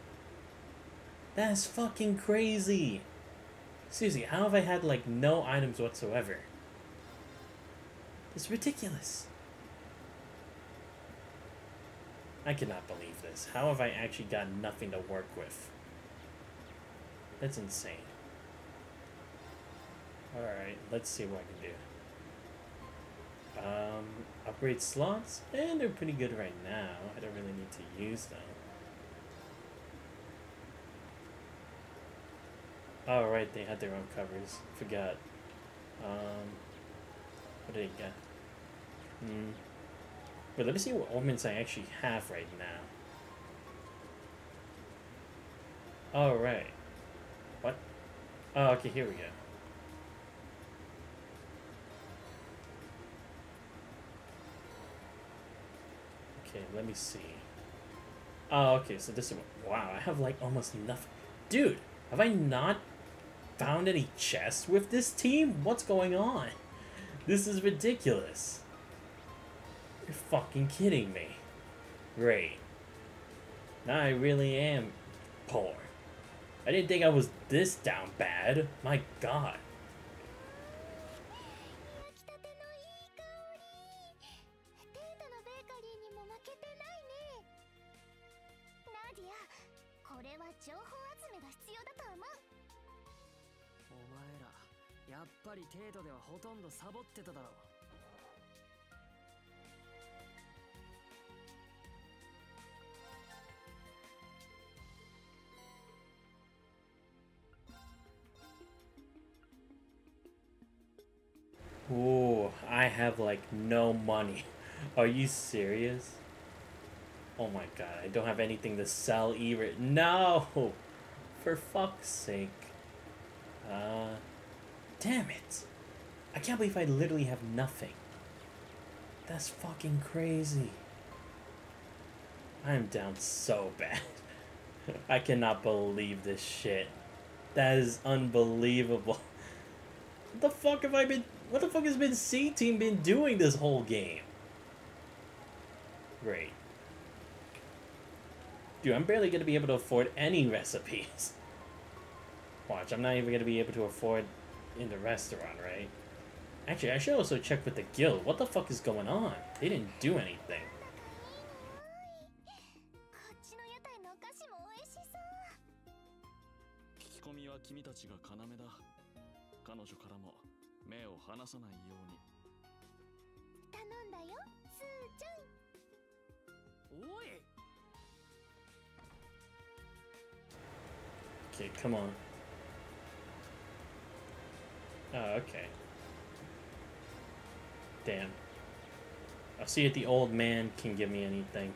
That's fucking crazy. Seriously, how have I had like no items whatsoever? It's ridiculous. I cannot believe this. How have I actually got nothing to work with? That's insane. Alright, let's see what I can do. Upgrade slots, and they're pretty good right now. I don't really need to use them. Oh, right, they had their own covers. Forgot. What did I get? But let me see what omens I actually have right now. Alright. What? Oh, okay, here we go. Okay, let me see. Oh, okay, so this is... Wow, I have like almost nothing. Dude, have I not found any chests with this team? What's going on? This is ridiculous. You're fucking kidding me. Great. Now I really am poor. I didn't think I was this down bad. My god. 焼きたてのいい香り。テータのベーカリーにも負けてないね。ナディア、これは情報集めが必要だと思う。お前らやっぱり程度ではほとんどサボってただろ。Ooh, I have like no money. Are you serious? Oh my god, I don't have anything to sell either. No! For fuck's sake. Damn it. I can't believe I literally have nothing. That's fucking crazy. I am down so bad. I cannot believe this shit. That is unbelievable. What the fuck have I been... What the fuck has been C-Team been doing this whole game? Great. Dude, I'm barely gonna be able to afford any recipes. Watch, I'm not even gonna be able to afford in the restaurant, right? Actually, I should also check with the guild. What the fuck is going on? They didn't do anything. こっちの屋台のお菓子も美味しそう。聞き込みは君たちが要だ。彼女からも目を離さないように。頼んだよ、スーちゃん。おい。 Okay, come on. Oh, okay. Damn. I'll see if the old man can give me anything.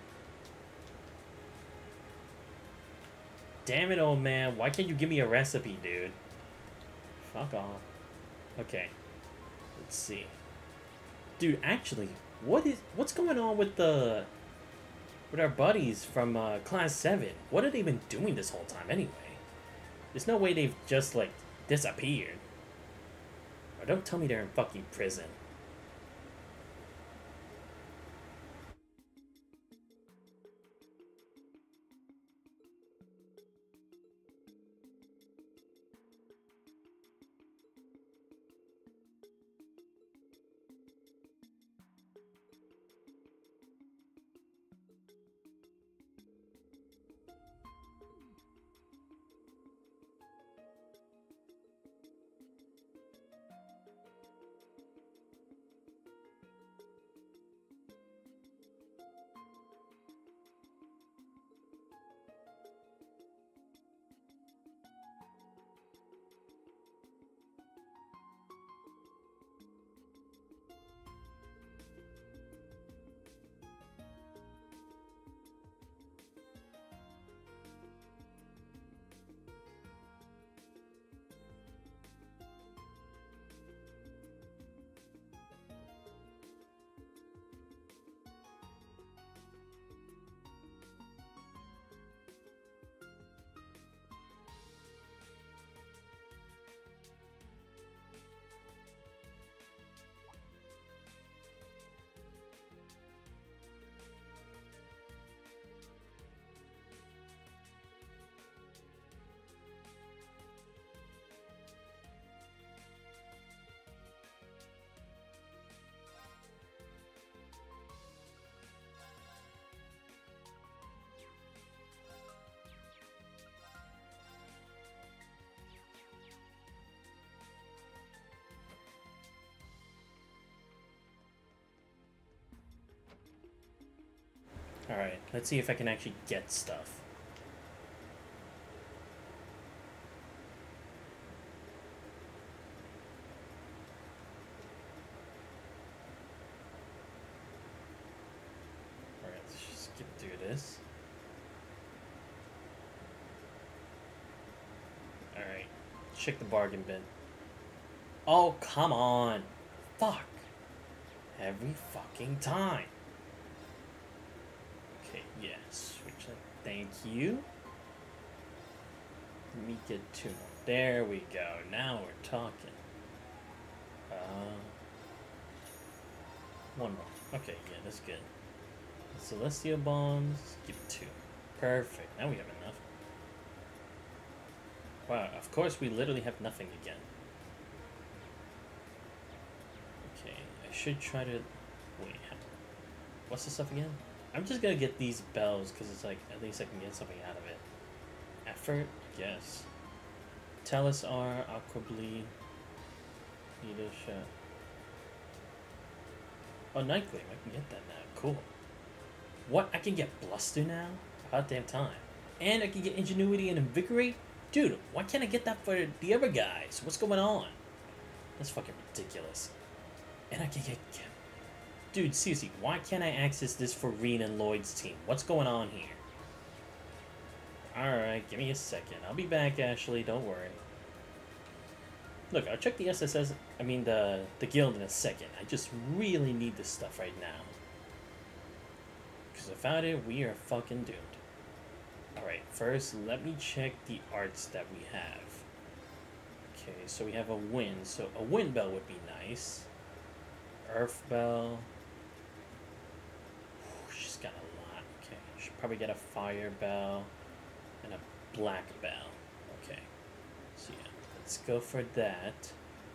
Damn it, old man. Why can't you give me a recipe, dude? Fuck off. Okay. Let's see. Dude, actually, what's going on with our buddies from Class 7? What have they been doing this whole time anyway? There's no way they've just, like, disappeared. Or don't tell me they're in fucking prison. Alright, let's see if I can actually get stuff. Alright, let's just skip through this. Alright, check the bargain bin. Oh, come on! Fuck! Every fucking time! Okay, yeah, switch that. Thank you. Let me get 2 more. There we go. Now we're talking. 1 more. Okay, yeah, that's good. Celestial bombs. Give 2. Perfect. Now we have enough. Wow, of course we literally have nothing again. Okay, I should try to... Wait, what's this stuff again? I'm just gonna get these bells because it's like at least I can get something out of it. Effort, yes. Talus R, Aqua Bleed, Needle Shot. Oh, Night Gleam, I can get that now. Cool. What? I can get Bluster now? About damn time. And I can get Ingenuity and Invigorate? Dude, why can't I get that for the other guys? What's going on? That's fucking ridiculous. And I can get... Dude, seriously, why can't I access this for Reen and Lloyd's team? What's going on here? Alright, give me a second. I'll be back, Ashley. Don't worry. Look, I'll check the SSS... I mean, the guild in a second. I just really need this stuff right now. Because without it, we are fucking doomed. Alright, first, let me check the arts that we have. Okay, so we have a wind. So a wind bell would be nice. Earth bell... She's got a lot. Okay, should probably get a fire bell and a black bell. Okay, so yeah, let's go for that.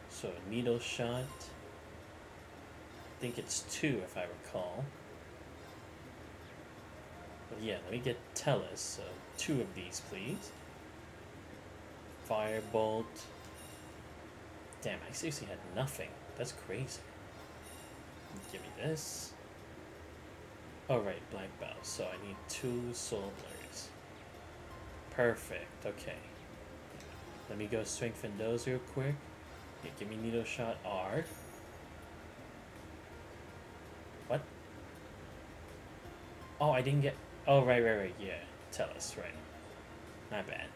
So a needle shot. I think it's 2 if I recall. But yeah, let me get Tellus. So 2 of these, please. Firebolt. Damn, I seriously had nothing. That's crazy. Give me this. Alright, black bell. So I need 2 soul blurs. Perfect. Okay. Let me go strengthen those real quick. Yeah, give me needle shot R. What? Oh, I didn't get... Oh, right. Yeah. Tell us, right. My bad.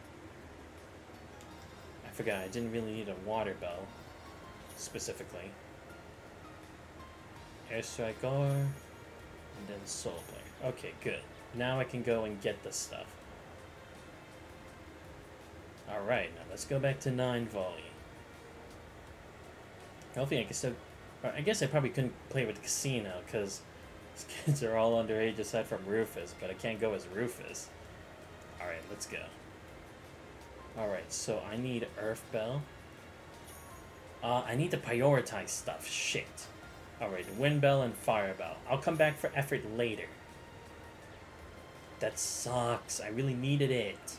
I forgot, I didn't really need a water bell. Specifically. Airstrike R. And then soul blur. Okay, good. Now I can go and get this stuff. Alright, now let's go back to 9 volley. Hopefully I can still... I guess I probably couldn't play with the casino, because these kids are all underage aside from Rufus, but I can't go as Rufus. Alright, let's go. Alright, so I need Earth Bell. I need to prioritize stuff. Shit. Alright, Wind Bell and Fire Bell. I'll come back for effort later. That sucks. I really needed it.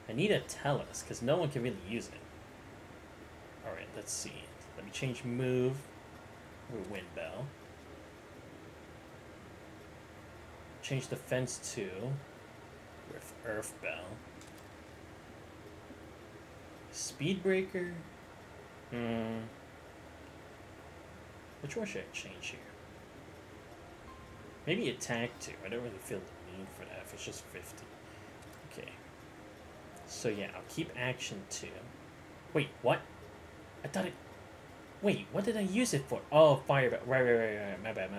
I need a Tellus, because no one can really use it. Alright, let's see. Let me change move for Wind Bell. Change defense to with Earth Bell. Speed Breaker? Which one should I change here? Maybe attack 2. I don't really feel the need for that if it's just 50. Okay. So yeah, I'll keep action 2. Wait, what? I thought it... Wait, what did I use it for? Oh, fire bell. Right. My bad.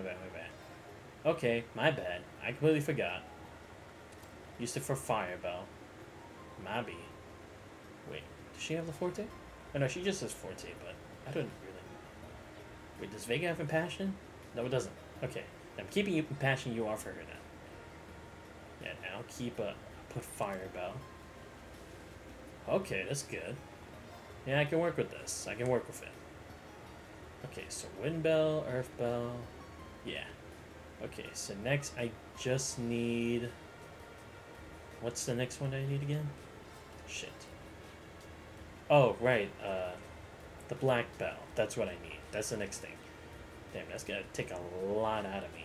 Okay, my bad. I completely forgot. Used it for fire bell. Maybe. Wait, does she have the forte? Oh no, she just has forte, but I don't really... Wait, does Vega have Impassion? No, it doesn't. Okay, I'm keeping you Impassion you offer her now. Yeah, now keep put fire bell. Okay, that's good. Yeah, I can work with this. I can work with it. Okay, so Wind Bell, Earth Bell. Yeah. Okay, so next I just need... What's the next one I need again? Shit. Oh, right. The Black Bell. That's what I need. That's the next thing. Damn, that's gonna take a lot out of me.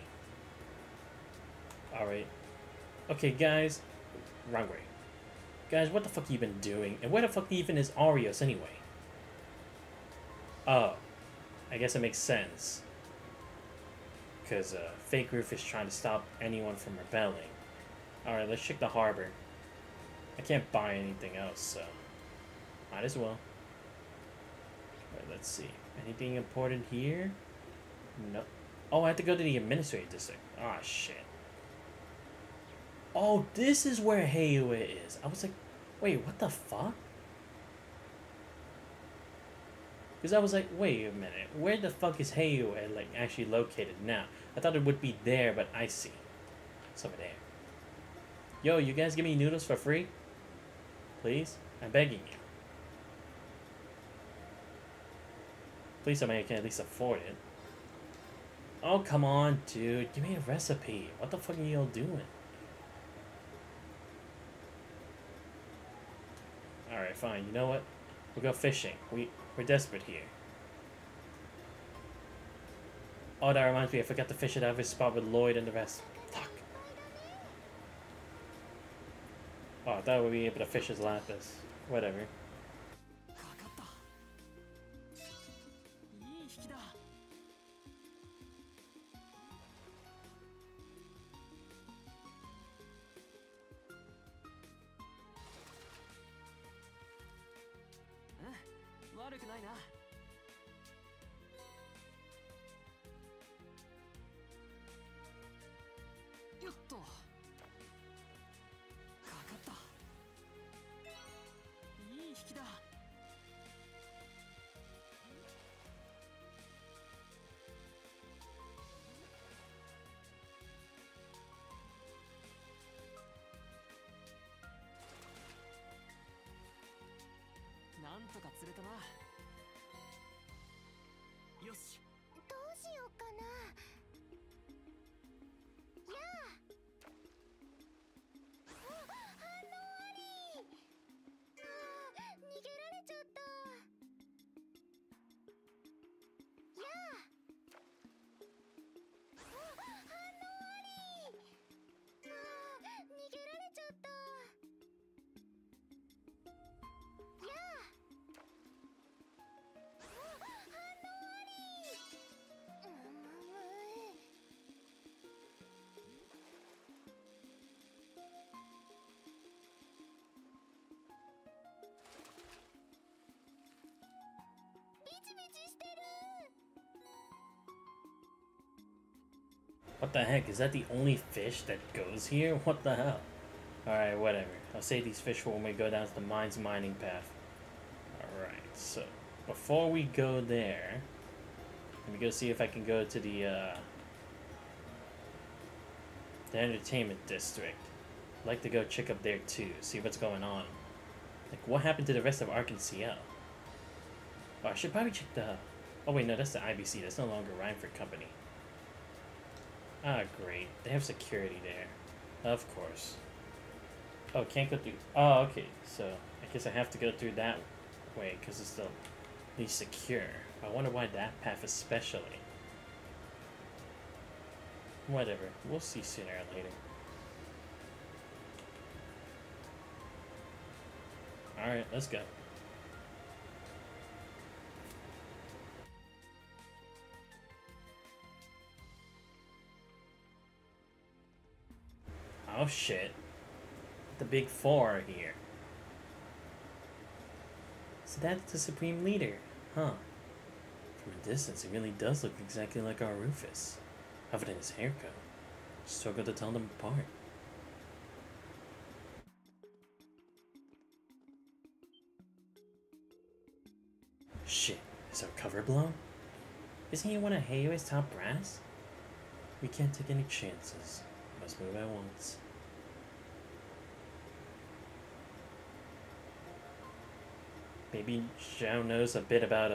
Alright. Okay, guys. Wrong way. Guys, what the fuck you been doing? And where the fuck even is Arios anyway? Oh. I guess it makes sense. Because fake roof is trying to stop anyone from rebelling. Alright, let's check the harbor. I can't buy anything else, so might as well. Alright, let's see. Anything important here? No. Oh, I have to go to the administrative district. Ah, shit. Oh, this is where Heiyue is. I was like, wait, what the fuck? Because I was like, wait a minute. Where the fuck is Heiyue like actually located now? I thought it would be there, but I see. It's over there. Yo, you guys give me noodles for free? Please? I'm begging you. Please tell me I can at least afford it. Oh, come on, dude. Give me a recipe. What the fuck are y'all doing? Alright, fine. You know what? We'll go fishing. We're desperate here. Oh, that reminds me. I forgot to fish it out of his spot with Lloyd and the rest. Fuck. Oh, I thought we'd be able to fish his lapis. Whatever.どうしようかな。やあ。あ、反応あり。逃げられちゃった。やあ。反応あり。逃げられちゃった。やあ。What the heck? Is that the only fish that goes here? What the hell? Alright, whatever. I'll save these fish for when we go down to the mines mining path. Alright, so before we go there, let me go see if I can go to the entertainment district. I'd like to go check up there too, see what's going on. Like, what happened to the rest of Arkansas? Oh, I should probably check the... Oh wait, no, that's the IBC. That's no longer Rhineford Company. Ah, great. They have security there. Of course. Oh, can't go through... Oh, okay. So, I guess I have to go through that way, because it's the least secure. I wonder why that path especially. Whatever. We'll see sooner or later. Alright, let's go. Oh shit. The big four are here. So that's the Supreme Leader, huh? From a distance, he really does look exactly like our Rufus. Other than his haircut. Struggle to tell them apart. Shit, is our cover blown? Isn't he one of Heiyue's top brass? We can't take any chances. Must move at once. Maybe Zhao knows a bit about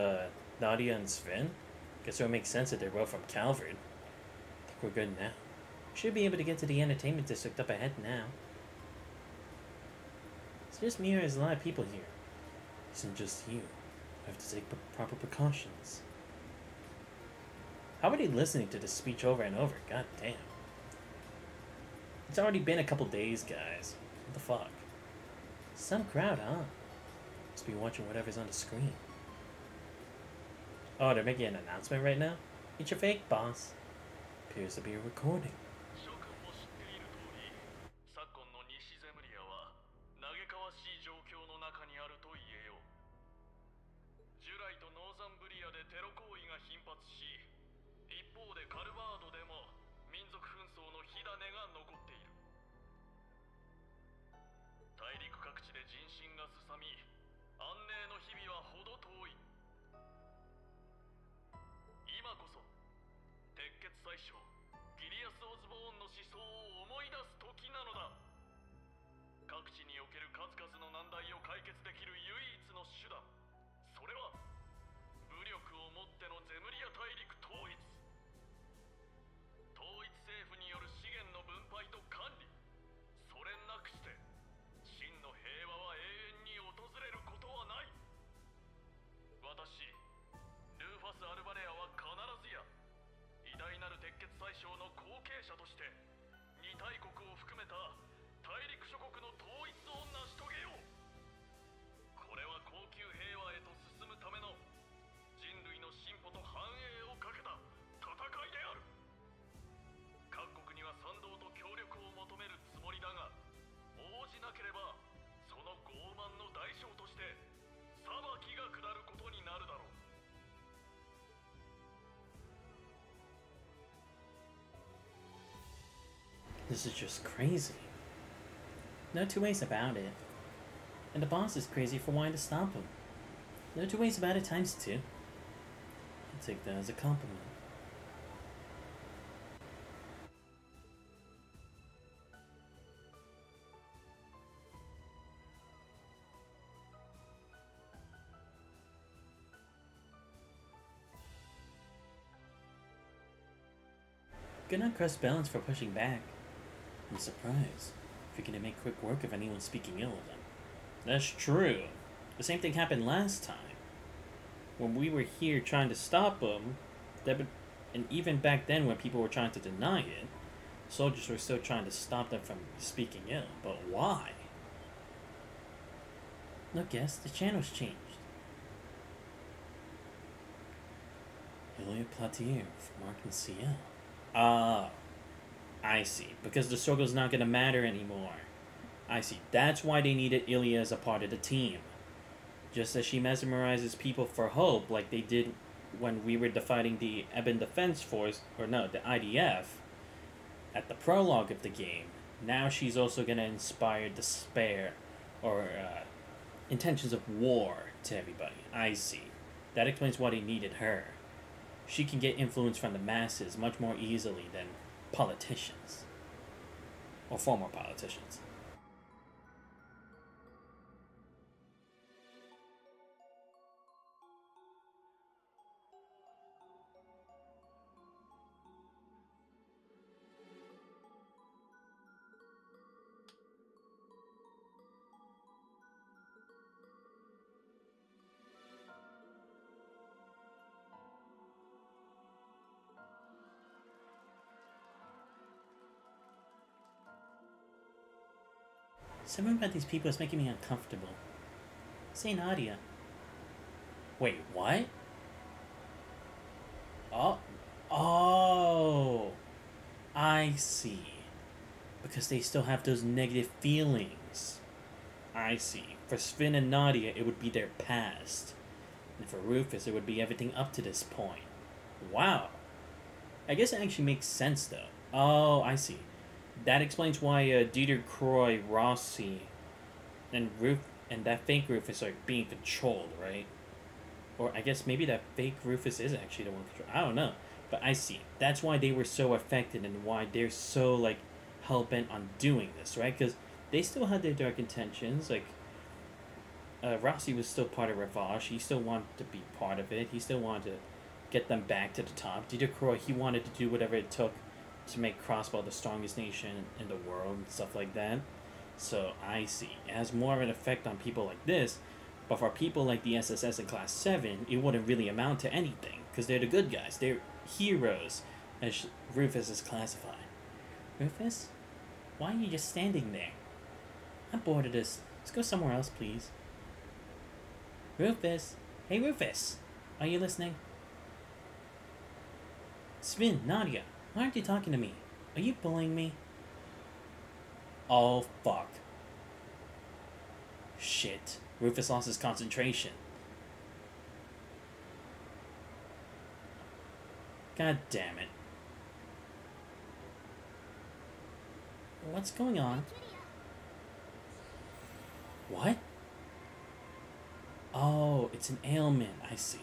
Nadia and Sven? Guess it would make sense that they're both from Calvert. I think we're good now. Should be able to get to the entertainment district up ahead now. It's just me or there's a lot of people here. It isn't just you. I have to take proper precautions. How are they listening to this speech over and over? God damn. It's already been a couple days, guys. What the fuck? Some crowd, huh? Must be watching whatever's on the screen. Oh, they're making an announcement right now? It's your fake, boss. Appears to be a recording. 諸君も知っている通り、昨今の西ゼムリアは嘆かわしい状況の中にあると言えよう。ジュライとノーザンブリアでテロ行為が頻発し、一方でカルバードでも民族紛争の火種が残っている。大陸各地で人心がすさみ、安寧の日々はほど遠い。今こそ鉄血宰相ギリアス・オズボーンの思想を思い出す時なのだ。各地における数々の難題を解決できる唯一の手段、それは武力をもってのゼムリア大陸統一。統一政府による資源の分配と管理、それなくして真の平和は永遠に訪れることはない。私ルーファス・アルバレアは必ずや偉大なる鉄血宰相の後継者として二大国を含めた大陸諸国の統一を成し遂げよう。これは高級平和へと進むための人類の進歩と繁栄をかけた戦いである。各国には賛同と協力を求めるつもりだが、応じなければその傲慢の代償として裁きが下ることになるだろう。This is just crazy. No two ways about it. And the boss is crazy for wanting to stop him. No two ways about it times two. I'll take that as a compliment. Good on Crest Balance for pushing back. I'm surprised. Figured to make quick work of anyone speaking ill of them. That's true. The same thing happened last time. When we were here trying to stop them, and even back then when people were trying to deny it, soldiers were still trying to stop them from speaking ill. But why? Look, yes, the channel's changed. Heiyue Platier from Arkham CL. Ah, I see. Because the struggle's not going to matter anymore. I see. That's why they needed Ilya as a part of the team. Just as she mesmerizes people for hope, like they did when we were fighting the Ebon Defense Force, or no, the IDF, at the prologue of the game. Now she's also going to inspire despair, or intentions of war to everybody. I see. That explains why they needed her. She can get influence from the masses much more easily than politicians. Or former politicians. Something about these people is making me uncomfortable. Say Nadia. Wait, what? Oh, I see. Because they still have those negative feelings. I see. For Sven and Nadia, it would be their past. And for Rufus, it would be everything up to this point. Wow. I guess it actually makes sense, though. Oh, I see. That explains why Dieter, Croy, Rossi, and that fake Rufus are being controlled, right? Or I guess maybe that fake Rufus is actually the one controlled. I don't know. But I see. That's why they were so affected and why they're so, like, hell-bent on doing this, right? Because they still had their dark intentions. Like, Rossi was still part of Revage. He still wanted to be part of it. He still wanted to get them back to the top. Dieter, Croy, he wanted to do whatever it took to make Crossbow the strongest nation in the world and stuff like that. So I see. It has more of an effect on people like this, but for people like the SSS in Class 7, it wouldn't really amount to anything, because they're the good guys. They're heroes, as Rufus is classified. Rufus? Why are you just standing there? I'm bored of this. Let's go somewhere else, please. Rufus! Hey, Rufus! Are you listening? Sven, Nadia, why aren't you talking to me? Are you bullying me? Oh, fuck. Shit. Rufus lost his concentration. God damn it. What's going on? What? Oh, it's an ailment. I see.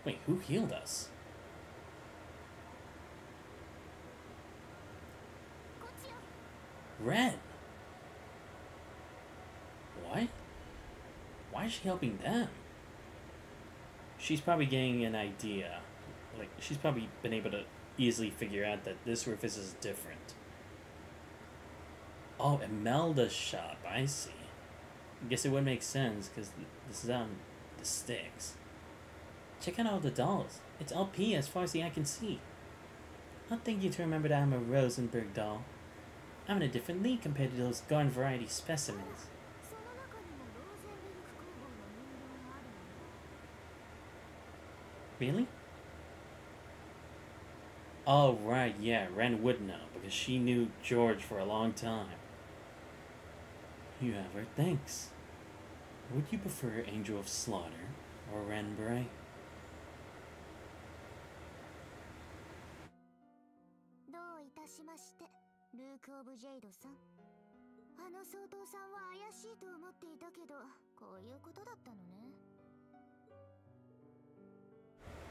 Wait, who healed us? Red. What? Why is she helping them? She's probably getting an idea. Like, she's probably been able to easily figure out that this Rufus is different. Oh, Imelda's shop. I see. I guess it would make sense, because this is on the sticks. Check out all the dolls. It's LP as far as the eye can see. I'll thank you to remember that I'm a Rosenberg doll. I'm in a different league compared to those garden variety specimens. Really? Oh, right, yeah, Ren would know, because she knew George for a long time. You have her thanks. Would you prefer Angel of Slaughter or Ren Bray?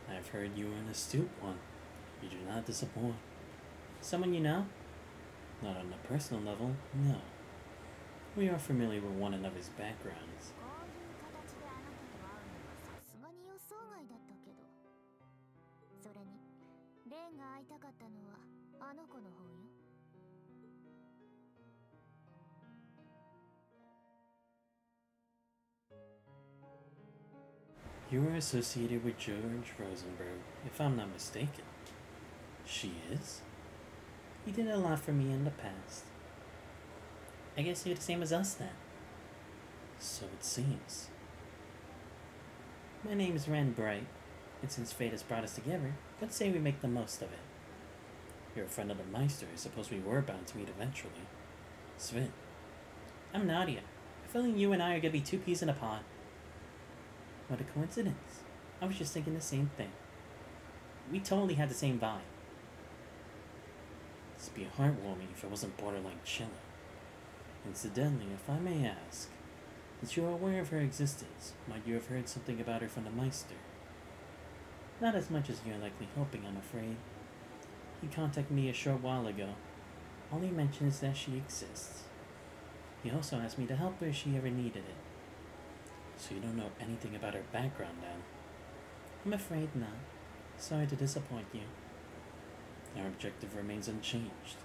I've heard you are an astute one. You do not disappoint. Someone you know? Not on a personal level, no. We are familiar with one another's backgrounds. You are associated with George Rosenberg, if I'm not mistaken. She is? He did a lot for me in the past. I guess you're the same as us then. So it seems. My name is Ren Bright, and since fate has brought us together, let's say we make the most of it. You're a friend of the Meister, I suppose we were bound to meet eventually. Sven. I'm Nadia. I feel like you and I are gonna be two peas in a pod. What a coincidence. I was just thinking the same thing. We totally had the same vibe. This'd be heartwarming if it wasn't borderline chilling. Incidentally, if I may ask, since you are aware of her existence, might you have heard something about her from the Meister? Not as much as you're likely hoping, I'm afraid. He contacted me a short while ago. All he mentioned is that she exists. He also asked me to help her if she ever needed it. So you don't know anything about her background, then? I'm afraid not. Sorry to disappoint you. Our objective remains unchanged.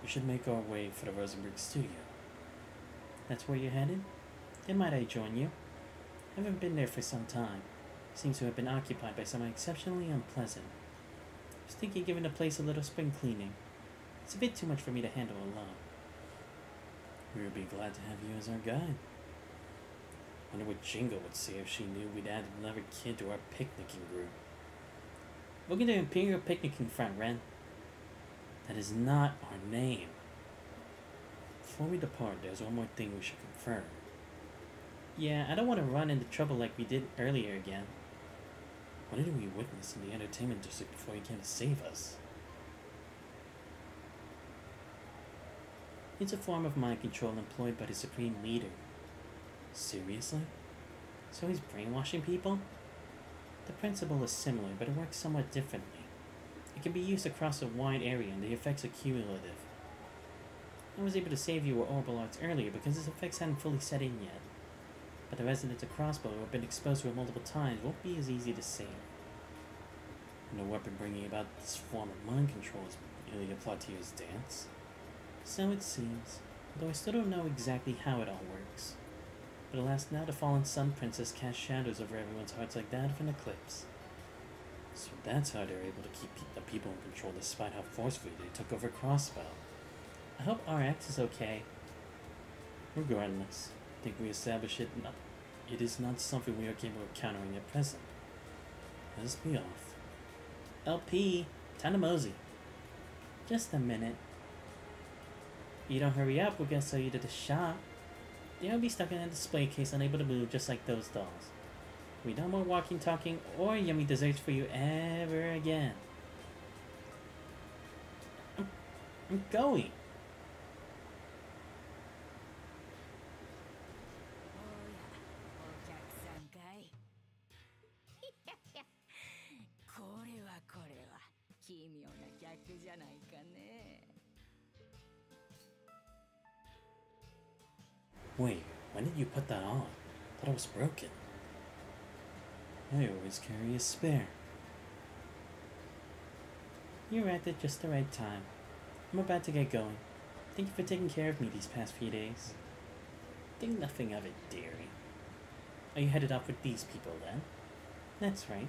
We should make our way for the Rosenberg studio. That's where you're headed? Then might I join you? I haven't been there for some time. Seems to have been occupied by someone exceptionally unpleasant. I was thinking of giving the place a little spring cleaning. It's a bit too much for me to handle alone. We would be glad to have you as our guide. Wonder what Jingo would say if she knew we'd added another kid to our picnicking group. Look at the Imperial Picnicking Front, Ren. That is not our name. Before we depart, there's one more thing we should confirm. Yeah, I don't want to run into trouble like we did earlier again. What did we witness in the entertainment district before he came to save us? It's a form of mind control employed by the Supreme Leader. Seriously? So he's brainwashing people? The principle is similar, but it works somewhat differently. It can be used across a wide area and the effects are cumulative. I was able to save you with orbital arts earlier because its effects hadn't fully set in yet. But the residents of Crossbow who have been exposed to it multiple times won't be as easy to save. And the weapon bringing about this form of mind control is merely a plot to use dance. So it seems, though I still don't know exactly how it all works. But alas, now the fallen Sun Princess casts shadows over everyone's hearts like that of an eclipse. So that's how they're able to keep the people in control despite how forcefully they took over Crossbow. I hope RX is okay. Regardless, I think we established it is not something we are capable of countering at present. Let us be off. LP, time to mosey. Just a minute. You don't hurry up, we're gonna sell you to the shop. They'll be stuck in a display case, unable to move, just like those dolls. We no more walking, talking, or yummy desserts for you ever again. I'm going. 奇妙な客じゃないかね。Wait, when did you put that on? I thought it was broken. I always carry a spare. You arrived at just the right time. I'm about to get going. Thank you for taking care of me these past few days. Think nothing of it, dearie. Are you headed off with these people then? That's right.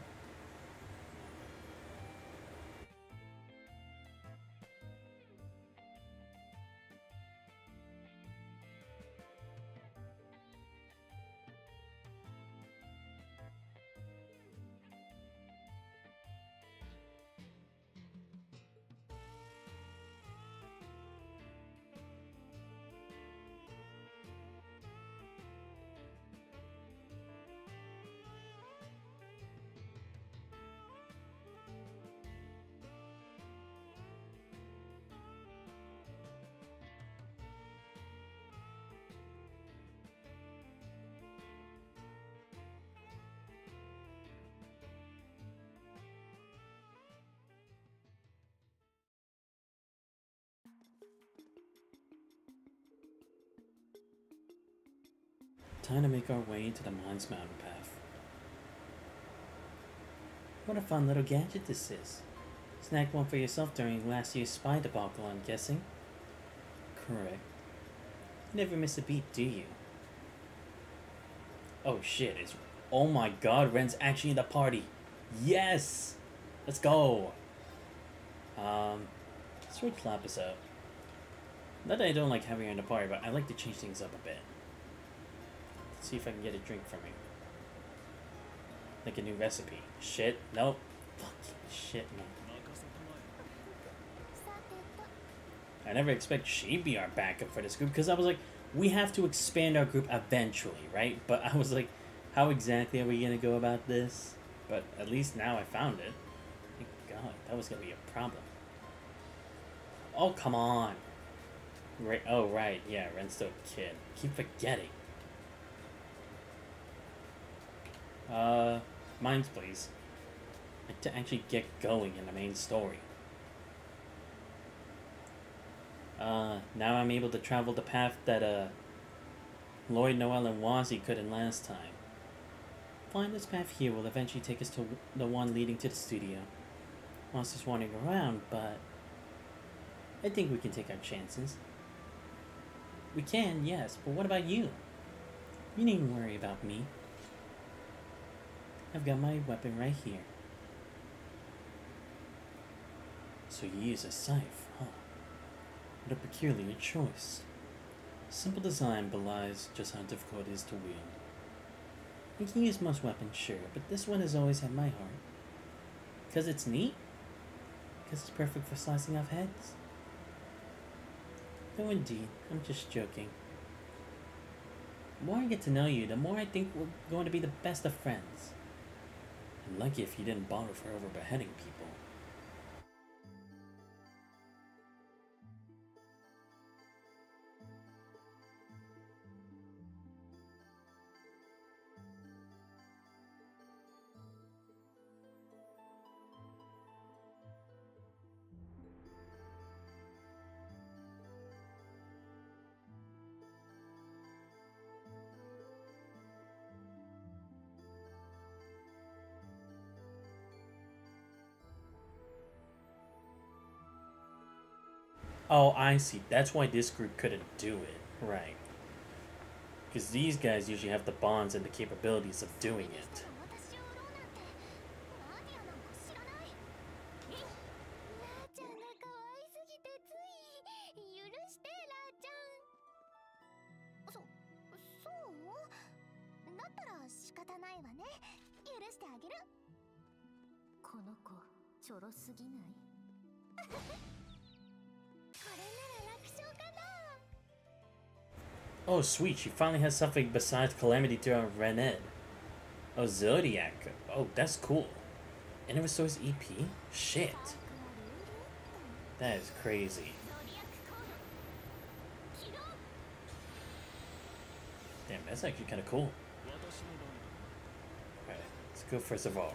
Time to make our way into the Mines Mountain Path. What a fun little gadget this is. Snagged one for yourself during last year's spy debacle, I'm guessing? Correct. You never miss a beat, do you? Oh shit, oh my god, Ren's actually in the party! Yes! Let's go! Switch Lapis out. Not that I don't like having her in the party, but I like to change things up a bit. See if I can get a drink from you. Like a new recipe. Shit. Nope. Fucking shit, man. I never expect she'd be our backup for this group, because I was like, we have to expand our group eventually, right? But I was like, how exactly are we going to go about this? But at least now I found it. Thank God, that was going to be a problem. Oh, come on. Right. Oh, right. Yeah, Ren's still a kid. Keep forgetting. Mines, please. I'd like to actually get going in the main story. Now I'm able to travel the path that, Lloyd, Noel, and Wazzy couldn't last time. Flying this path here will eventually take us to the one leading to the studio. Monsters wandering around, but I think we can take our chances. We can, yes, but what about you? You needn't worry about me. I've got my weapon right here. So you use a scythe, huh? What a peculiar choice. Simple design belies just how difficult it is to wield. You can use most weapons, sure, but this one has always had my heart. Because it's neat? Because it's perfect for slicing off heads? No, indeed, I'm just joking. The more I get to know you, the more I think we're going to be the best of friends. I'm lucky if you didn't bother for over beheading people. Oh, I see. That's why this group couldn't do it. Right. Because these guys usually have the bonds and the capabilities of doing it. 方ないわね。許してあげる。この子ちょろすぎない？これなら楽勝かな。 Oh, sweet, she finally has something besides Calamity through Rened. Oh, Zodiac. Oh, that's cool. Innovasource EP? Shit. That is crazy. Damn, that's actually kind of cool. Alright, let's go first of all.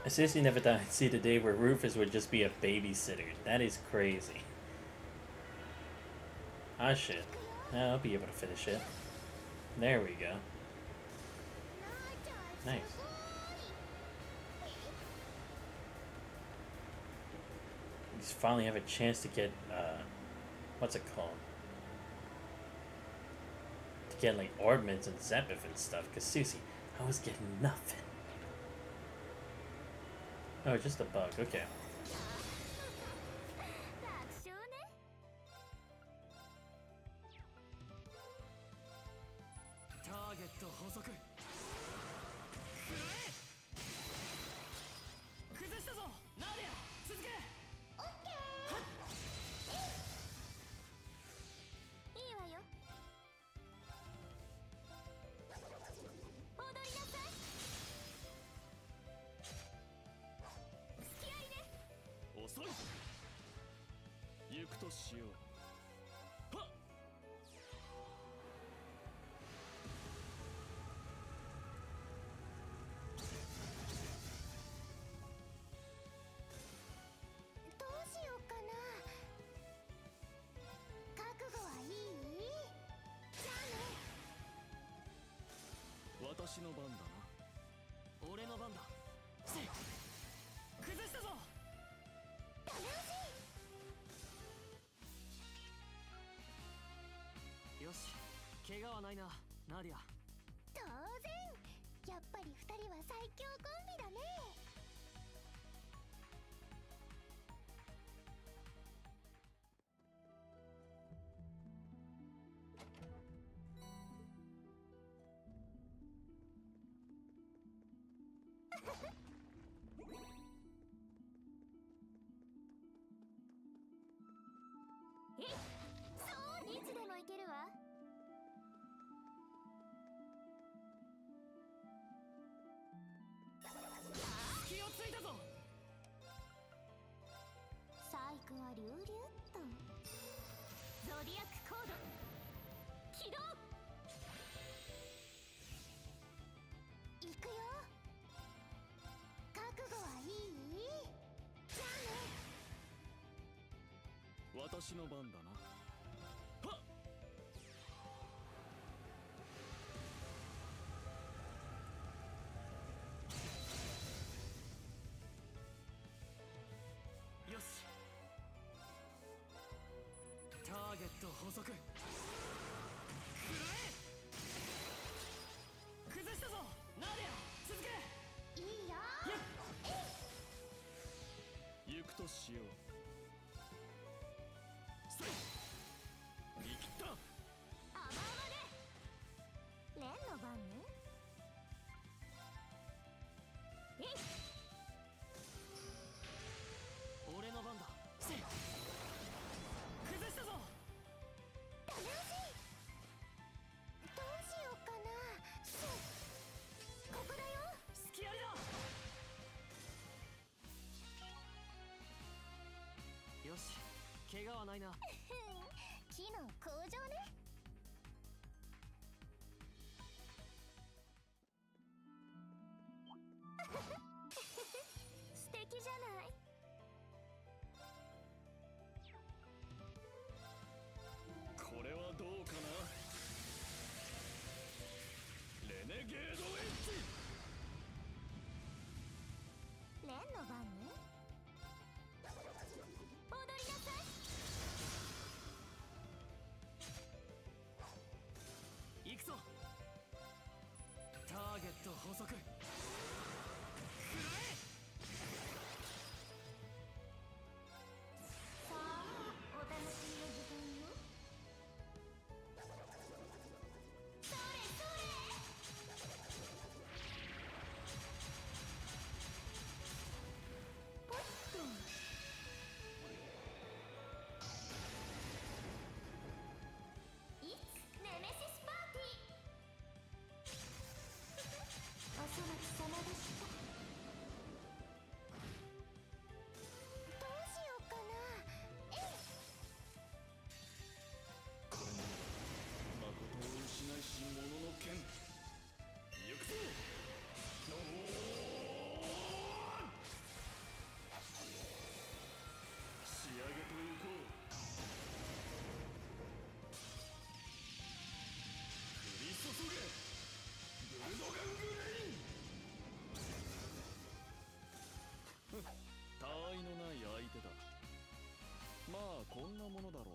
I seriously never thought I'd see the day where Rufus would just be a babysitter. That is crazy. Ah shit. I'll be able to finish it. There we go. Nice. You finally have a chance to get, what's it called? To get like Ordmans and Zepif and stuff, because seriously, I was getting nothing. Oh, just a bug, okay.当然、やっぱり2人は最強コンビだね。え、そういつでもいけるわ。サイクは流々っと。ゾディアックコード起動。行くよ。覚悟はいい？じゃあね。私の番だな。はっ。よし。ターゲット捕捉。食らえ。崩したぞナーデア、続け。いいよ。行くとしよう。せい。見切った。甘々でレンの番ね。えい。俺の番だ。せい。崩したぞ。楽しい。どうしようかな。ここだよ。隙ありだ。よし、怪我はないな。機能向上ね。素敵じゃない。これはどうかな。レネゲードエッジ。レンの番ね。踊りなさい。行くぞ。ターゲット捕捉。食らえ。さあ、お楽しみの時間よ。それそれ。ポッと。いつネメシスパーティー。おそらく様でした。どうしようかな。えい。これも誠を失いし者の剣。行くぞ。仕上げと行こう。降り注げブルドガングレイン。たわいのない相手だ。まあこんなものだろ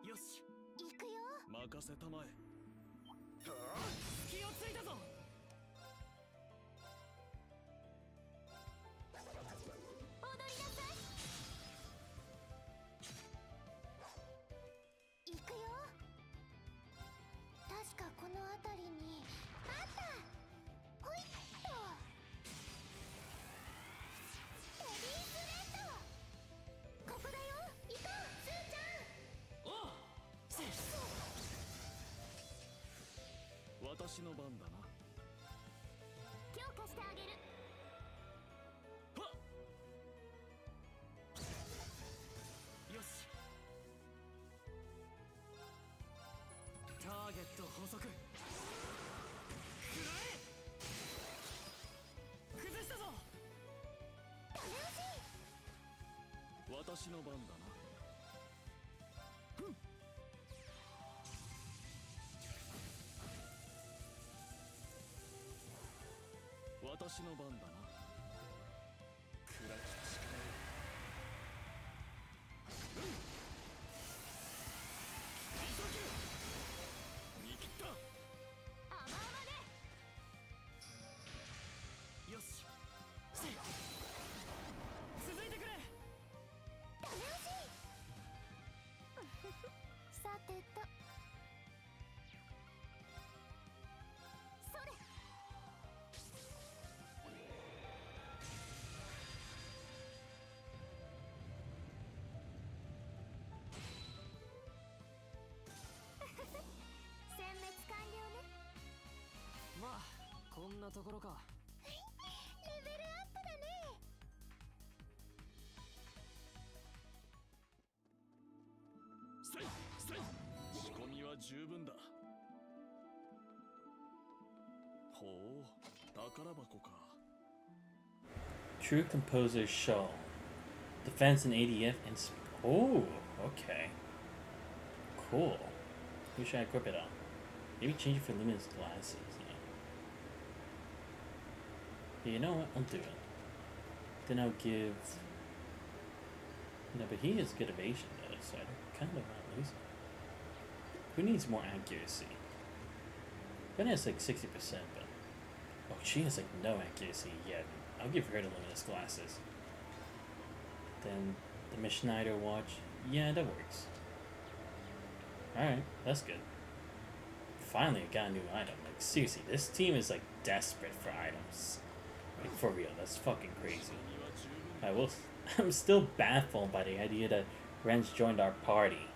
う。よし、行くよ。任せたまえ。隙をついたぞ。踊りなさい。行くよ。確かこの辺りにあった。ほいっと。レディースレッド。ここだよ。行こう、スーちゃん。おう。せい。私の番だな。強化してあげる。はっ。よし。ターゲット捕捉。食らえ。崩したぞ。楽しい。私の番だな。ふん。私の番だな。暗き力よ。見切った。甘々で。よし。せい。続いてくれ。楽しい。さてと。それ。殲滅完了ね。まあこんなところか。レベルアップだね。せいせい。仕込みは十分だ。ほう、宝箱か。 True Composer Shawl. Defense and ADF and... Oh, okay. Cool. Who should I equip it on? Maybe change it for luminous glasses, yeah. You know what? I'll do it. Then I'll give... No, but he has good evasion though, so I kind of want to lose him. Who needs more accuracy? Ben has like 60%, but... Oh, she has like no accuracy yet. I'll give her the luminous glasses. Then the Miss Schneider watch. Yeah, that works. Alright, that's good. Finally, I got a new item. Like, seriously, this team is like desperate for items. Like, for real, that's fucking crazy. I'm still baffled by the idea that Ren's joined our party.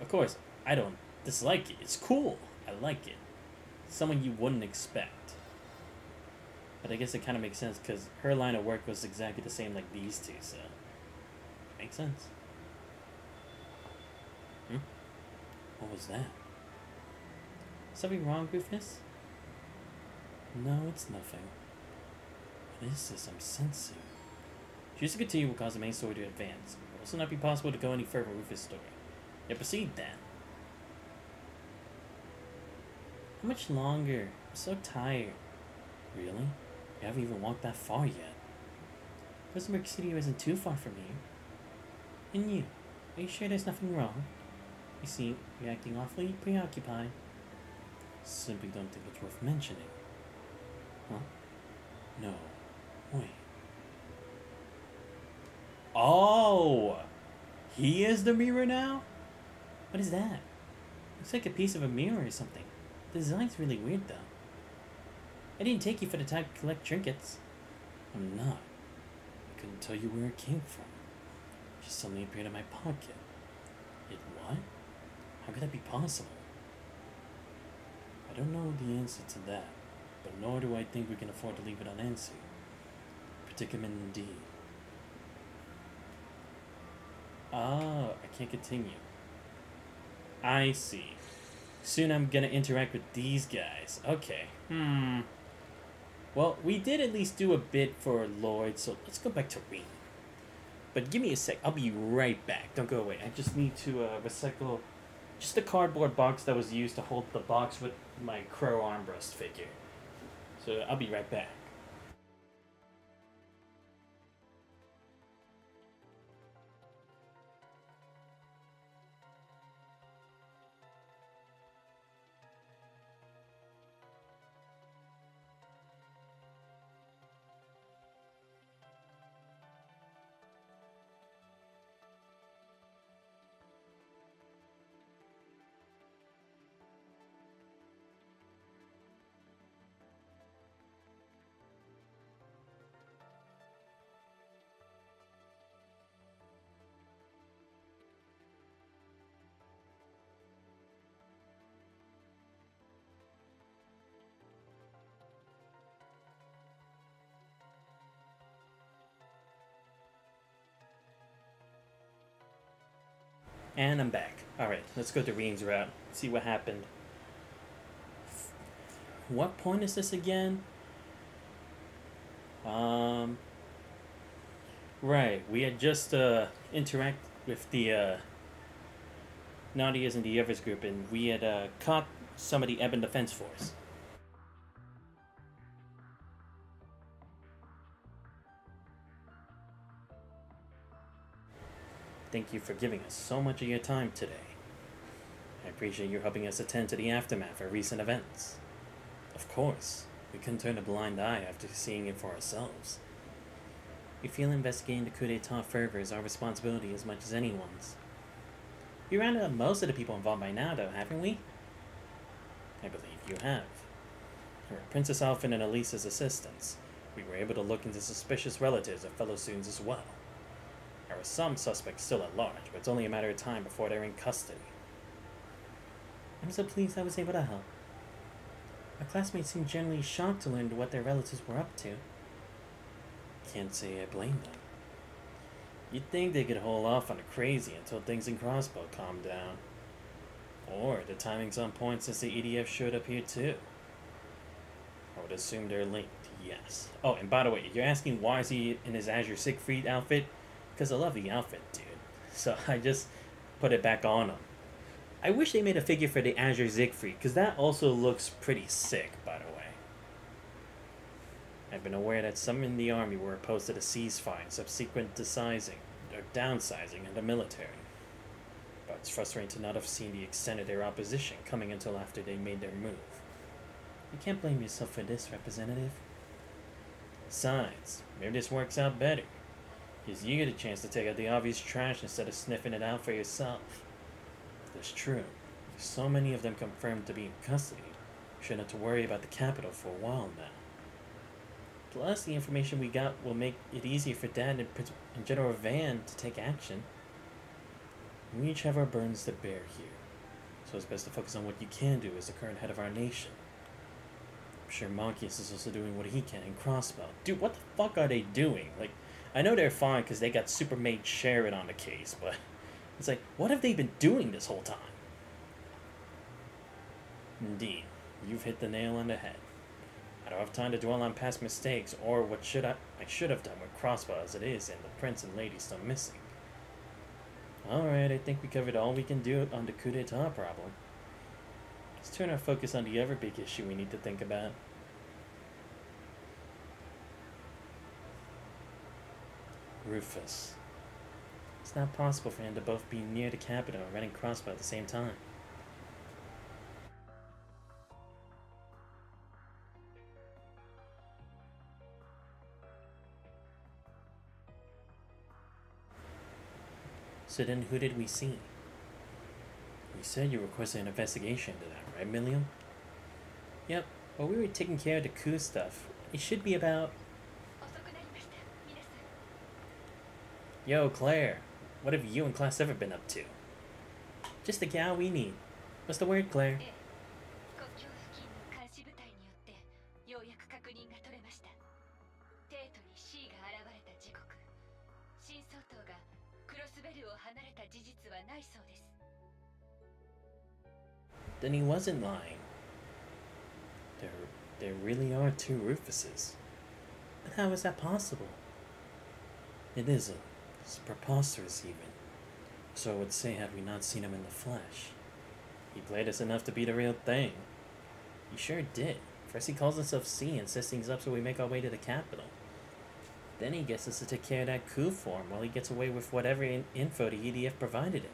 Of course, I don't dislike it. It's cool. I like it. Someone you wouldn't expect. But I guess it kind of makes sense because her line of work was exactly the same like these two, so... Makes sense. What was that? Something wrong, Goofness? No, it's nothing. What is this I'm sensing? Choose to continue will cause the main story to advance. It will also not be possible to go any further with his story. Yeah, proceed then. How much longer? I'm so tired. Really? You haven't even walked that far yet. Rosenberg Studio isn't too far from here. And you? Are you sure there's nothing wrong? You seem you're acting awfully preoccupied. Simply don't think it's worth mentioning. Huh? No. Wait. Oh! He is the mirror now? What is that? Looks like a piece of a mirror or something. The design's really weird though. I didn't take you for the type to collect trinkets. I'm not. I couldn't tell you where it came from. It just suddenly appeared in my pocket. It what? How could that be possible? I don't know the answer to that, but nor do I think we can afford to leave it unanswered. Predicament indeed. Oh, I can't continue. I see. Soon I'm gonna interact with these guys. Okay. Well, we did at least do a bit for Lloyd, so let's go back to Reed. But give me a sec. I'll be right back. Don't go away. I just need to recycle just the cardboard box that was used to hold the box with my Crow Armbrust figure. So I'll be right back. And I'm back. Alright, let's go to Reen's route. See what happened. What point is this again? Right, we had just interact with the Nadias and the others group, and we had caught some of the Ebon Defense Force. Thank you for giving us so much of your time today. I appreciate you helping us attend to the aftermath of recent events. Of course, we couldn't turn a blind eye after seeing it for ourselves. We feel investigating the coup d'etat further is our responsibility as much as anyone's. We rounded up most of the people involved by now, though, haven't we? I believe you have. With Princess Alphen and Elisa's assistance, we were able to look into suspicious relatives of fellow students as well. There are some suspects still at large, but it's only a matter of time before they're in custody. I'm so pleased I was able to help. My classmates seemed generally shocked to learn what their relatives were up to. Can't say I blame them. You'd think they could hold off on the crazy until things in Crossbow calmed down. Or the timing's on point since the EDF showed up here too. I would assume they're linked, yes. Oh, and by the way, you're asking why is he in his Azure Siegfried outfit? Because I love the outfit, dude. So I just put it back on him. I wish they made a figure for the Azure Siegfried, because that also looks pretty sick, by the way. I've been aware that some in the army were opposed to the ceasefire and subsequent downsizing in the military. But it's frustrating to not have seen the extent of their opposition coming until after they made their move. You can't blame yourself for this, Representative. Besides, maybe this works out better. Gives you the chance to take out the obvious trash instead of sniffing it out for yourself. If that's true, with so many of them confirmed to be in custody, you shouldn't have to worry about the capital for a while now. Plus, the information we got will make it easier for Dad and General Van to take action. We each have our burdens to bear here, so it's best to focus on what you can do as the current head of our nation. I'm sure Monkius is also doing what he can in Crossbow. Dude, what the fuck are they doing? Like, I know they're fine because they got Supermaid Sharon on the case, but it's like, what have they been doing this whole time? Indeed, you've hit the nail on the head. I don't have time to dwell on past mistakes or what I should have done with Crossbow as it is and the prince and lady still missing. Alright, I think we covered all we can do on the coup d'etat problem. Let's turn our focus on the other big issue we need to think about. Rufus. It's not possible for him to both be near the capital and running Crossbow at the same time. So then who did we see? You said you requested an investigation into that, right, Milliam? Yep, while we were taking care of the coup stuff, it should be about... Yo, Claire, what have you and class ever been up to? Just the gal we need. What's the word, Claire? Then he wasn't lying. There really are two Rufuses. But how is that possible? It isn't. It's preposterous even. So I would say had we not seen him in the flesh. He played us enough to be the real thing. He sure did. First he calls himself C and sets things up so we make our way to the capital. Then he gets us to take care of that coup for him while he gets away with whatever info the EDF provided him.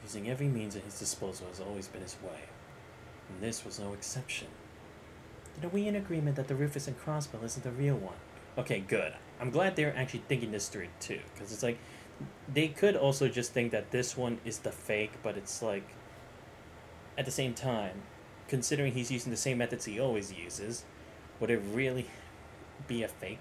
Using every means at his disposal has always been his way. And this was no exception. Then are we in agreement that the Rufus and Crossbow isn't the real one? Okay, good. I'm glad they're actually thinking this through too, because it's like, they could also just think that this one is the fake, but it's like, at the same time, considering he's using the same methods he always uses, would it really be a fake?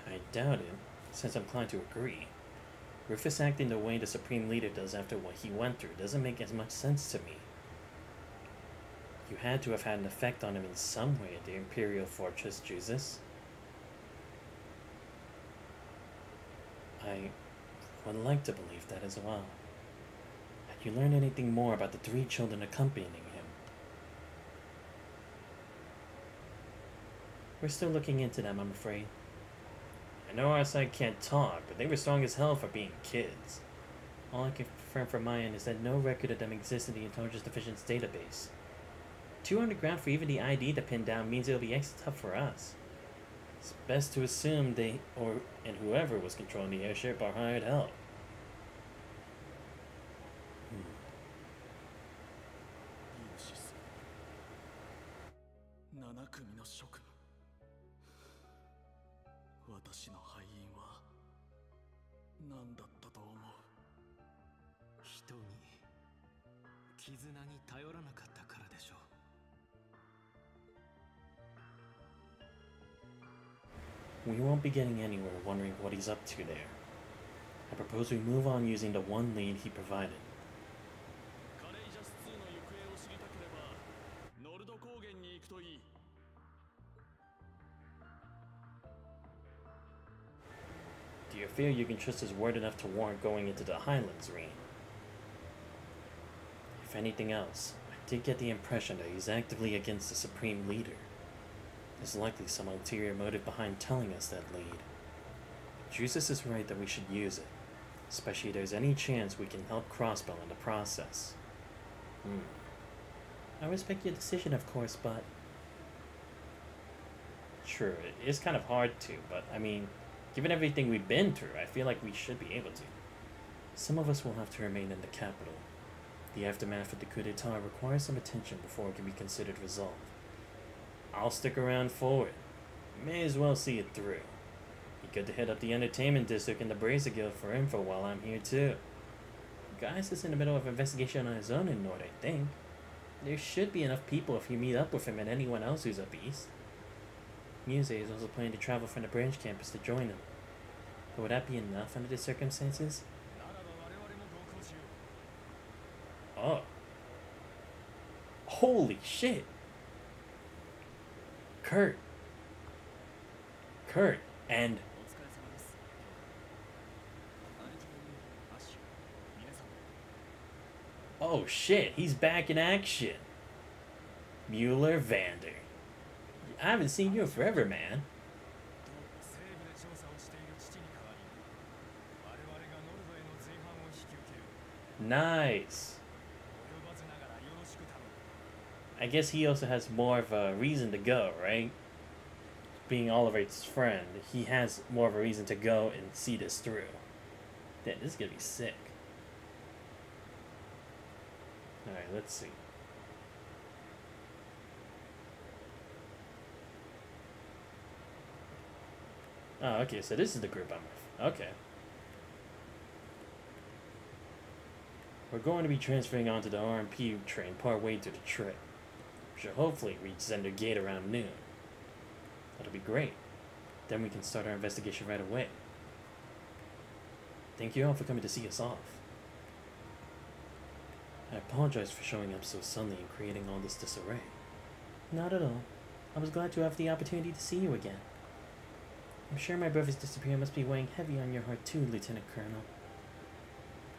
I doubt it, since I'm inclined to agree. Rufus acting the way the Supreme Leader does after what he went through doesn't make as much sense to me. You had to have had an effect on him in some way at the Imperial Fortress, Jesus. I would like to believe that as well. Had you learned anything more about the three children accompanying him? We're still looking into them, I'm afraid. I know our side can't talk, but they were strong as hell for being kids. All I can confirm from my end is that no record of them exists in the Intelligence Division's database. 2 underground for even the ID to pin down means it'll be extra tough for us. It's best to assume they, and whoever was controlling the airship, are hired help. 私の敗因は何だったと思う？人に絆に頼らなかったからでしょう。 We won't be getting anywhere wondering what he's up to there. I propose we move on using the one lead he provided. カレイジャス2の行方を知りたければノルド高原に行くといい。you feel you can trust his word enough to warrant going into the Highlands Reign. If anything else, I did get the impression that he's actively against the Supreme Leader. There's likely some ulterior motive behind telling us that lead. Jusis is right that we should use it, especially if there's any chance we can help Crossbell in the process. I respect your decision, of course, but... Sure, it is kind of hard to, but I mean, given everything we've been through, I feel like we should be able to. Some of us will have to remain in the capital. The aftermath of the coup d'etat requires some attention before it can be considered resolved. I'll stick around for it. May as well see it through. Be good to head up the entertainment district and the Brazier Guild for info while I'm here too. Gaius is in the middle of an investigation on his own in North, I think. There should be enough people if you meet up with him and anyone else who's up east. Muse is also planning to travel from the branch campus to join him. But would that be enough under the circumstances? Oh. Holy shit. Kurt, and... Oh shit, he's back in action. Mueller Vander. I haven't seen you in forever, man. Nice. I guess he also has more of a reason to go, right? Being Oliver's friend, he has more of a reason to go and see this through. Damn, this is gonna be sick. Alright, let's see. Oh, okay, so this is the group I'm with. Okay. We're going to be transferring onto the RMP train partway through the trip. We should hopefully reach Zender Gate around noon. That'll be great. Then we can start our investigation right away. Thank you all for coming to see us off. I apologize for showing up so suddenly and creating all this disarray. Not at all. I was glad to have the opportunity to see you again. I'm sure my brother's disappearance must be weighing heavy on your heart too, Lieutenant Colonel.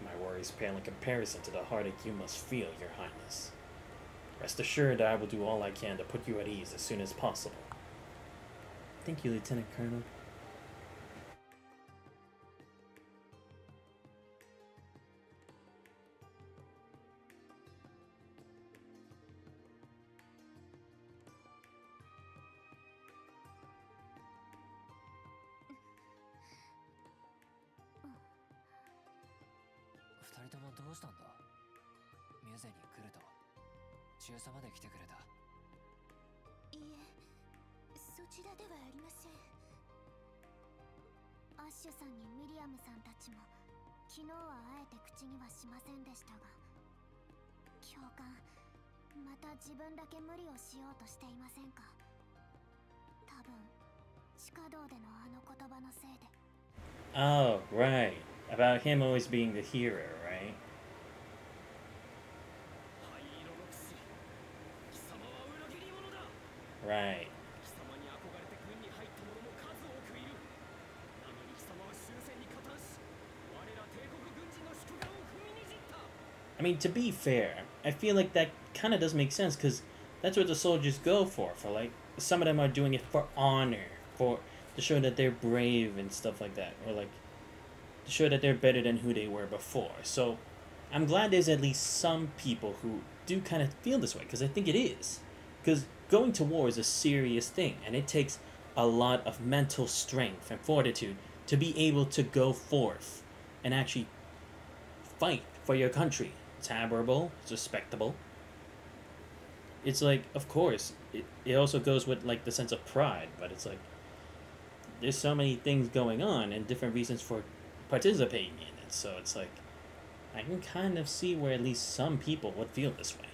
My worries pale in comparison to the heartache you must feel, Your Highness. Rest assured that I will do all I can to put you at ease as soon as possible. Thank you, Lieutenant Colonel. Oh, right. About him always being the hero, right? Right. I mean, to be fair, I feel like that kind of does make sense, because that's what the soldiers go for. Like, some of them are doing it for honor, to show that they're brave and stuff like that, or like to show that they're better than who they were before. So I'm glad there's at least some people who do kind of feel this way, because I think it is. Because going to war is a serious thing, and it takes a lot of mental strength and fortitude to be able to go forth and actually fight for your country. It's admirable, it's respectable. It's like, of course, it also goes with like the sense of pride, but it's like there's so many things going on and different reasons for participating in it. So it's like I can kind of see where at least some people would feel this way.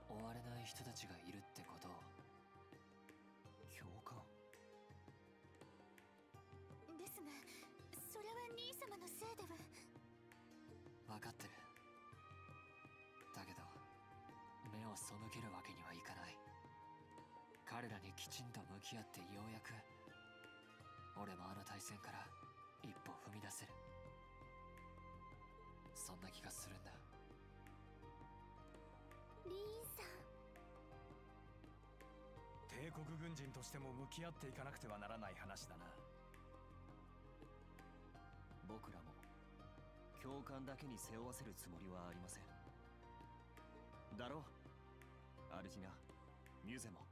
終われない人たちがいるってことを。共感。ですが、それは兄様のせいでは。分かってる。だけど目を背けるわけにはいかない。彼らにきちんと向き合ってようやく俺もあの対戦から一歩踏み出せる。そんな気がするんだ。リーンさん。帝国軍人としても向き合っていかなくてはならない話だな。僕らも共感だけに背負わせるつもりはありません。だろう、アルジナ、ミュゼも。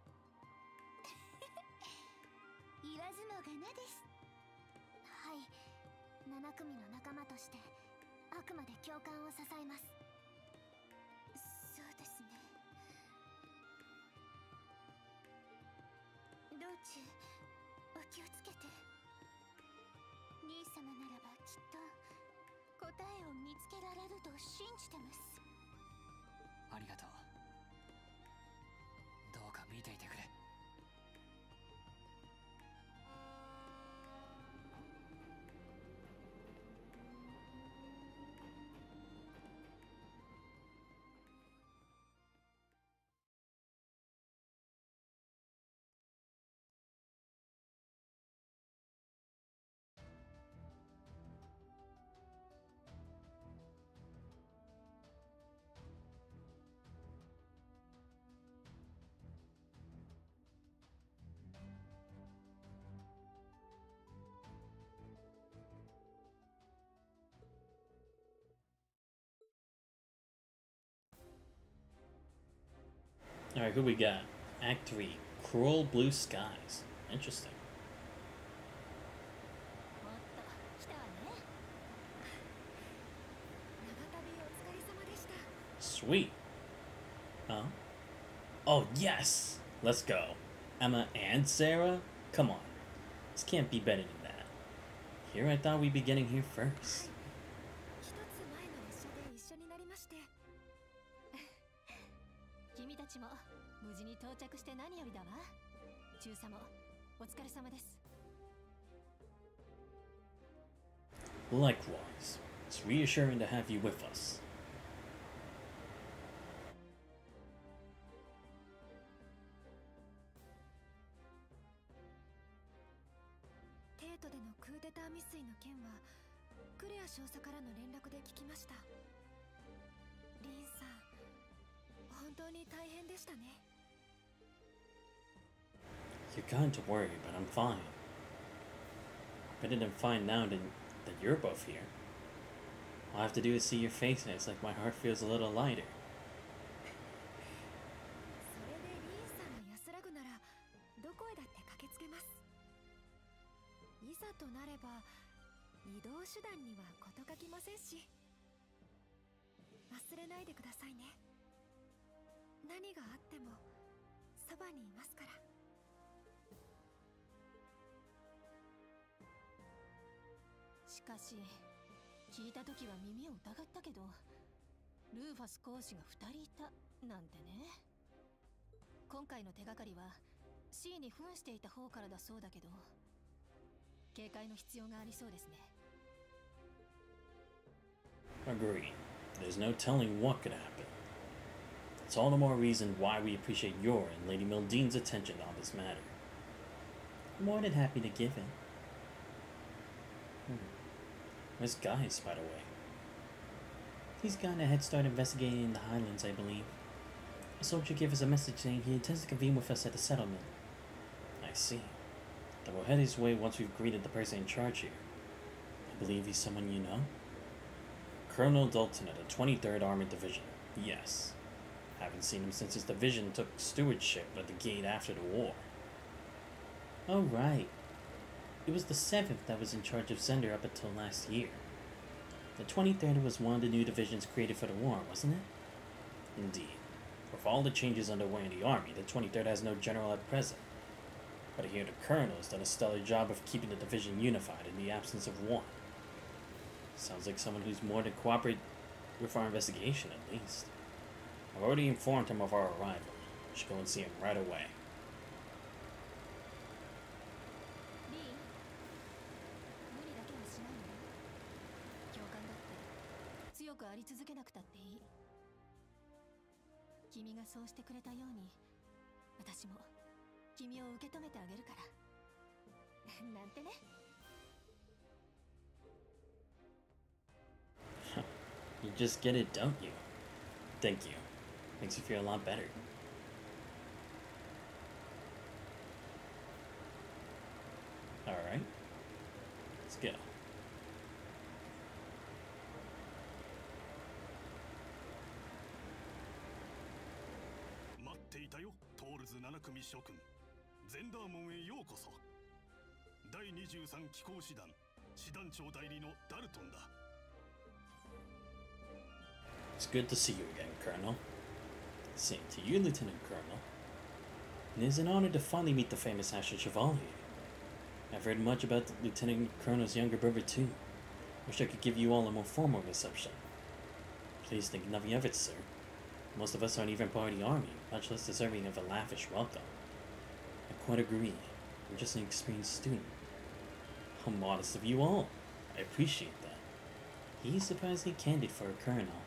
言わずもがなです。はい、7組の仲間としてあくまで共感を支えます。そうですね。道中お気をつけて。兄様ならばきっと答えを見つけられると信じてます。ありがとう。どうか見ていてくれ。Alright, who we got? Act 3, Cruel Blue Skies. Interesting. おっと、来たわね。長旅お疲れ様でした。 Sweet. Huh? Oh, yes! Let's go. Emma and Sarah? Come on. This can't be better than that. Here I thought we'd be getting here first. 一つ前の列車で一緒になりまして。君たちも無事に到着して何よりだわ。中佐もお疲れ様です。 Likewise. It's reassuring to have you with us. 帝都でのクーデター未遂の件はクレア少佐からの連絡で聞きました。リンさん、本当に大変でしたね。 You're kind to worry, but I'm fine. Better than fine now that you're both here. All I have to do is see your face and it's like my heart feels a little lighter. それでリンさんが安らぐならどこへだって駆けつけます。いざとなれば移動手段には事欠きませんし。忘れないでくださいね。何があってもそばにいますから。しかし聞いた時は耳を疑ったけど、ルーファス講師が2人いたなんてね。今回の手がかりは C に扮していた方からだそうだけど、警戒の必要がありそうですね。 Agreed. There's no telling what could happen. It's all the more reason why we appreciate your and Lady Mildene's attention on this matter. I'm more than happy to give it. Where's Gaius, by the way? He's gotten a head start investigating in the Highlands, I believe. A soldier gave us a message saying he intends to convene with us at the settlement. I see. Then we'll head his way once we've greeted the person in charge here. I believe he's someone you know? Colonel Dalton of the 23rd Armored Division. Yes. Haven't seen him since his division took stewardship at the gate after the war. Oh, right. It was the 7th that was in charge of Zender up until last year. The 23rd was one of the new divisions created for the war, wasn't it? Indeed. With all the changes underway in the army, the 23rd has no general at present. But I hear the colonel has done a stellar job of keeping the division unified in the absence of one. Sounds like someone who's more than cooperate with our investigation, at least. I've already informed him of our arrival. I should go and see him right away. リー、無理だけはしないの。教官だって強くあり続けなくたっていい。君がそうしてくれたように、私も君を受け止めてあげるから。なんてね。You just get it, don't you? Thank you. Makes you feel a lot better. Alright. Let's go. 待っていたよ、トールズ7組諸君。ゼンダー門へようこそ。第23機構師団師団長代理のダルトンだ。 It's good to see you again, Colonel. Same to you, Lieutenant Colonel. It is an honor to finally meet the famous Asher Chevalier. I've heard much about the Lieutenant Colonel's younger brother too. Wish I could give you all a more formal reception. Please think nothing of it, sir. Most of us aren't even part of the army, much less deserving of a lavish welcome. I quite agree. I'm just an experienced student. How modest of you all. I appreciate that. He's surprisingly candid for a colonel.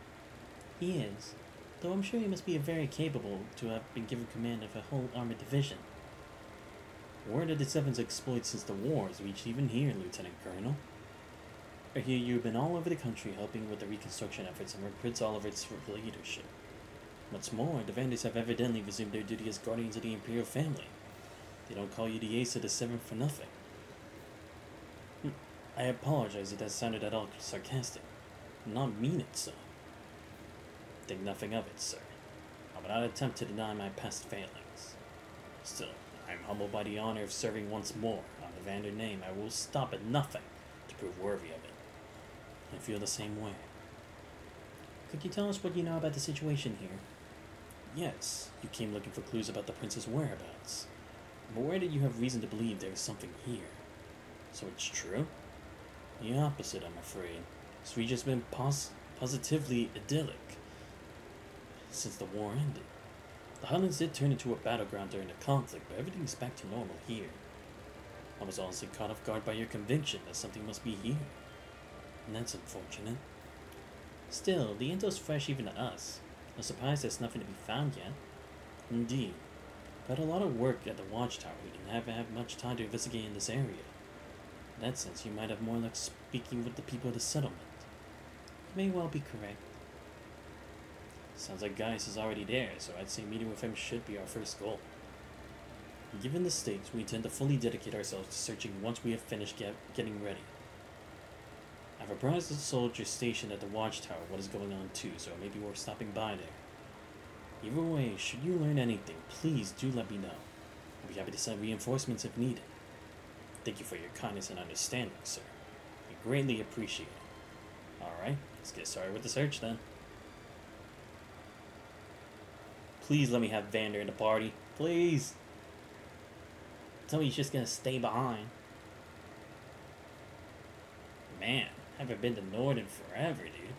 He is, though I'm sure he must be very capable to have been given command of a whole armored division. Word of the Seven's exploits since the war has reached even here, Lieutenant Colonel. I hear you've been all over the country helping with the reconstruction efforts and were Prince Oliver's leadership. What's more, the Vanders have evidently resumed their duty as guardians of the Imperial family. They don't call you the Ace of the Seven for nothing. I apologize if that sounded at all sarcastic. I did not mean it so. Think nothing of it, sir. I will not attempt to deny my past failings. Still, I am humbled by the honor of serving once more on the Vander name. I will stop at nothing to prove worthy of it. I feel the same way. Could you tell us what you know about the situation here? Yes, you came looking for clues about the prince's whereabouts. I'm aware that you have reason to believe there is something here. So it's true? The opposite, I'm afraid. This region's been positively idyllic since the war ended. The Highlands did turn into a battleground during the conflict, but everything's back to normal here. I was honestly caught off guard by your conviction that something must be here. And that's unfortunate. Still, the intel's fresh even to us. I'm surprised there's nothing to be found yet. Indeed. I've had a lot of work at the watchtower and haven't had much time to investigate in this area. In that sense, you might have more luck speaking with the people of the settlement. You may well be correct. Sounds like Gaius is already there, so I'd say meeting with him should be our first goal. Given the stakes, we intend to fully dedicate ourselves to searching once we have finished getting ready. I've apprised the soldiers stationed at the watchtower what is going on too, so it may be worth stopping by there. Either way, should you learn anything, please do let me know. I'll be happy to send reinforcements if needed. Thank you for your kindness and understanding, sir. We greatly appreciate it. Alright, let's get started with the search then. Please let me have Vander in the party. Please. Tell me he's just gonna stay behind. Man, haven't been to Norden forever, dude.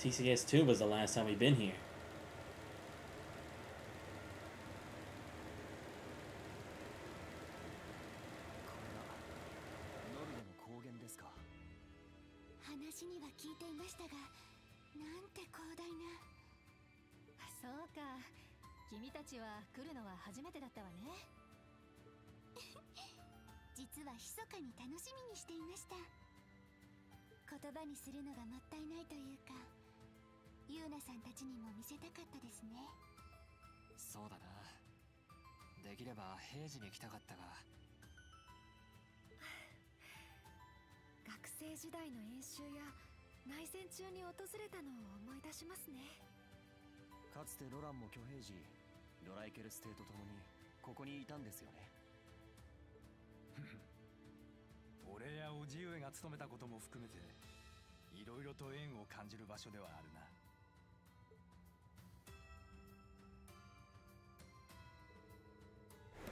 TCS 2 was the last time we've been here.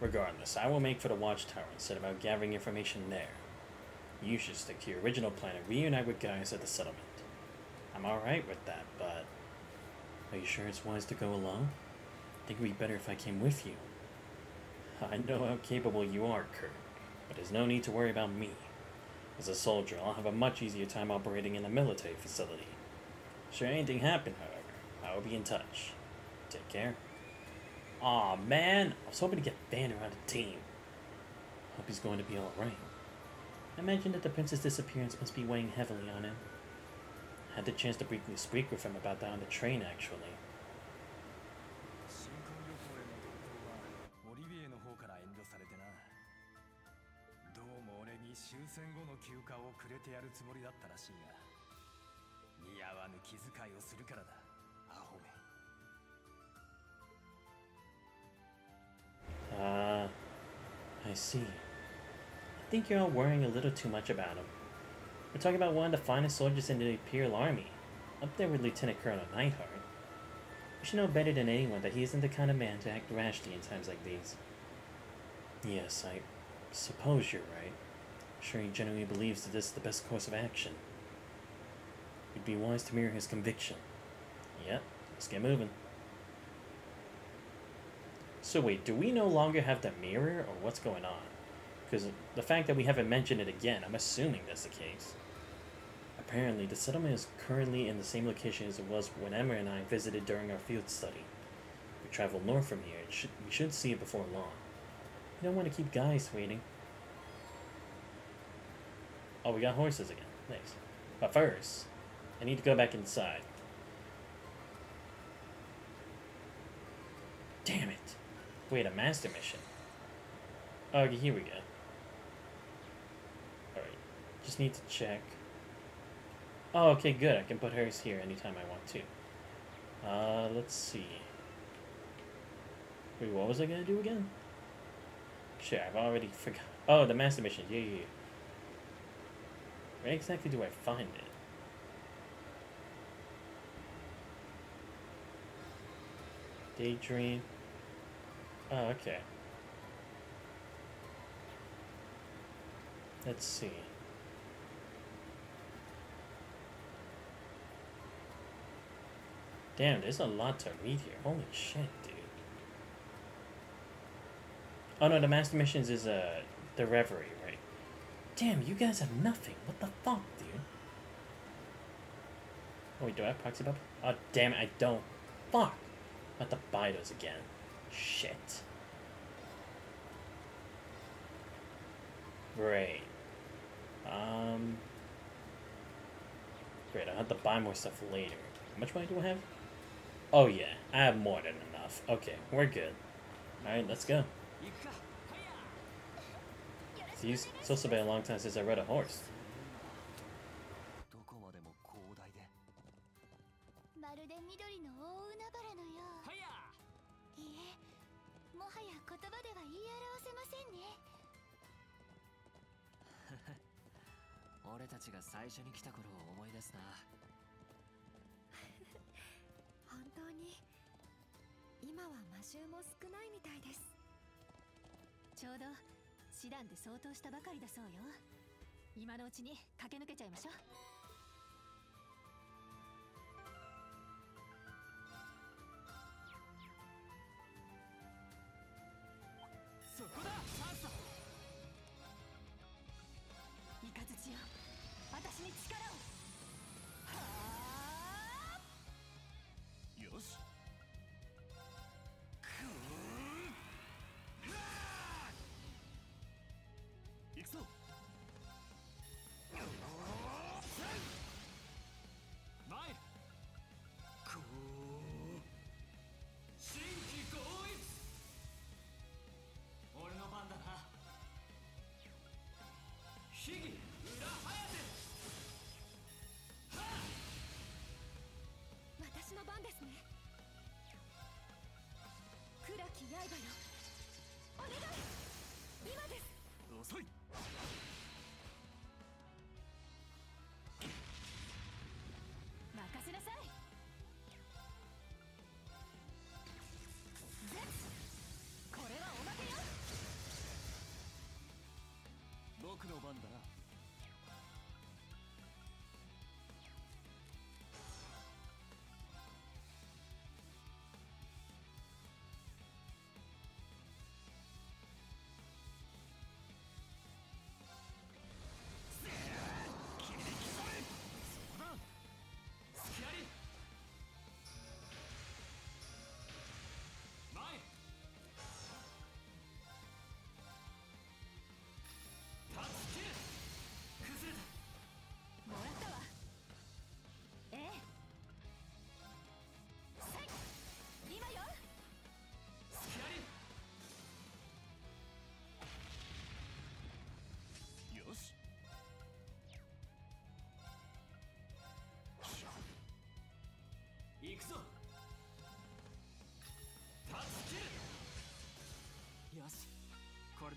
Regardless, I will make for the watchtower and set about gathering information there. You should stick to your original plan and reunite with Gaius at the settlement. I'm alright with that, but Are you sure it's wise to go alone? I think it would be better if I came with you. I know how capable you are, Kurt, but there's no need to worry about me. As a soldier, I'll have a much easier time operating in a military facility. Should anything happen, however, I will be in touch. Take care. Aw, man! I was hoping to get Banner on the team. Hope he's going to be alright. I imagine that the prince's disappearance must be weighing heavily on him. I had the chance to briefly speak with him about that on the train, actually. 新婚旅行への同行はオリビエの方から遠慮されてな。どうも俺に終戦後の休暇をくれてやるつもりだったらしいが、似合わぬ気遣いをするからだ、アホめ。I see. I think you're all worrying a little too much about him. We're talking about one of the finest soldiers in the Imperial Army, up there with Lieutenant Colonel Neidhart. You should know better than anyone that he isn't the kind of man to act rashly in times like these. Yes, I suppose you're right. I'm sure he genuinely believes that this is the best course of action. It'd be wise to mirror his conviction. Yep, let's get moving. So wait, do we no longer have the mirror, or what's going on? Because the fact that we haven't mentioned it again, I'm assuming that's the case. Apparently, the settlement is currently in the same location as it was when Emma and I visited during our field study. If we travel north from here, we should see it before long. We don't want to keep guys waiting. Oh, we got horses again. Nice. But first, I need to go back inside. Damn it. Wait, a master mission. Okay, here we go. Alright. Just need to check. Oh, okay, good. I can put hers here anytime I want to. Let's see. Wait, what was I gonna do again? Shit, I've already forgot. Oh, the master mission. Yeah. Where exactly do I find it? Daydream. Oh, okay. Let's see. Damn, there's a lot to read here. Holy shit, dude. Oh no, the master missions is the Reverie, right? Damn, you guys have nothing. What the fuck, dude? Oh wait, do I have proxy bub? Oh damn it, I don't. Fuck! I have to buy those again. Shit. Great. Great, I'll have to buy more stuff later. How much money do I have? Oh yeah, I have more than enough. Okay, we're good. Alright, let's go. It's also been a long time since I rode a horse. まるで緑の大海原のよう。いえ、もはや言葉では言い表せませんね。俺たちが最初に来た頃を思い出すな。本当に今は魔獣も少ないみたいです。ちょうど師団で相当したばかりだそうよ。今のうちに駆け抜けちゃいましょう。そこだ、チャンスだ。イカズチよ、私に力を。はあ。よし。行くぞ。前。こう。新規合一。俺の番だな。秘技裏颯。はあ。私の番ですね。暗き刃よ、お願い。今です。遅い。任せなさい。これはおまけよ。僕の番だな。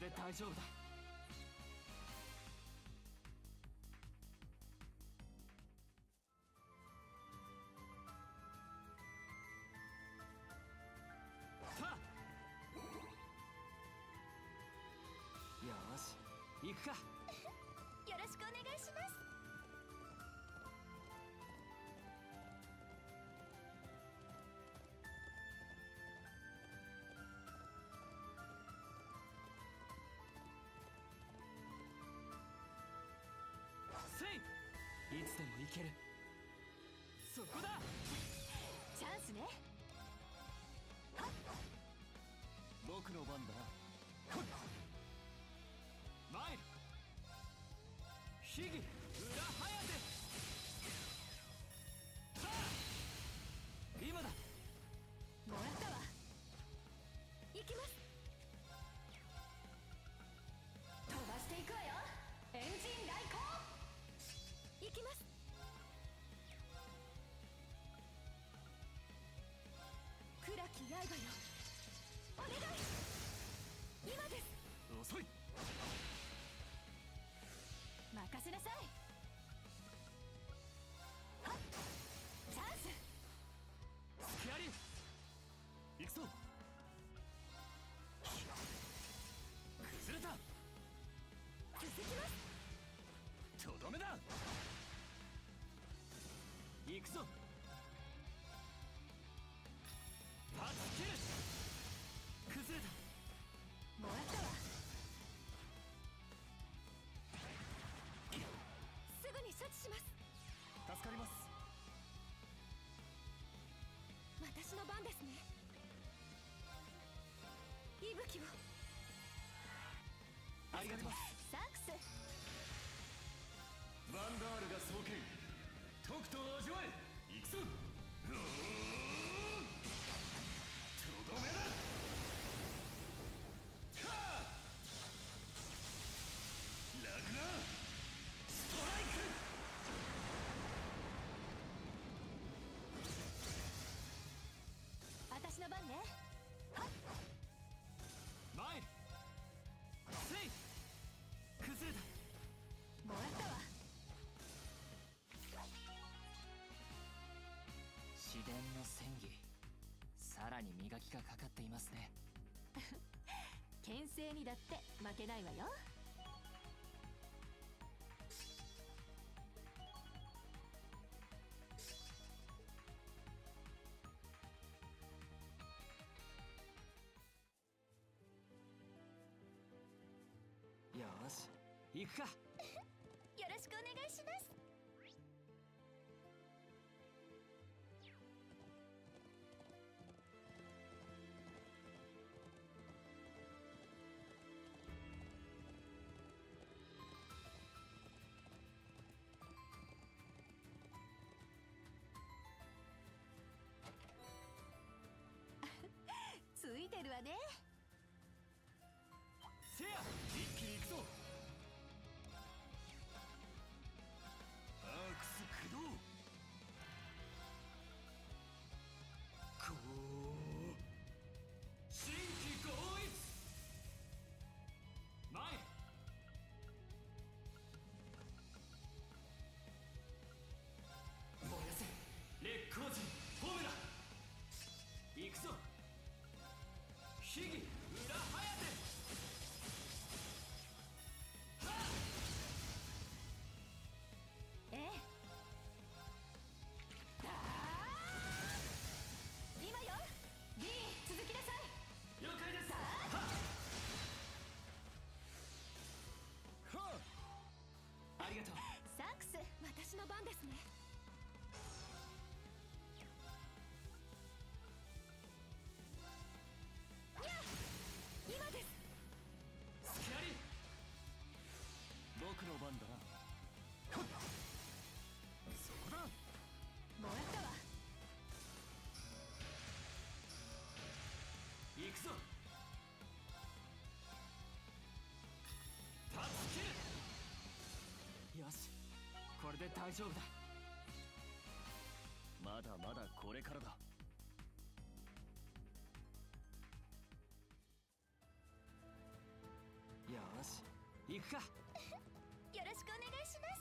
で大丈夫だ。よし行くか。よろしくお願いします。せい、いつでも行ける。そこだ。チャンスね。はっ、僕の番だな。前秘技裏颯。さあ今だ。もらったわ。行きます。飛ばしていくわよ。エンジン来航。行きます。暗き刃よ、お願い。今です。遅い。任せなさい。はっ、チャンス。スキアリ行くぞ。崩れた。続きます。とどめだ。行くぞ。タッチキル。崩れた。もらったわ。すぐに処置します。助かります。私の番ですね。息吹を。ありがとう。サンクス。ヴァンダールが創建。とくと味わえ。行くぞ。とどめだ。ラグナーストライク。私の番ね。はっ、前せい。崩れた。もらったわ。自然の戦技、さらに磨きがかかっていますね。牽制にだって負けないわよ。よし行くか。よろしくお願いします。ついてるわね。せや一気に行くぞ。アークス駆動。こう新規合一。前燃やせ烈光陣フォーメラ。行くぞ。秘技裏颯。ええ。今よ。 D 続きなさい。了解です。さあ、はあ、ありがとう。サンクス。私の番ですね。にゃ、今です。スキアリ僕の番だな。そこだ。もらったわ。行くぞ。タッチキル。よしこれで大丈夫だ。まだまだこれからだ。行くか。よろしくお願いします。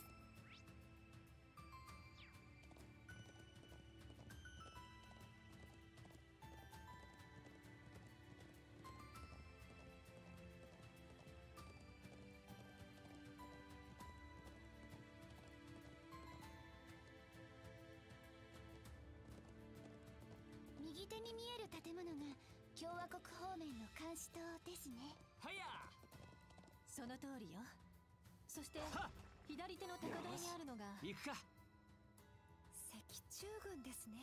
右手に見える建物が共和国方面の監視塔ですね。はや。その通りよ。そして左手の高台にあるのが行くか。赤中軍ですね。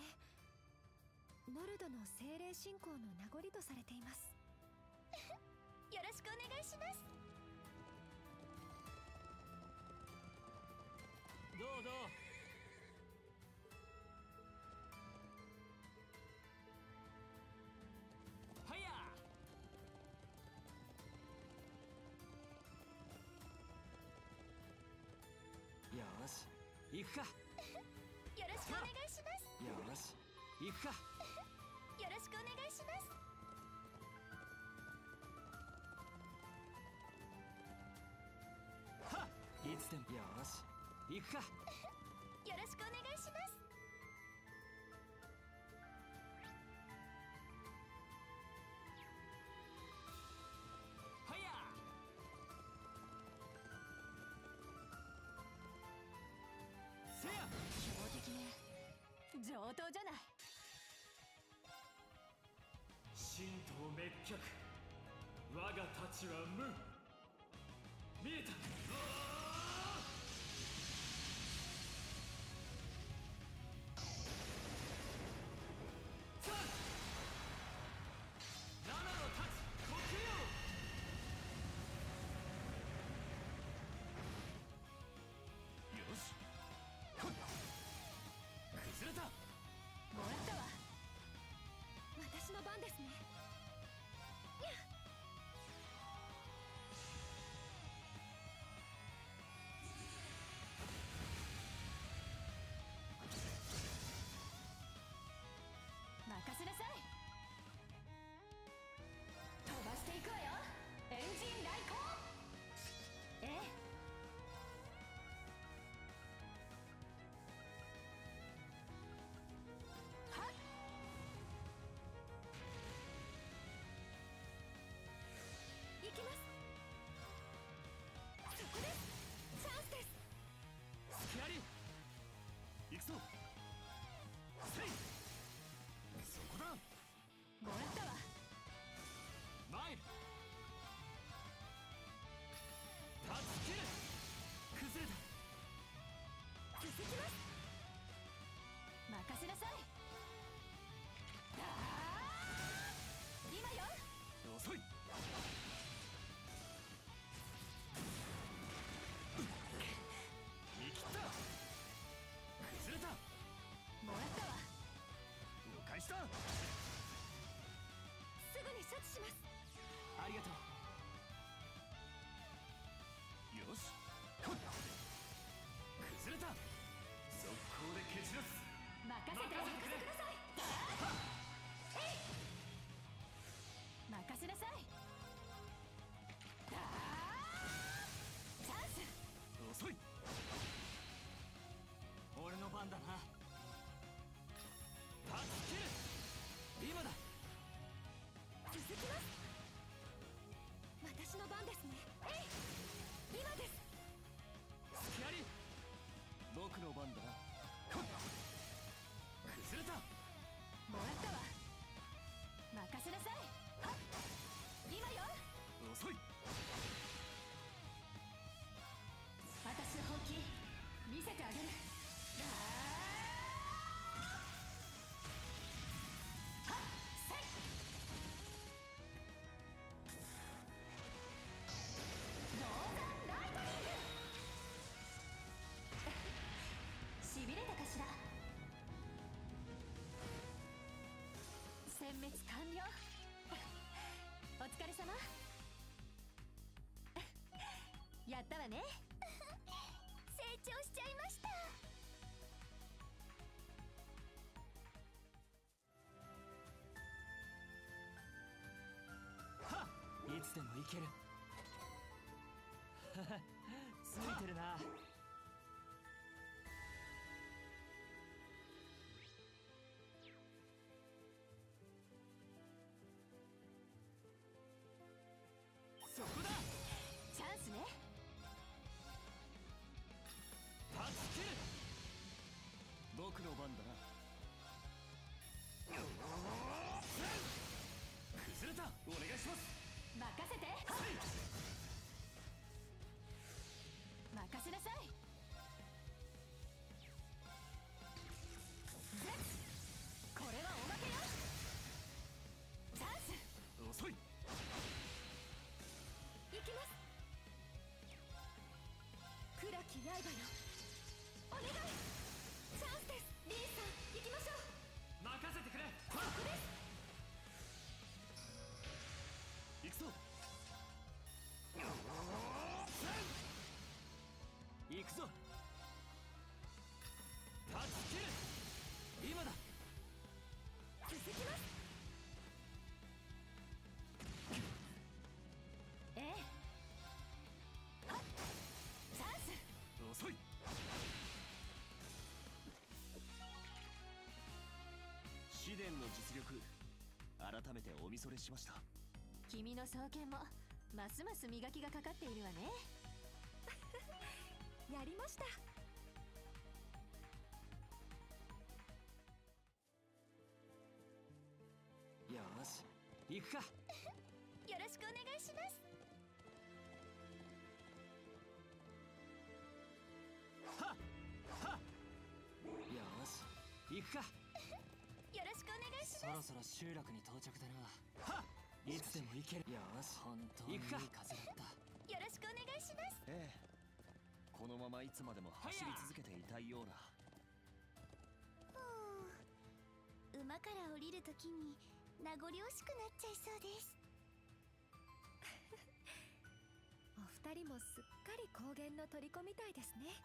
ノルドの精霊信仰の名残とされています。よろしくお願いします。どうどう。はや。よし行くか。よろしくお願いします。よし行くか。よろしくお願いします。はっ、いつでも。よし行くか。よろしくお願いします。はや。せや。標的ね。上等じゃない。神道滅却、我が太刀は無。見えた。崩れた。もらったわ。私の番ですね。任せなさい。飛ばしていくわよ。エンジン来航。ええ。はっ。行きます。そこです。チャンスです。隙あり。行くぞ。せい。そこだ。もらったわ。マイル。助ける。崩れた。続きます。任せなさい。今よ。遅い。見切った。崩れた。もらったわ。了解した。すぐに処置します。ありがとう。よし。崩れた。速攻で蹴散らす。任せてください。任せなさい。チャンス。遅い。俺の番だな。助ける。今だ。続きます。私の番ですね。今です。隙あり。僕の番だな。崩れた。もらったわ。任せなさい。はっ。今よ。遅い。私の本気見せてあげる。はっせい。銅山ライトニング。しびれたかしら。殲滅完了。お疲れ様。やったわね。成長しちゃいました。はっ、いつでもいける。ついてるな。そこだ。チャンスね。助ける。僕の番だな。崩れた。お願いします。任せて。任せなさい。これはおまけよ。チャンス。遅い。行きます。暗き刃よ、お願い。チャンスです。リーさん、行きましょう。任せてくれ。ここです。行くぞ。行くぞ。助ける。今だ。続きます。ええ。はっ。チャンス。遅い。試練の実力、改めてお見それしました。君の双剣もますます磨きがかかっているわね。やりました。よし、行くか。よろしくお願いします。はっはっ。よし、行くか。よろしくお願いします。そろそろ集落に到着だな。はっ。いつでも行ける。よし、本当にいい風だった。よろしくお願いします。ええ、このままいつまでも走り続けていたいような。馬から降りるときに名残惜しくなっちゃいそうです。お二人もすっかり高原の虜みたいですね。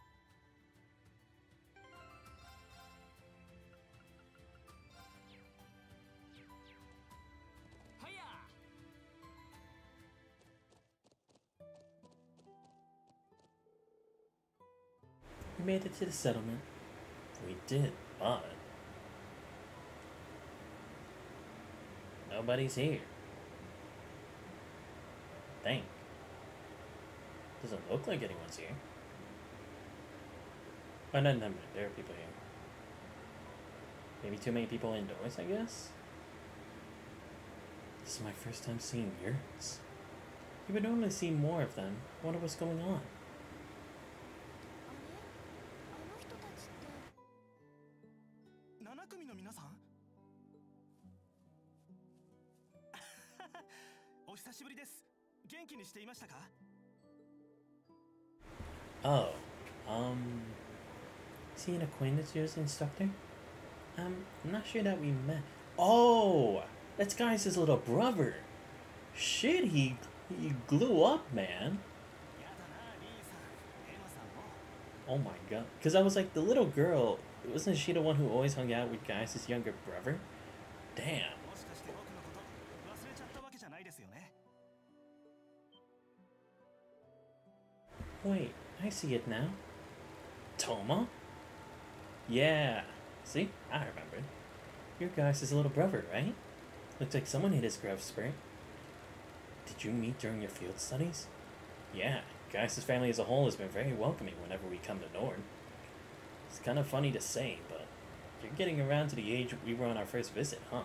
はや。We made it to the settlement. We did, but nobody's here. Think. Doesn't look like anyone's here. Oh, no, never mind. There are people here. Maybe too many people indoors, I guess? This is my first time seeing yurts. You would normally see more of them. I wonder what's going on. 7組の皆さんお久しぶりです。元気にしていましたか？ Oh, is he an acquaintance of yours, instructor? I'm not sure that we met. Oh, that's Guy's little brother. Shit, he blew up, man. Oh my god. Because I was like, the little girl, wasn't she the one who always hung out with Guy's younger brother? Damn. Wait, I see it now. Toma? Yeah. See? I remembered. You're Guy's little brother, right? Looks like someone hit his growth spurt. Did you meet during your field studies? Yeah, Guy's family as a whole has been very welcoming whenever we come to Nord. It's kind of funny to say, but you're getting around to the age we were on our first visit, huh?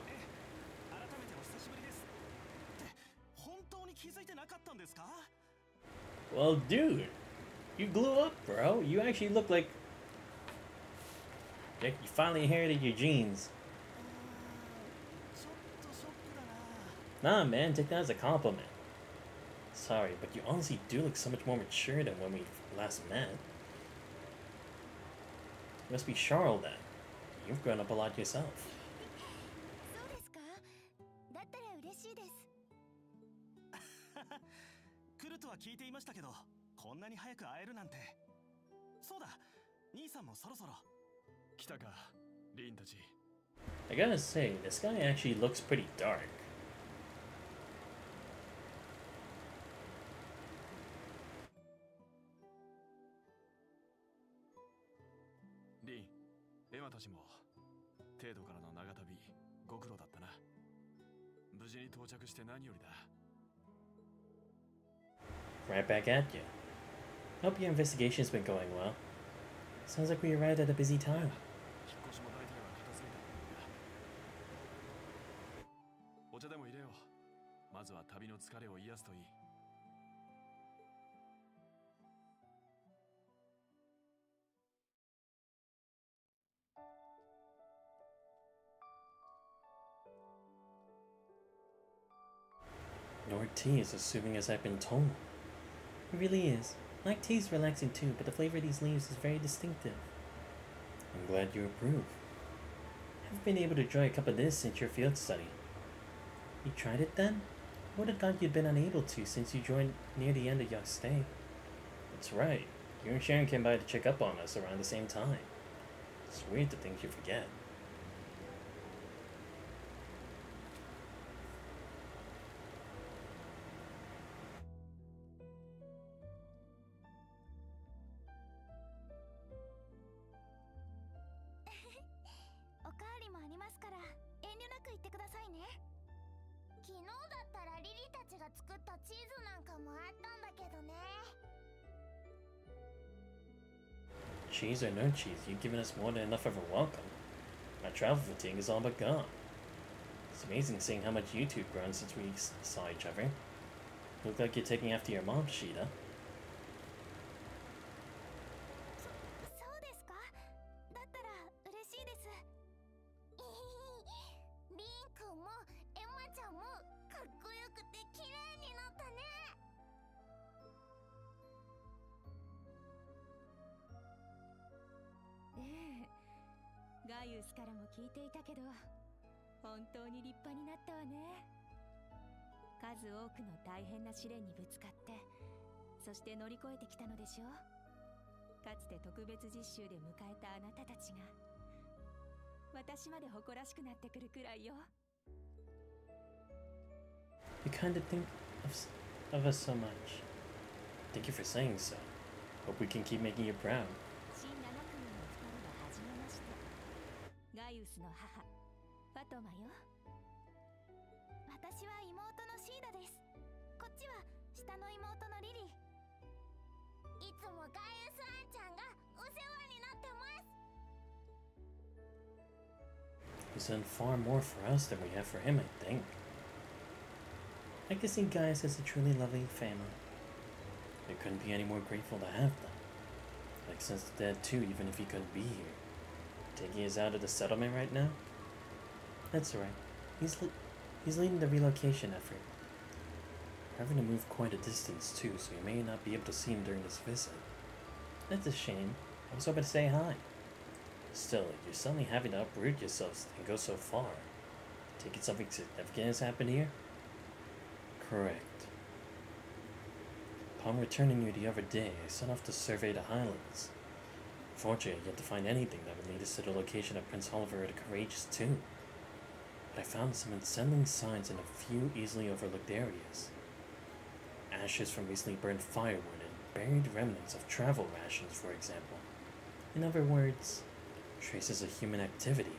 Well, dude, you blew up, bro. You actually look like you finally inherited your genes. Nah, man, take that as a compliment. Sorry, but you honestly do look so much more mature than when we last met. You must be Charles then. You've grown up a lot yourself. そうですか？だったら嬉しいです。来るとは聞いていましたけど、こんなに早く会えるなんて。そうだ、兄さんもそろそろ。来たか、リンたち。I gotta say, this guy actually looks pretty dark. リン、エマたちも程度からの長旅ご苦労だったな。無事に到着して何よりだ。 Right back at you. Hope your investigation's been going well. Sounds like we arrived at a busy time. 引っ越しも大体は片付いたんだ。お茶でも入れよう。まずは旅の疲れを癒すといい。Nor tea is as soothing as I've been told. It really is. Black tea is relaxing too, but the flavor of these leaves is very distinctive. I'm glad you approve. I haven't been able to enjoy a cup of this since your field study. You tried it then? I would have thought you'd been unable to since you joined near the end of your stay. That's right. You and Sharon came by to check up on us around the same time. It's weird to think you forget. Cheese or no cheese, you've given us more than enough of a welcome. Our travel fatigue is all but gone. It's amazing seeing how much you two have grown since we saw each other. You look like you're taking after your mom, Sheeta. そうですか？だったら嬉しいです。リン君もエマちゃんもかっこよくて綺麗になったね。ガイウスからも聞いていたけど、本当に立派になったわね。数多くの大変な試練にぶつかって、そして乗り越えてきたのでしょう。かつて特別実習で迎えたあなたたちが、私まで誇らしくなってくるくらいよ。You kind of think of us so much. Thank you for saying so. Hope we can keep making you proud. 新7組の2人は初めまして。ガイウスの母、ファトマよ。私は妹のシーダです。こっちは下の妹のリリー。いつもガイウスアンちゃんがお世話になってます。He's done far more for us than we have for him, I think. I can see Gaius as a truly loving family. We couldn't be any more grateful to have them. Like since Dad too, even if he couldn't be here. Taking us out of the settlement right now? That's alright. He's leading the relocation effort. We're having to move quite a distance too, so we may not be able to see him during this visit. That's a shame. I was hoping to say hi. Still, you're suddenly having to uproot yourselves and go so far. Taking something significant has happened here? Correct. Upon returning here the other day, I set off to survey the highlands. Fortunately, I yet to find anything that would lead us to the location of Prince Oliver the Courageous too. But I found some unsettling signs in a few easily overlooked areas. Ashes from recently burned firewood and buried remnants of travel rations, for example. In other words, traces of human activity.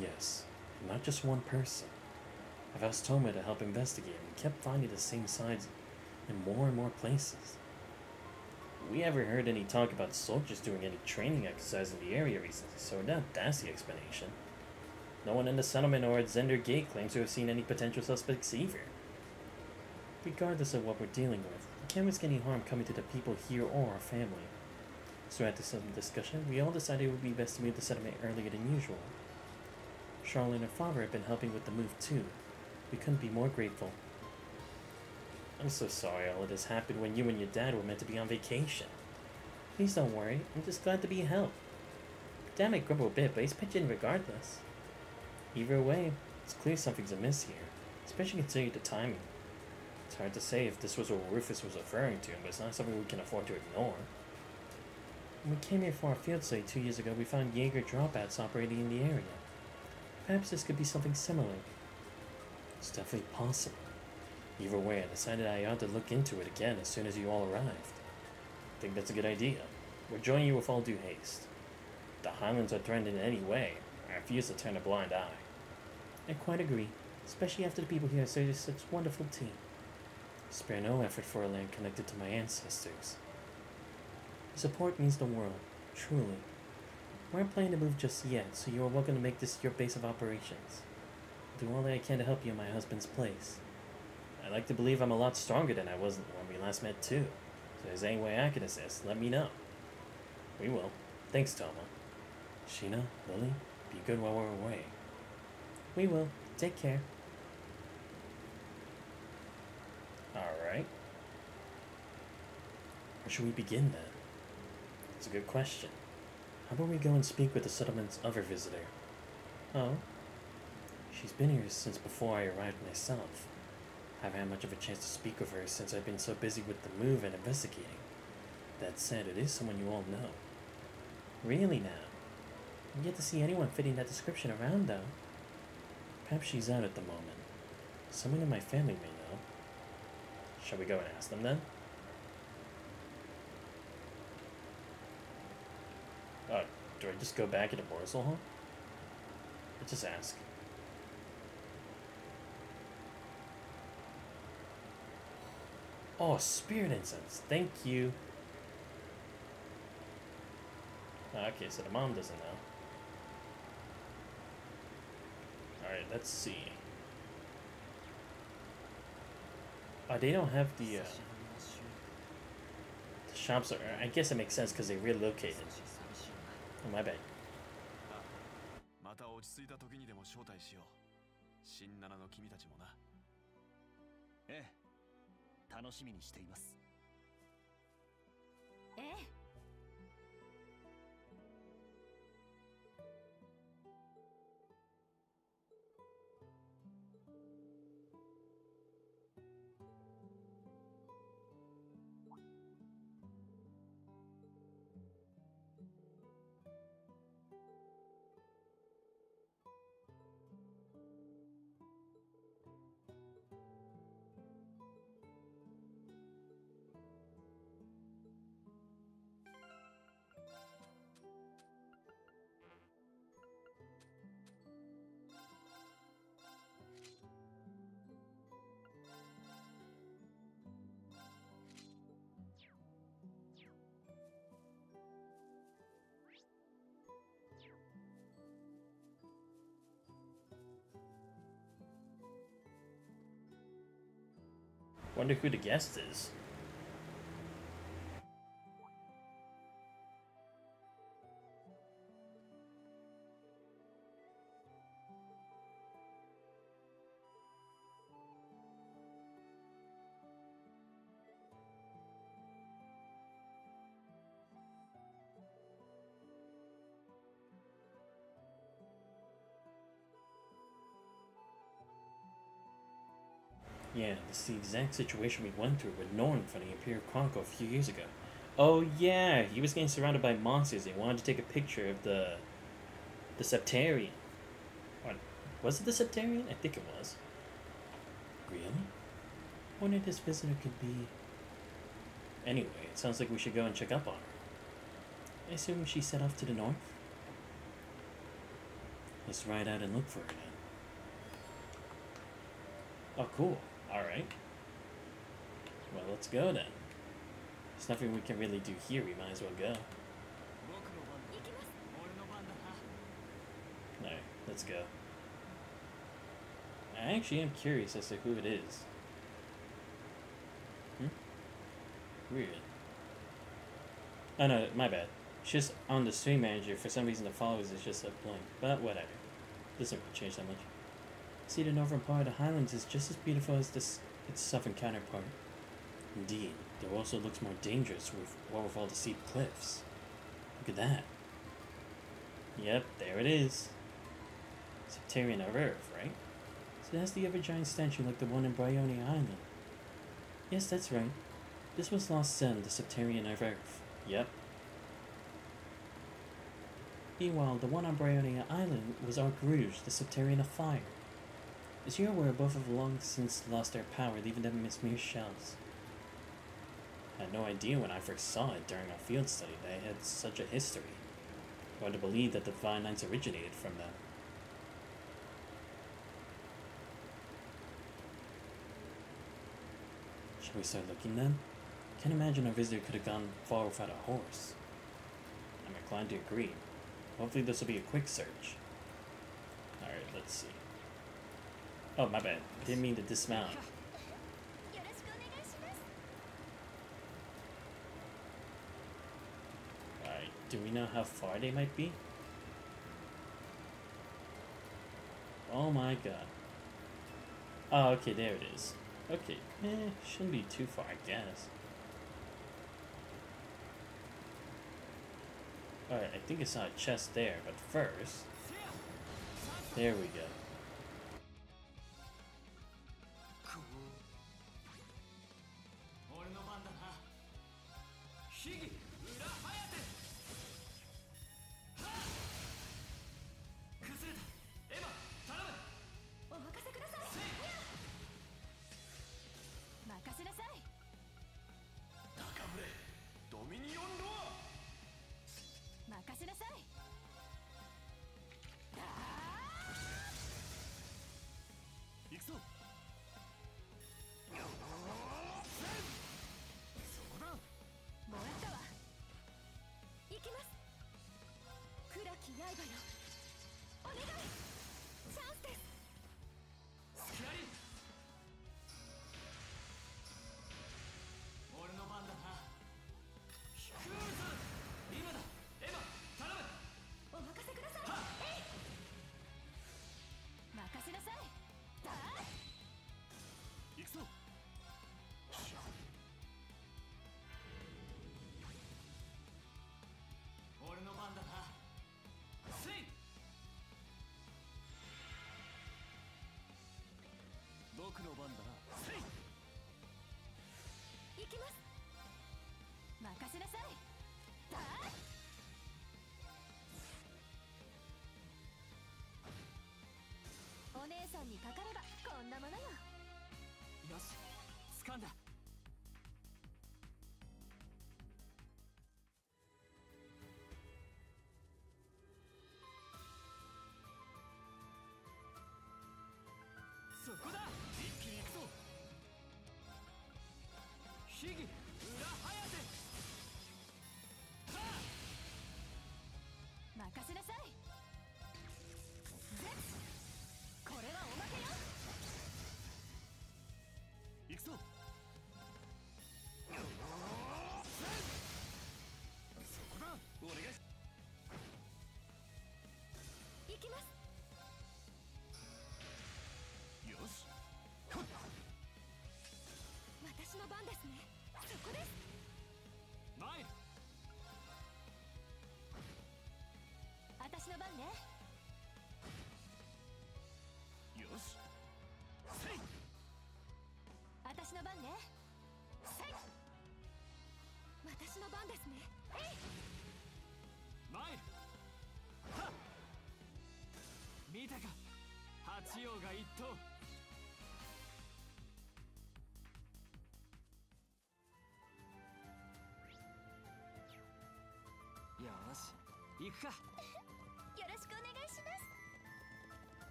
Yes, and not just one person. I've asked Toma to help investigate and kept finding the same signs in more and more places. We ever heard any talk about soldiers doing any training exercise in the area recently, so now that's the explanation. No one in the settlement or at Zender Gate claims to have seen any potential suspects either. Regardless of what we're dealing with, we can't risk any harm coming to the people here or our family. So after some discussion, we all decided it would be best to move the settlement earlier than usual. Charlotte and her father have been helping with the move too. We couldn't be more grateful. I'm so sorry all of this happened when you and your dad were meant to be on vacation. Please don't worry, I'm just glad to be of help. Dad might grumble a bit, but he's pitching in regardless. Either way, it's clear something's amiss here, especially considering the timing. It's hard to say if this was what Rufus was referring to, but it's not something we can afford to ignore. When we came here for our field study 2 years ago, we found Jaeger dropouts operating in the area. Perhaps this could be something similar. It's definitely possible. Either way, I decided I ought to look into it again as soon as you all arrived. I think that's a good idea. We're joining you with all due haste. the Highlands are threatened in any way, I refuse to turn a blind eye. I quite agree, especially after the people here say it's such a wonderful team. Spare no effort for a land connected to my ancestors. Your support means the world, truly. We aren't planning to move just yet, so you are welcome to make this your base of operations. I'll do all that I can to help you in my husband's place. I like to believe I'm a lot stronger than I was when we last met too. So if there's any way I can assist, let me know. We will. Thanks, Toma. Sheena, Lily, be good while we're away. We will. Take care. Alright. Where should we begin then? It's a good question. How about we go and speak with the settlement's other visitor? Oh? She's been here since before I arrived myself. I haven't had much of a chance to speak with her since I've been so busy with the move and investigating. That said, it is someone you all know. Really now? I get to see anyone fitting that description around though. Perhaps she's out at the moment. Someone in my family may know. Shall we go and ask them then? Do I just go back into Borsal Hall? Let's just ask. Oh, spirit incense. Thank you. Okay, so the mom doesn't know. Alright, let's see. They don't have the shops are, I guess it makes sense because they relocated. Oh, my bad. また落ち着いた時にでも招待しよう。新七の君たちもな。ええ、楽しみにしています。ええ。Wonder who the guest is. Yeah, this is the exact situation we went through with Norn from the Imperial Chronicle a few years ago. Oh yeah, he was getting surrounded by monsters. They wanted to take a picture of the Septarian. What, was it the Septarian? I think it was. Really? I wonder if this visitor could be... Anyway, it sounds like we should go and check up on her. I assume she set off to the north? Let's ride out and look for her then. Oh, cool. Alright. Well, let's go then. There's nothing we can really do here, we might as well go. Alright, let's go. I actually am curious as to who it is. Weird. Oh no, my bad. It's just on the stream manager, for some reason the followers is just a blank. But whatever. Doesn't really change that much. See, the northern part of the Highlands is just as beautiful as its southern counterpart. Indeed, though it also looks more dangerous with all the steep cliffs. Look at that. Yep, there it is. Septarian of Earth, right? So that's the other giant statue like the one in Bryony Island. Yes, that's right. This was Lost Sun, the Septarian of Earth. Yep. Meanwhile, the one on Bryony Island was Arc Rouge, the Septarian of Fire. As you're aware, both have long since lost their power, leaving them as mere shells. I had no idea when I first saw it during our field study that it had such a history. or to believe that the Divine Knights originated from them. Shall we start looking then? Can't imagine our visitor could have gone far without a horse. I'm inclined to agree. Hopefully this will be a quick search. Alright, let's see. Oh, my bad. Didn't mean to dismount. Alright, do we know how far they might be? Oh my god. Oh, okay, there it is. Okay, shouldn't be too far, I guess. Alright, I think I saw a chest there, but first... There we go.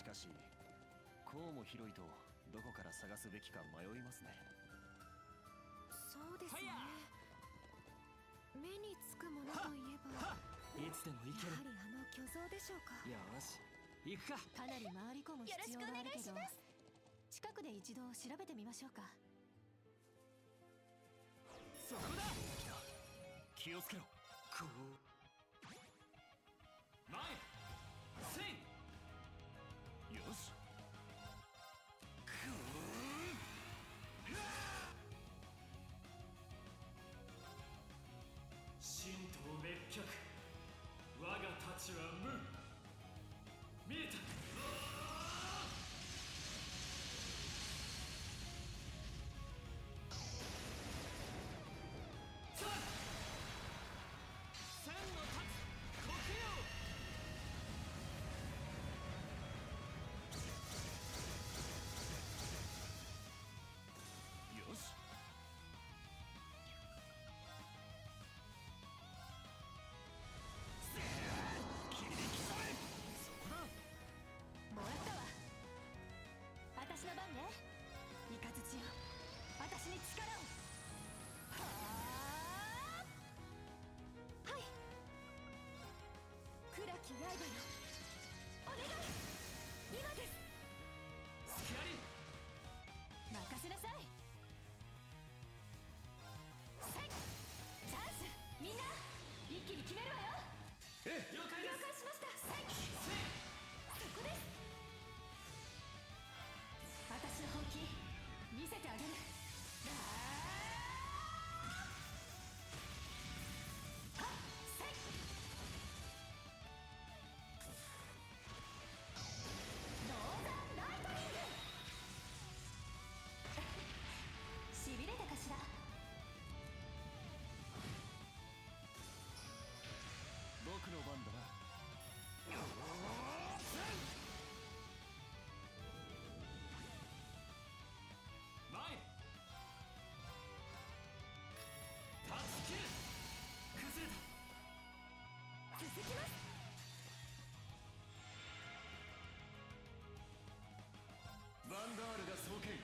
しかし、こうも広いとどこから探すべきか迷いますね。そうですね。目につくものといえば、いつでも行ける。やはりあの巨像でしょうか。よし、行くか。かなり回り込む必要があるけど、近くで一度調べてみましょうか。そこだ。気をつけろ。こう。前。せい。よし。神道滅却、我が太刀は無。見えた。戦いわよ。お願い、今です。スキアリ任せなさい。せい、チャンス。みんな一気に決めるわよ。了解です。了解しました。せい、そこです。私の本気見せてあげる。はっ、せい。ノーザンライトニング。しびれたかしら。僕の番だな。前タッチキル崩れた。続きます。ヴァンダールが双剣、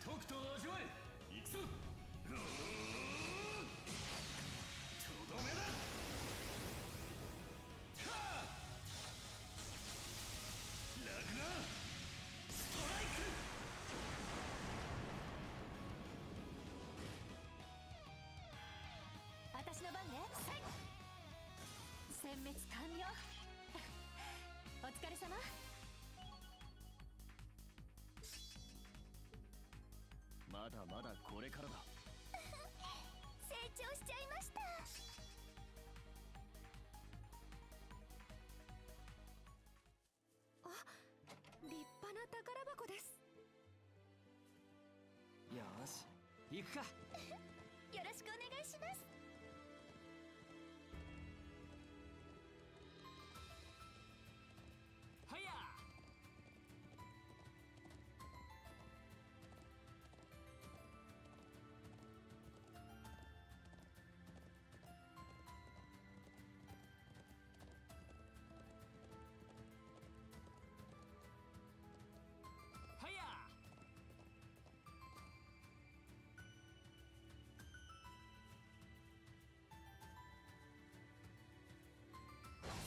とくと味わえ。行くぞ。とどめだ。ラグナーストライク。私の番ね。せい、殲滅完了。お疲れ様。まだまだこれからだ。成長しちゃいました。あ、立派な宝箱です。よし行くか。よろしくお願いします。はいやはいや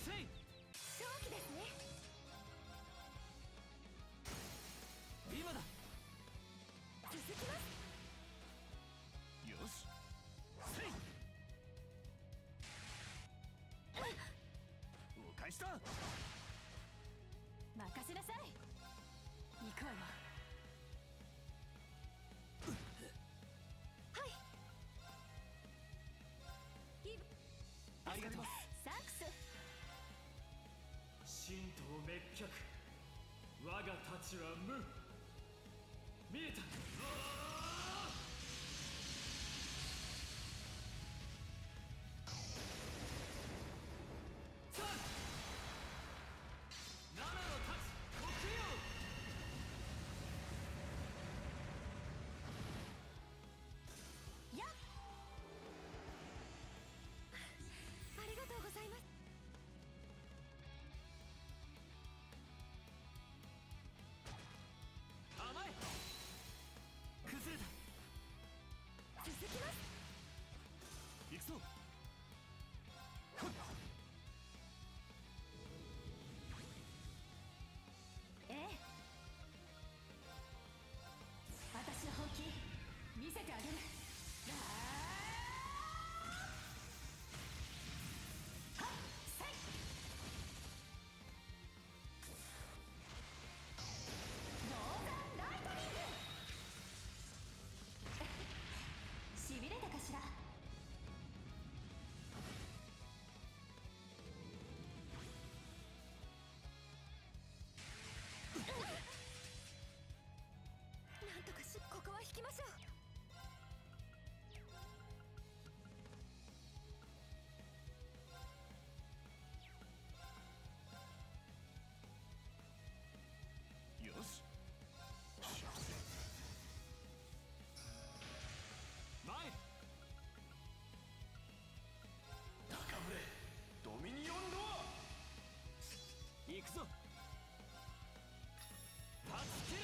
せい。勝機ですね。今だ。続きます。よしせい。お返しだ。任せなさい。行くわよ。はい。ありがとう。サックス。神道滅却、我が太刀は無。見えた。7の太刀呼吸よ。やっ、ありがとうございます。甘え崩れた。続きます。行くぞ。ええ、私の本気見せてあげる。はっ、せい。ノーザンライトニング。しびれたかしら。なんとかここは引きましょう。よし前高ぶれドミニオンロア。行くぞ。タッチキル。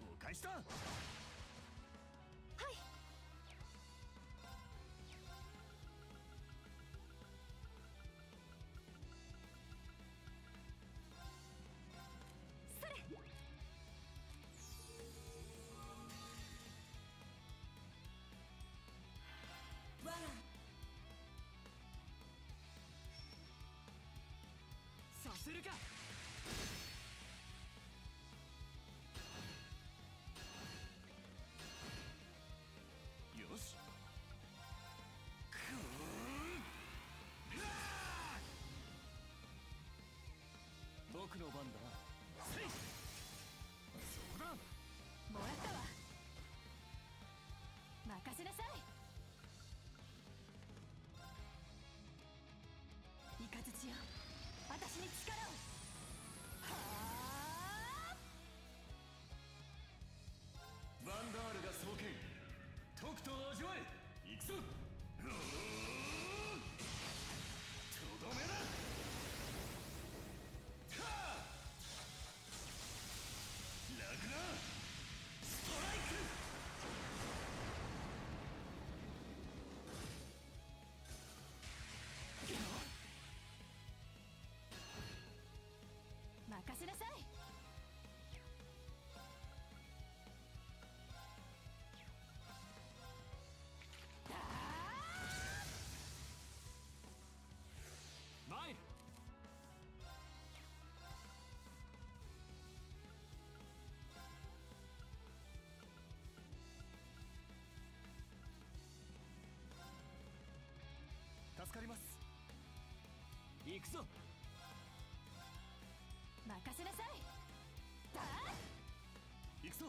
お返しだ。はい。するか。よし。僕の番だな。せい。そうだ。もらったわ。任せなさい。イカズチよ、私に力を。はあ。バンダールが創建。とくと味わえ。行くぞ。とどめだ。ラグナーストライク。任せなさい。前。助かります。行くぞ。任せなさい。だー。行くぞ。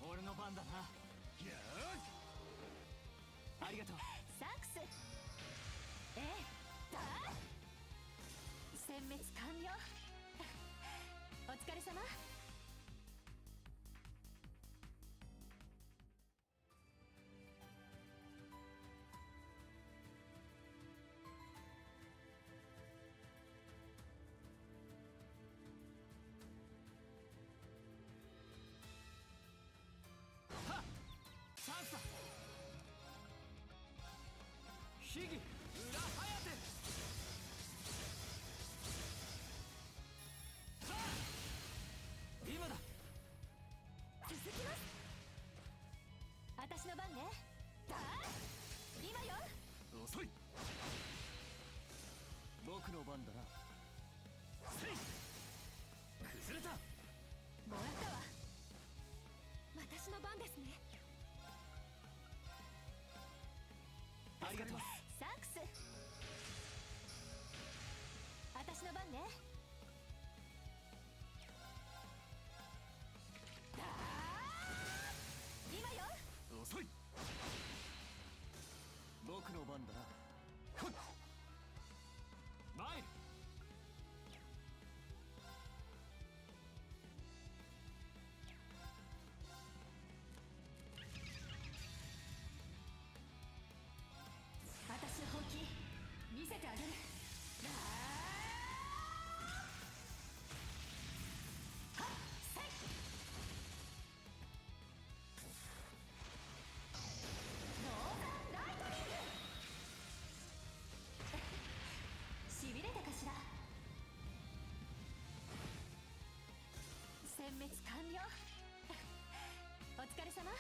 俺の番だな。やありがとう。サンクス。ええ。だー。殲滅完了。お疲れ様。チャンスだ。秘技裏ハヤテ。さあ今だ。続きます。私の番ね。だー。今よ。遅い。僕の番だな。せい。崩れた。もらったわ。私の番ですね。ありがとう。サンクス。私の番ね。だー。今よ。遅い。僕の番だな。ふっ。前。私の本気見せてあげる。だー。はっせい。ノーザンライトニング。しびれたかしら。殲滅完了。お疲れ様。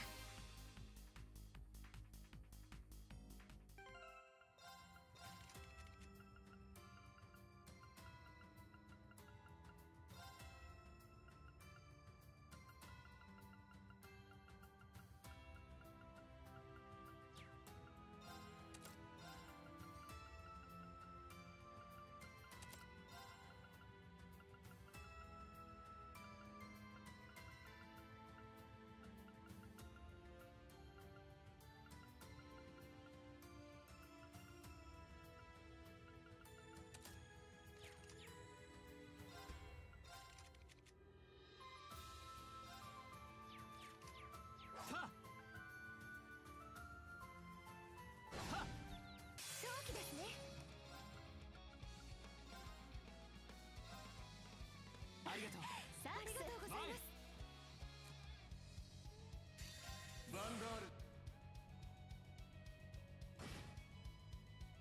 さあ。勝機ですね。ありがとう。サンクス。ありがとうございます。バンダール。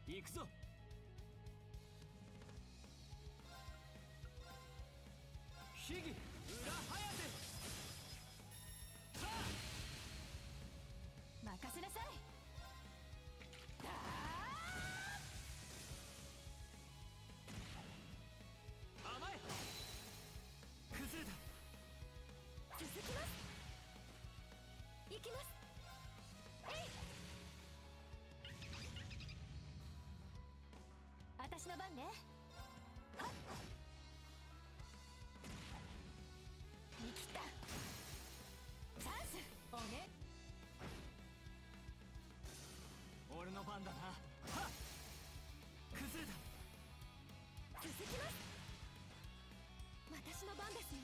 行くぞ。秘技裏ハヤテ。さあ任せなさい。ね。はっ、見切った。チャンス。おね。俺の番だな。はっ、崩れた。続きます。私の番ですね。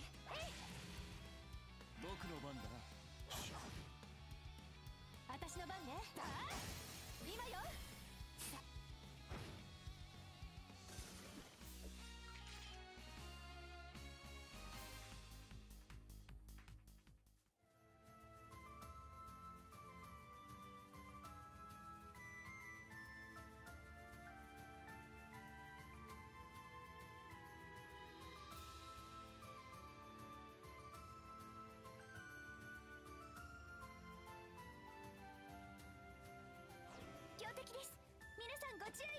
僕の番だな。私の番ね。今よ。さ強敵です。皆さんご注意を。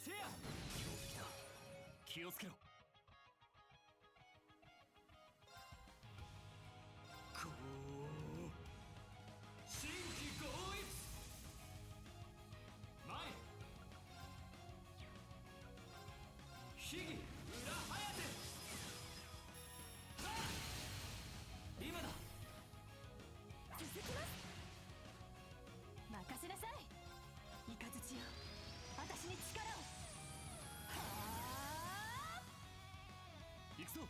せや、強敵だ。気をつけろ。こう新規合一前秘技裏颯はっ、今だ。続きます。任せなさい。イカズチよ、私に力を。はあ、行くぞ。よ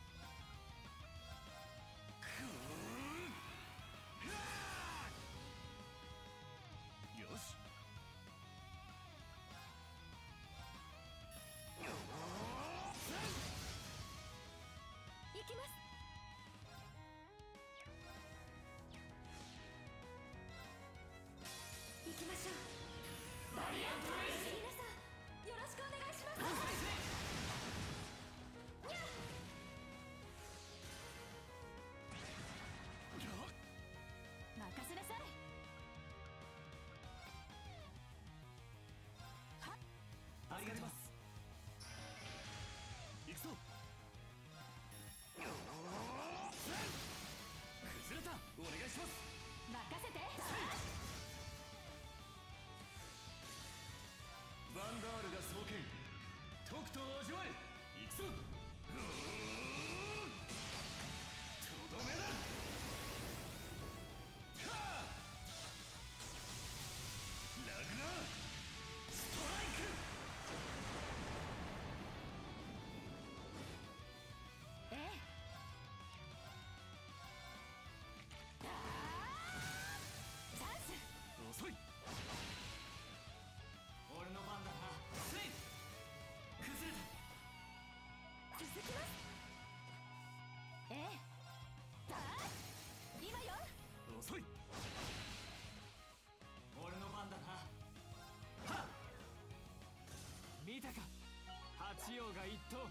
し。行きます。行きましょう。バリアントレイス。皆さんよろしくお願いします。にゃっ、任せなさい。はっ、ありがとうございます。行くぞ。崩れた。お願いします。任せて。ヴァンダールが双剣。とくと味わえ。行くぞ。とどめだ。はあ、ラグナーストライク。ええ。チャンス。遅い。俺の番だな。せい。崩れた。続きます。ええ。さあ、今よ。遅い。俺の番だな。はっ、見たか。八葉が一頭。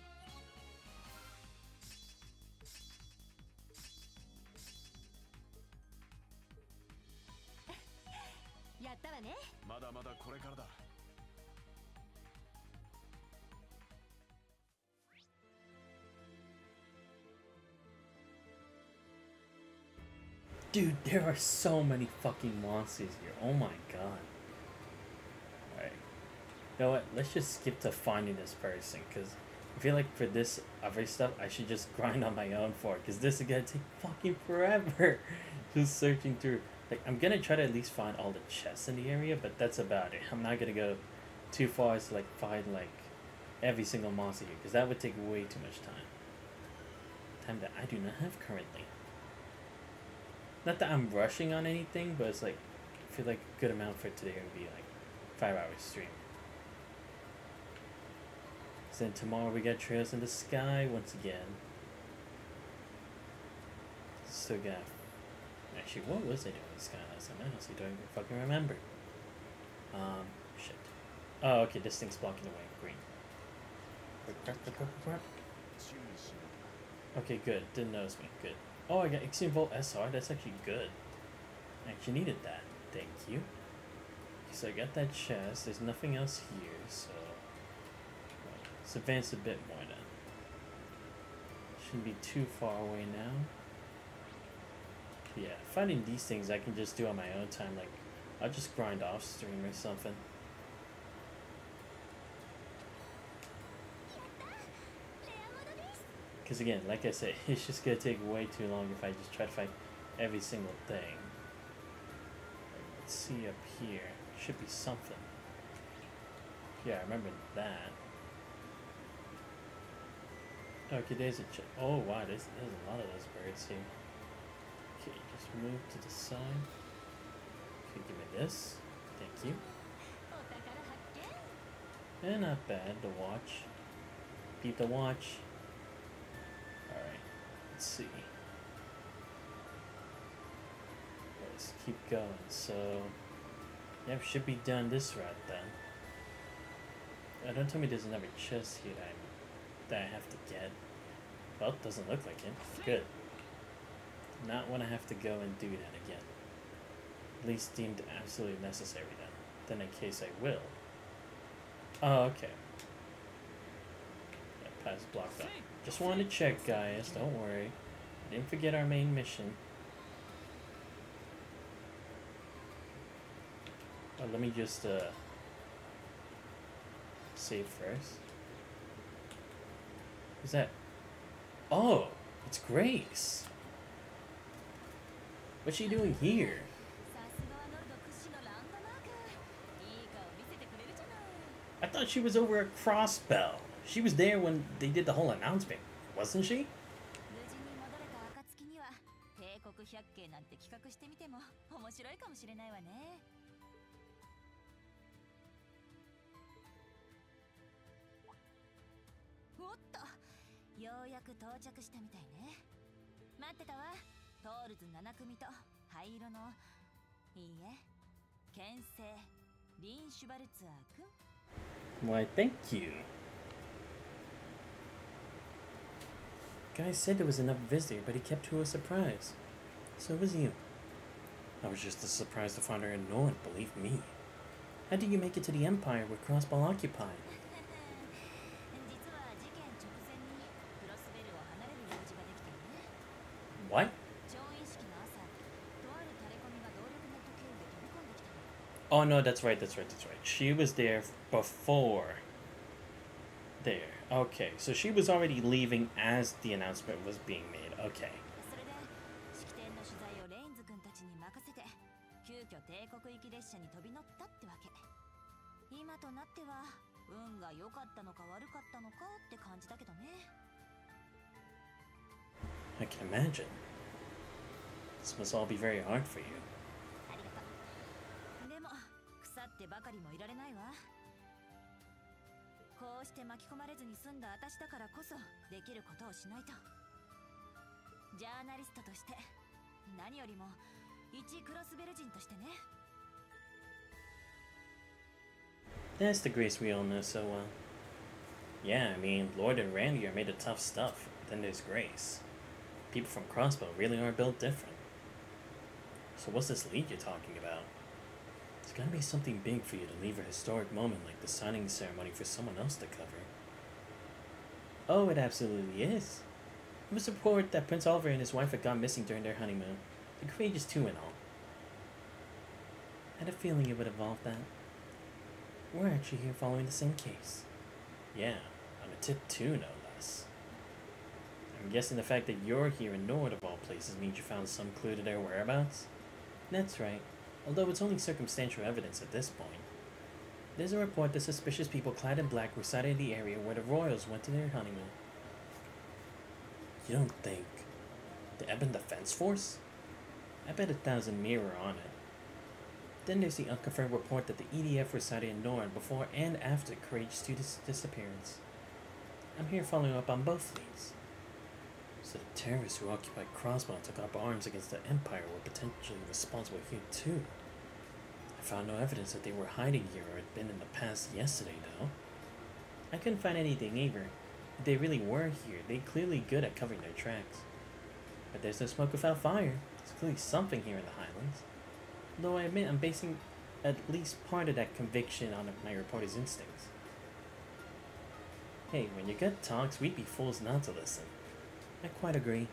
やったわね。まだまだこれからだ。Dude, there are so many fucking monsters here. Oh my god. Alright. You know what? Let's just skip to finding this person, because I feel like for this other stuff, I should just grind on my own for it, because this is gonna take fucking forever. Just searching through. Like, I'm gonna try to at least find all the chests in the area, but that's about it. I'm not gonna go too far as to, like, find, like, every single monster here, because that would take way too much time. Time that I do not have currently. Not that I'm rushing on anything, but it's like, I feel like a good amount for today would be like 5 hours stream. So then tomorrow we got Trails in the Sky once again. Still got... Actually, what was I doing in the sky last time? I honestly don't even fucking remember. Shit. Oh, okay, this thing's blocking the way. Green. Okay, good. Didn't notice me. Good. Oh, I got Ixion Volt SR. That's actually good. I actually needed that. Thank you. So I got that chest. There's nothing else here, so let's advance a bit more then. Shouldn't be too far away now. Yeah, finding these things I can just do on my own time. Like, I'll just grind off stream or something. Because again, like I said, it's just gonna take way too long if I just try to find every single thing. Let's see up here. Should be something. Yeah, I remember that. Okay, there's a oh wow, there's a lot of those birds here. Okay, just move to the side. Okay, give me this. Thank you. And not bad, the watch. Beat the watch. Alright, let's see. Let's keep going. So, yeah, we should be done this route then. Don't tell me there's another chest here that I have to get. Well, doesn't look like it. Good. Not when I have to go and do that again. At least deemed absolutely necessary then. Then in case I will. Oh, okay. Yeah, pass blocked up. Just wanted to check, guys. Don't worry. Didn't forget our main mission. Oh, let me just save first. Who's that? Oh, it's Grace. What's she doing here? I thought she was over at Crossbell. She was there when they did the whole announcement, wasn't she? Why, thank you. Guy said there was another visitor, but he kept to a surprise. So was you. I was just as surprised to find her in Nord, believe me. How did you make it to the Empire with Crossbell occupied? What? Oh no, that's right. She was there before there. Okay, so she was already leaving as the announcement was being made. Okay. I can imagine. This must all be very hard for you. That's the Grace we all know so well. Yeah, I mean, Lord and Randy are made of tough stuff. Then there's Grace. People from Crossbow really are built different. So what's this lead you're talking about? There's gotta be something big for you to leave a historic moment like the signing ceremony for someone else to cover. Oh, it absolutely is. It was a report that Prince Oliver and his wife had gone missing during their honeymoon. The courageous too and all. I had a feeling it would involve that. We're actually here following the same case. Yeah, on a tip too, no less. I'm guessing the fact that you're here in Nord of all places means you found some clue to their whereabouts? That's right, although it's only circumstantial evidence at this point. There's a report that suspicious people clad in black were sighted in the area where the royals went to their honeymoon. You don't think the Ebon Defense Force? I bet 1,000 mirror on it. Then there's the unconfirmed report that the EDF were sighted in Nord before and after Courageous 2's disappearance. I'm here following up on both leads. So the terrorists who occupied Crossbow and took up arms against the Empire were potentially responsible here too. I found no evidence that they were hiding here or had been in the past yesterday, though. I couldn't find anything either. If they really were here, they're clearly good at covering their tracks. But there's no smoke without fire. There's clearly something here in the Highlands. Though I admit I'm basing at least part of that conviction on my reporter's instincts. Hey, when your gut talks, we'd be fools not to listen. I quite agree.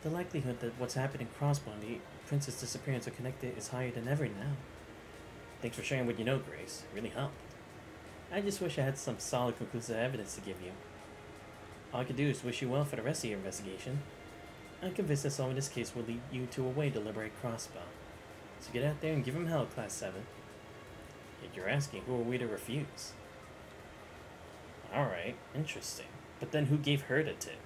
The likelihood that what's happened in Crossbow and the Princess' disappearance are connected is higher than ever now. Thanks for sharing what you know, Grace. It really helped. I just wish I had some solid conclusive evidence to give you. All I can do is wish you well for the rest of your investigation. I'm convinced that solving this case will lead you to a way to liberate Crossbow. So get out there and give him hell, Class 7. Yet you're asking, who are we to refuse? Alright, interesting. But then who gave her the tip?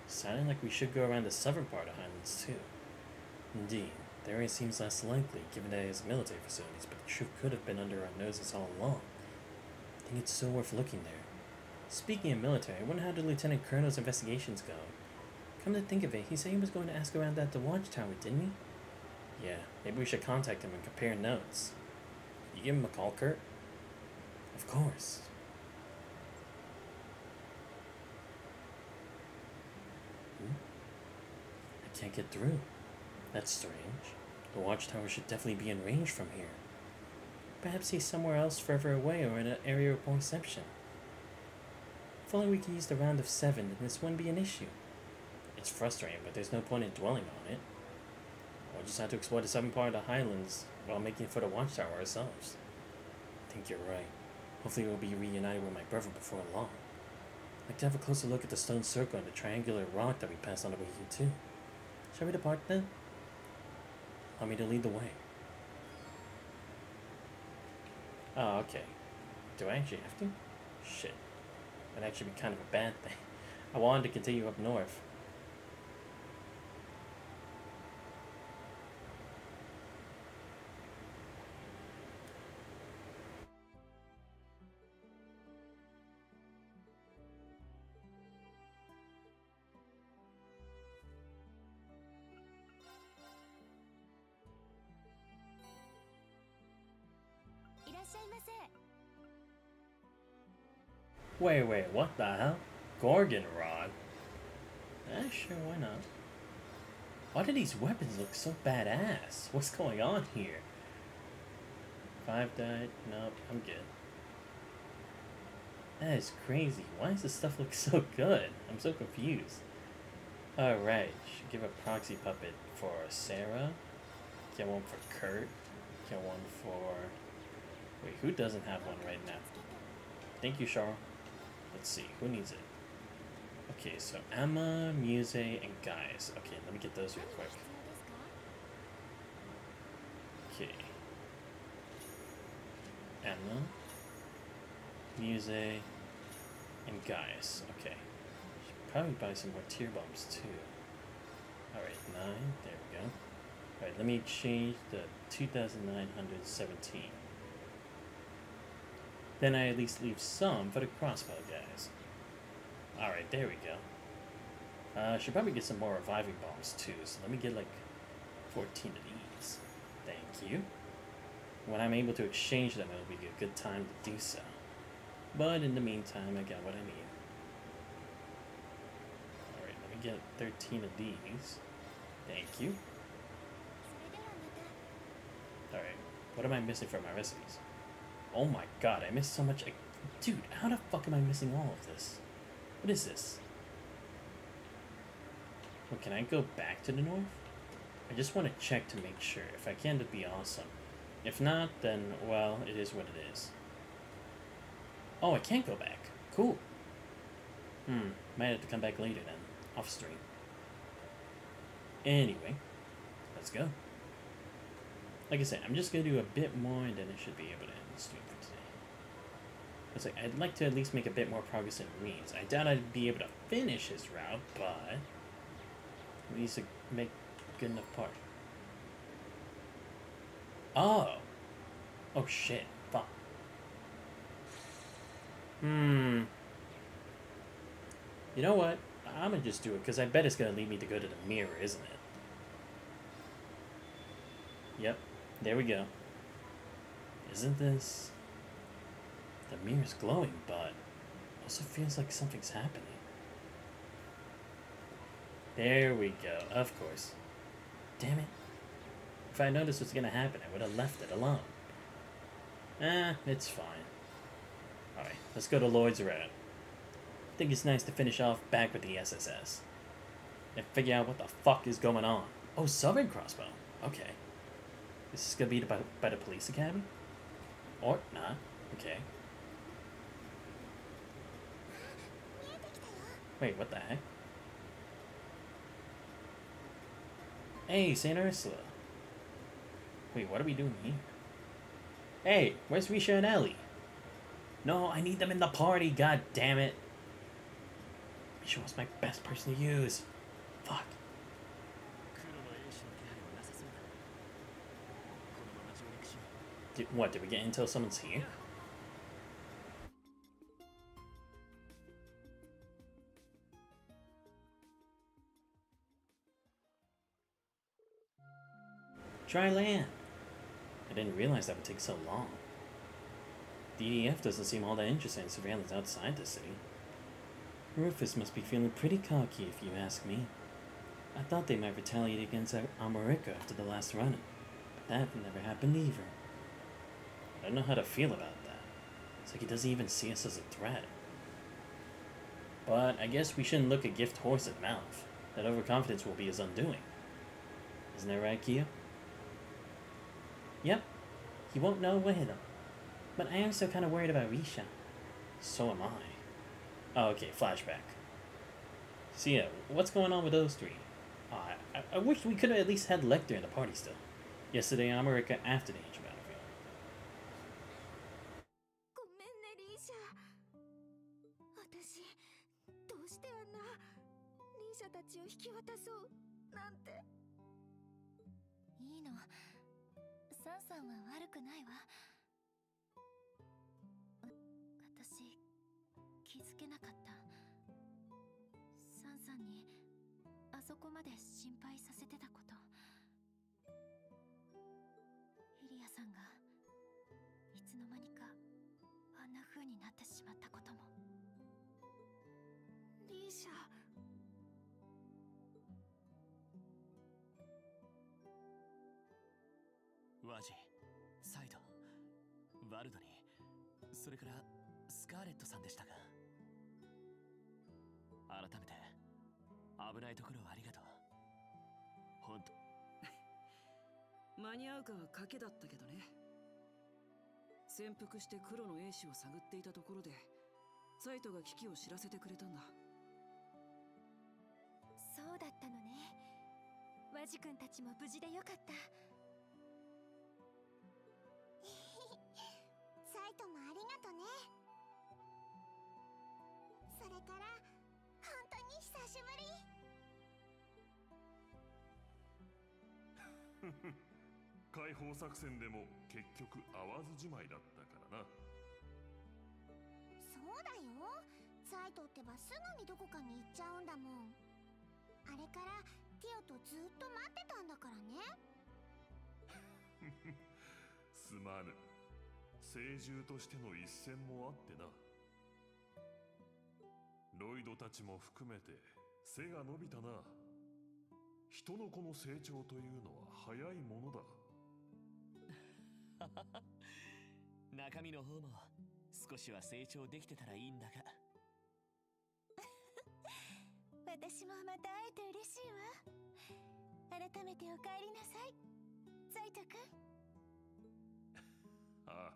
Sounding like we should go around the southern part of Highlands too. Indeed, the area seems less likely given that it has military facilities, but the truth could have been under our noses all along. I think it's still worth looking there. Speaking of military, I wonder how the Lieutenant Colonel's investigations go. Come to think of it, he said he was going to ask around at the watchtower, didn't he? Yeah, maybe we should contact him and compare notes. You give him a call, Kurt? Of course. I can't get through. That's strange. The watchtower should definitely be in range from here. Perhaps he's somewhere else further away or in an area of poor reception. If only we could use the round of 7, then this wouldn't be an issue. It's frustrating, but there's no point in dwelling on it. We'll just have to explore the southern part of the Highlands while making for the watchtower ourselves. I think you're right. Hopefully we'll be reunited with my brother before long. I'd like to have a closer look at the stone circle and the triangular rock that we passed on the way here too. Shall we depart then? Allow me to lead the way. Oh, okay. Do I actually have to? Shit. That'd actually be kind of a bad thing. I wanted to continue up north. Wait, what the hell? Gorgon Rod? Sure, why not? Why do these weapons look so badass? What's going on here? 5 died? Nope, I'm good. That is crazy. Why does this stuff look so good? I'm so confused. Alright, should give a proxy puppet for Sarah. Get one for Kurt. Get one for... Wait, who doesn't have one right now? Thank you, Charles. Let's see, who needs it? Okay, so Emma, Muse, and Guys. Okay, let me get those real quick. Okay. Emma, Muse, and Guys. Okay. Should probably buy some more tier bombs too. Alright, 9. There we go. Alright, let me change the 2,917. Then I at least leave some for the crossbow guys. Alright, there we go. I should probably get some more reviving bombs too, so let me get like 14 of these. Thank you. When I'm able to exchange them, it'll be a good time to do so. But in the meantime, I got what I need. Alright, let me get 13 of these. Thank you. Alright, what am I missing from my recipes? Oh my god, I missed so much. Dude, how the fuck am I missing all of this? What is this? Well, can I go back to the north? I just want to check to make sure. If I can, that'd be awesome. If not, then, well, it is what it is. Oh, I can't go back. Cool. Might have to come back later then. Off stream. Anyway, let's go. Like I said, I'm just going to do a bit more and then I should be able to end the stream for today. It's like, I'd like to at least make a bit more progress in Reeds. I doubt I'd be able to finish his route, but at least make a good enough part. Oh! Oh shit. Fuck. You know what? I'm gonna just do it, because I bet it's gonna lead me to go to the mirror, isn't it? Yep. There we go. Isn't this... The mirror's glowing, but Also feels like something's happening. There we go, of course. Damn it. If I noticed what's gonna happen, I would have left it alone. It's fine. Alright, let's go to Lloyd's Road. I think it's nice to finish off back with the SSS. And figure out what the fuck is going on. Oh, Southern Crossbow. Okay. This is gonna be by the police academy? Or not. Okay. Wait, what the heck? Hey, St. Ursula. Wait, what are we doing here? Hey, where's Risha and Ellie? No, I need them in the party, god damn it. Risha was my best person to use. Fuck. What, did we get until someone's here? Dry land. I didn't realize that would take so long. The EDF doesn't seem all that interested in surveillance outside the city. Rufus must be feeling pretty cocky if you ask me. I thought they might retaliate against America after the last run-in, but that never happened either. I don't know how to feel about that. It's like he doesn't even see us as a threat. But I guess we shouldn't look a gift horse at mouth. That overconfidence will be his undoing. Isn't that right, Kia? Yep. He won't know what hit him. But I am still kind of worried about Risha. So am I. Oh, okay, flashback. So yeah, what's going on with those three? I wish we could have at least had Lecter in the party still. Yesterday, America after the ancient battlefield. ごめんねリーシャ。私どうしてあんなリーシャたちを引き渡そうなんて。いいの。サンさんは悪くないわ。私気づけなかった。サンさんにあそこまで心配させてたこと。イリアさんがいつの間にかあんな風になってしまったことも。リーシャ。ワジ、サイド、ワルドに、それからスカーレットさんでしたが、改めて危ないところをありがとう。ほんと間に合うかは賭けだったけどね。潜伏して黒の英士を探っていたところでサイトが危機を知らせてくれたんだ。そうだったのね。ワジ君たちも無事でよかった。サイトもありがとね。それから本当に久しぶり。解放作戦でも結局会わずじまいだったからな。そうだよ。サイトってばすぐにどこかに行っちゃうんだもん。あれからティオとずっと待ってたんだからね。すまぬ。聖獣としての一戦もあってな。ロイドたちも含めて背が伸びたな。人の子の成長というのは早いものだ。中身の方も少しは成長できてたらいいんだが。私もまた会えて嬉しいわ。改めてお帰りなさい、サイト君。ああ、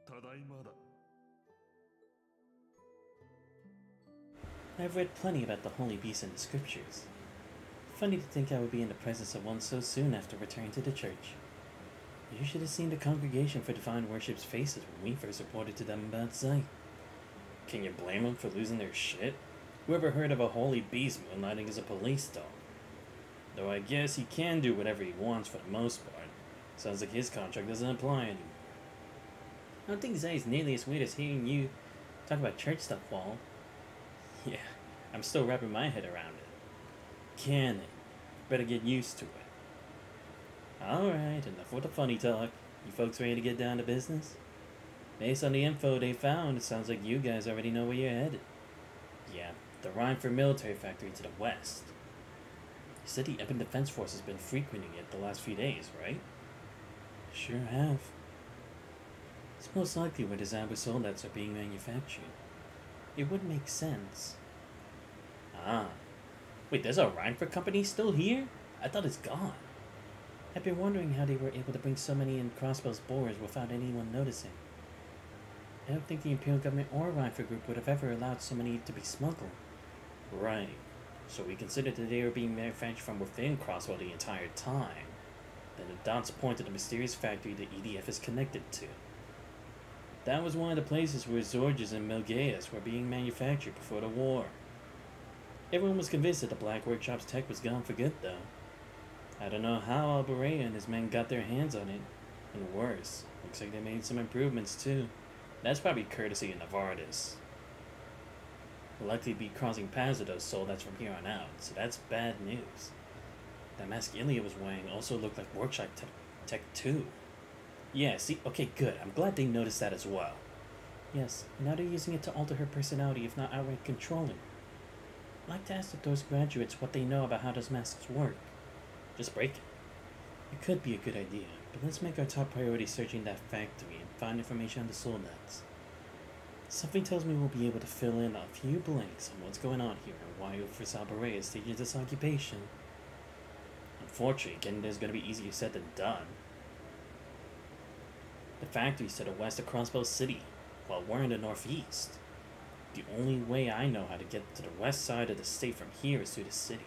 ただいまだ。I've read plenty about the holy beast in the scriptures. Funny to think I would be in the presence of one so soon after returning to the church. You should have seen the congregation for divine worship's faces when we first reported to them about sight. Can you blame them for losing their shit? Whoever heard of a holy beast moonlighting as a police dog? Though I guess he can do whatever he wants for the most part. Sounds like his contract doesn't apply anymore. I don't think Zai's nearly as weird as hearing you talk about church stuff, Wall. Yeah, I'm still wrapping my head around it. Can it? Better get used to it. Alright, enough with the funny talk. You folks ready to get down to business? Based on the info they found, it sounds like you guys already know where you're headed. Yeah, the Rhineford military factory to the west. You said the Evan Defense Force has been frequenting it the last few days, right? Sure have. It's most likely where the Zabra soldats are being manufactured. It would make sense. Ah. Wait, there's a Rhineford company still here? I thought it's gone. I've been wondering how they were able to bring so many in crossbows borers without anyone noticing. I don't think the Imperial government or Rhineford group would have ever allowed so many to be smuggled. Right. So we considered that they were being manufactured from within Crossbow the entire time. Then the dots point to the mysterious factory the EDF is connected to. That was one of the places where Zorges and Melgeas were being manufactured before the war. Everyone was convinced that the Black Workshop's tech was gone for good, though. I don't know how Alberea and his men got their hands on it. And worse, looks like they made some improvements too. That's probably courtesy of Novartis. We'll likely be crossing paths with those soldats from here on out, so that's bad news. That mask Ilya was wearing also looked like workshop tech too. Yeah, see, okay, good. I'm glad they noticed that as well. Yes, and now they're using it to alter her personality, if not outright controlling. I'd like to ask those graduates what they know about how those masks work. Just break it. It could be a good idea, but let's make our top priority searching that factory and find information on the soldats. Something tells me we'll be able to fill in a few blanks on what's going on here and why Ufris Alberea is staging this occupation. Unfortunately, getting there is going to be easier said than done. The factory's to the west of Crossbow City, while we're in the northeast. The only way I know how to get to the west side of the state from here is through the city.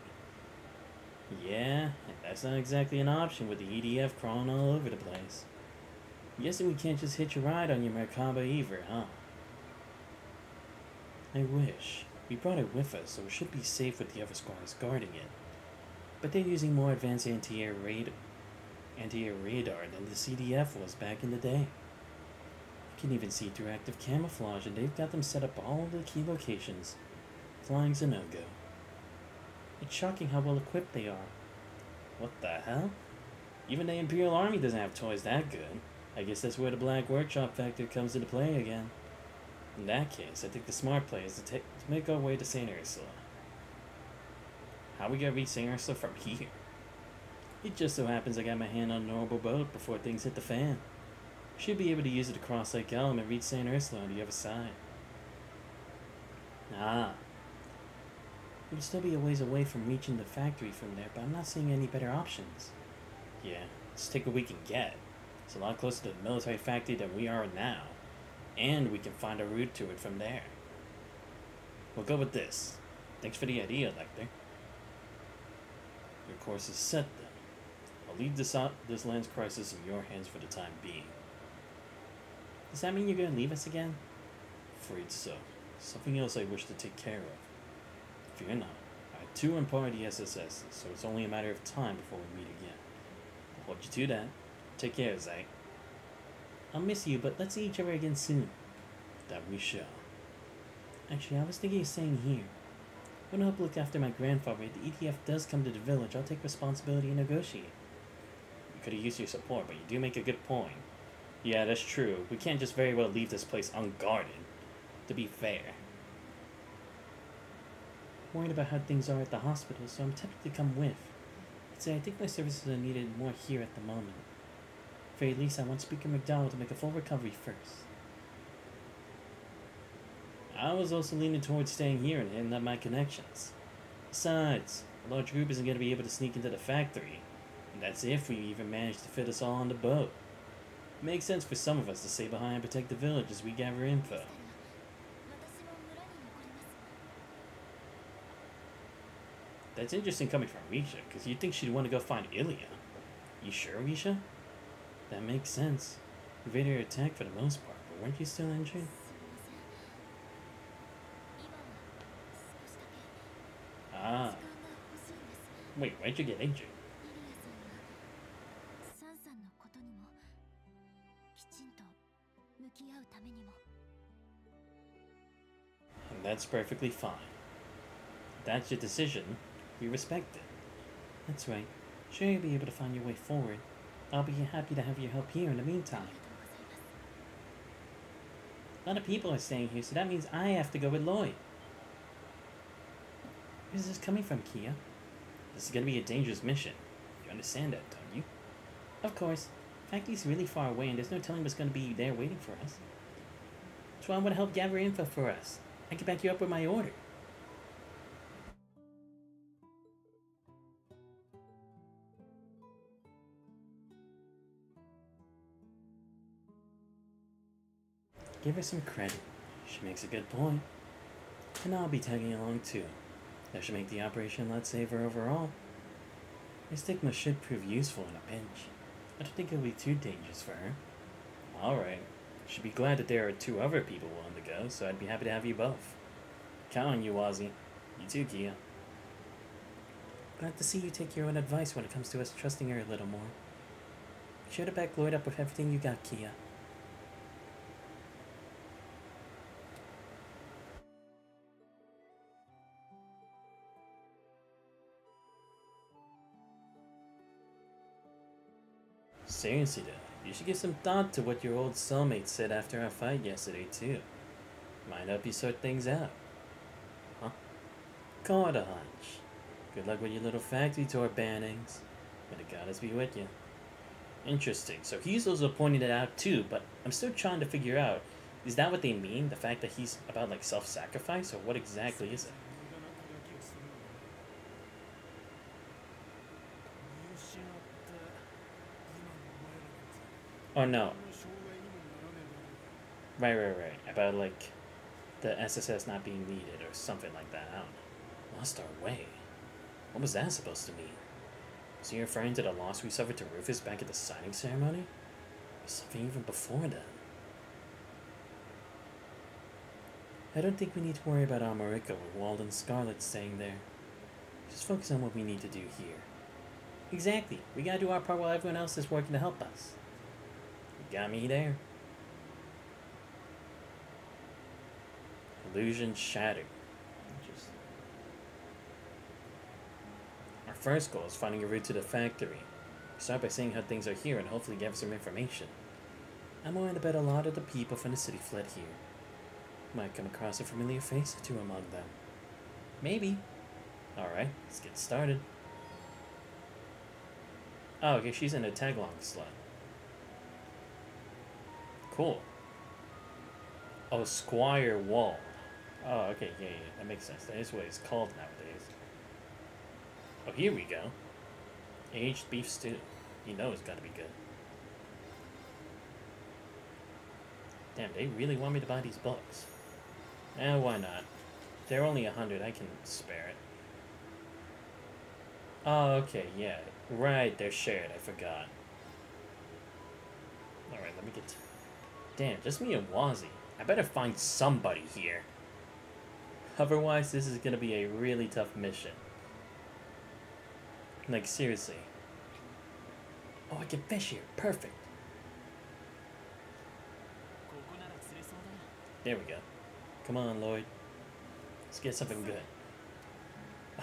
Yeah, and that's not exactly an option with the EDF crawling all over the place. I'm guessing we can't just hitch a ride on your Merkaba either, huh? I wish. We brought it with us, so it should be safe with the other squads guarding it. But they're using more advanced anti-air radar than the CDF was back in the day. You can even see through active camouflage, and they've got them set up all the key locations. Flying's a no-go. It's shocking how well equipped they are. What the hell? Even the Imperial Army doesn't have toys that good. I guess that's where the Black Workshop factor comes into play again. In that case, I think the smart play is to make our way to St. Ursula. How we gonna reach St. Ursula from here? It just so happens I got my hand on an orbital boat before things hit the fan. Should be able to use it to cross Lake Elm and reach St. Ursula on the other side. Ah. It would still be a ways away from reaching the factory from there, but I'm not seeing any better options. Yeah, let's take what we can get. It's a lot closer to the military factory than we are now. And we can find a route to it from there. We'll go with this. Thanks for the idea, Lecter. Your course is set then. I'll leave this land's crisis in your hands for the time being. Does that mean you're going to leave us again? Afraid so. Something else I wish to take care of. Fear not. I have 2 on par of the SSS, so it's only a matter of time before we meet again. I'll hold you to that. Take care, Zach. I'll miss you, but let's see each other again soon. That we shall. Actually, I was thinking of staying here. I'm gonna help look after my grandfather. If the EDF does come to the village, I'll take responsibility and negotiate. We could have used your support, but you do make a good point. Yeah, that's true. We can't just very well leave this place unguarded. To be fair. I'm worried about how things are at the hospital, so I'm tempted to come with. I'd say I think my services are needed more here at the moment. At the very least, I want Speaker McDowell to make a full recovery first. I was also leaning towards staying here and hitting up my connections. Besides, a large group isn't going to be able to sneak into the factory, and that's if we even manage to fit us all on the boat. It makes sense for some of us to stay behind and protect the village as we gather info. That's interesting coming from Risha, because you'd think she'd want to go find Ilya. You sure, Risha? That makes sense. You evaded her attack for the most part, but weren't you still injured? Ah. Wait, why'd you get injured? And that's perfectly fine. If that's your decision, we respect it. That's right. Sure, you'll be able to find your way forward. I'll be happy to have your help here in the meantime. A lot of people are staying here, so that means I have to go with Lloyd. Where's this coming from, Kia? This is gonna be a dangerous mission. You understand that, don't you? Of course. Factory's really far away, and there's no telling what's gonna be there waiting for us. That's why I want to help gather info for us. I can back you up with my order. Give her some credit. She makes a good point. And I'll be tagging along too. That should make the operation a lot safer overall. My stigma should prove useful in a pinch. I don't think it'll be too dangerous for her. Alright. Should be glad that there are 2 other people willing to go, so I'd be happy to have you both. Count on you, Ozzy. You too, Kia. Glad to see you take your own advice when it comes to us trusting her a little more. Be sure to back Lloyd up with everything you got, Kia. Seriously though, you should give some thought to what your old cellmate said after our fight yesterday too. Might help you sort things out. Huh? Call it a hunch. Good luck with your little factory tour bannings. May the goddess be with you. Interesting, so he's also pointing it out too, but I'm still trying to figure out, is that what they mean? The fact that he's about like self-sacrifice, or what exactly is it? Oh no. Right. About like the SSS not being needed or something like that. I don't know. Lost our way. What was that supposed to mean? Was he referring to the loss we suffered to Rufus back at the signing ceremony? Or something even before then? I don't think we need to worry about America with Wald and Scarlet staying there. Just focus on what we need to do here. Exactly. We gotta do our part while everyone else is working to help us. You got me there. Illusion shattered. Our first goal is finding a route to the factory. Start by seeing how things are here and hopefully gather some information. I'm willing to bet a lot of the people from the city fled here. Might come across a familiar face or 2 among them. Maybe. Alright, let's get started. Oh, okay, she's in a tag-along slot. Cool. Oh, Squire Wall. Oh, okay, yeah, that makes sense. That is what it's called nowadays. Oh, here we go. Aged beef stew. You know it's gotta be good. Damn, they really want me to buy these books. Why not? They're only 100, I can spare it. Oh, okay, yeah. Right, they're shared, I forgot. Alright, let me get... Damn, just me and Wazzy. I better find somebody here. Otherwise, this is gonna be a really tough mission. Like, seriously. Oh, I can fish here. Perfect. There we go. Come on, Lloyd. Let's get something good.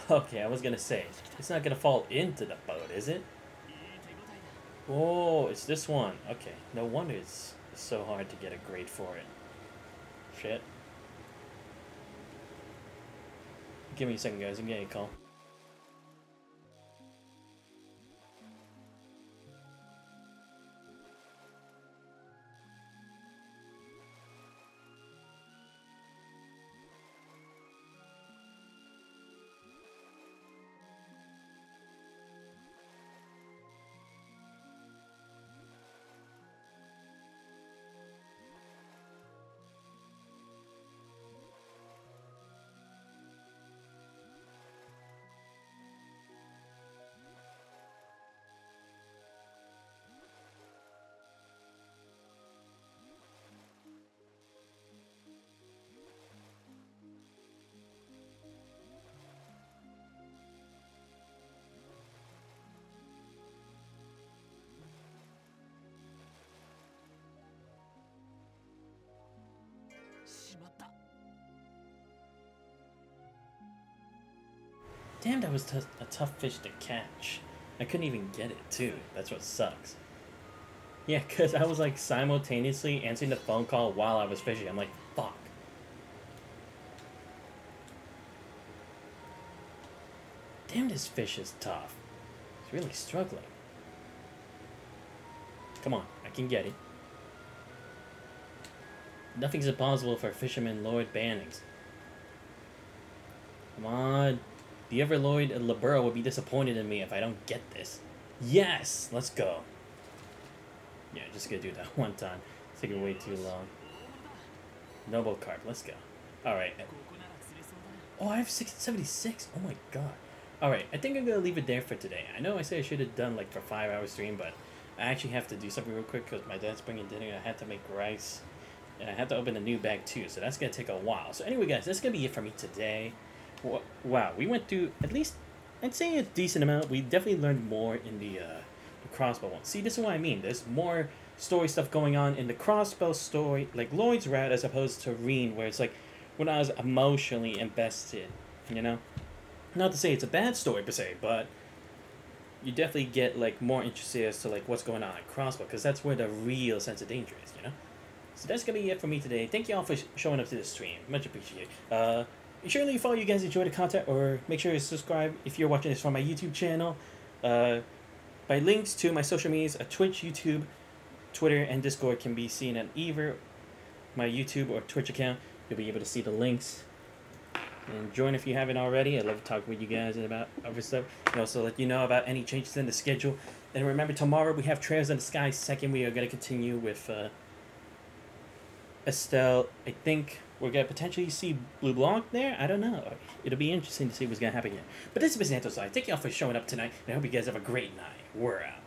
Okay, I was gonna say, it's not gonna fall into the boat, is it? Oh, it's this one. Okay, no wonder it's so hard to get a grade for it. Shit. Give me a second, guys. I'm getting a call. Damn, that was a tough fish to catch. I couldn't even get it, too. That's what sucks. Yeah, because I was like simultaneously answering the phone call while I was fishing. I'm like, fuck. Damn, this fish is tough. It's really struggling. Come on, I can get it. Nothing's impossible for fisherman Lord Bannings. Come on. The ever Lord Labura will be disappointed in me if I don't get this. Yes! Let's go. Yeah, just gonna do that one time. It's taking way too long. Noble carp, let's go. Alright. Oh, I have 676. Oh my god. Alright, I think I'm gonna leave it there for today. I know I said I should have done like for 5-hour stream, but I actually have to do something real quick because my dad's bringing dinner. I had to make rice. And I have to open a new bag too, so that's gonna take a while. So anyway, guys, that's gonna be it for me today. Wow, we went through at least, I'd say, a decent amount. We definitely learned more in the crossbow one. See, this is what I mean. There's more story stuff going on in the crossbow story, like Lloyd's route, as opposed to Reen, where it's like when I was emotionally invested. You know, not to say it's a bad story per se, but you definitely get like more interested as to like what's going on at crossbow, because that's where the real sense of danger is. You know. So that's gonna be it for me today. Thank you all for showing up to the stream. Much appreciated. Make sure you follow you guys enjoy the content, or make sure you subscribe if you're watching this from my YouTube channel. My links to my social medias, Twitch, YouTube, Twitter, and Discord can be seen at either my YouTube or Twitch account. You'll be able to see the links. And join if you haven't already. I love talking with you guys about other stuff. And also let you know about any changes in the schedule. And remember, tomorrow we have Trails in the Sky 2nd. We are going to continue with Estelle. I think we're going to potentially see Blue Block there. I don't know. It'll be interesting to see what's going to happen here. But this is Bizanto Side. Thank you all for showing up tonight. And I hope you guys have a great night. We're out.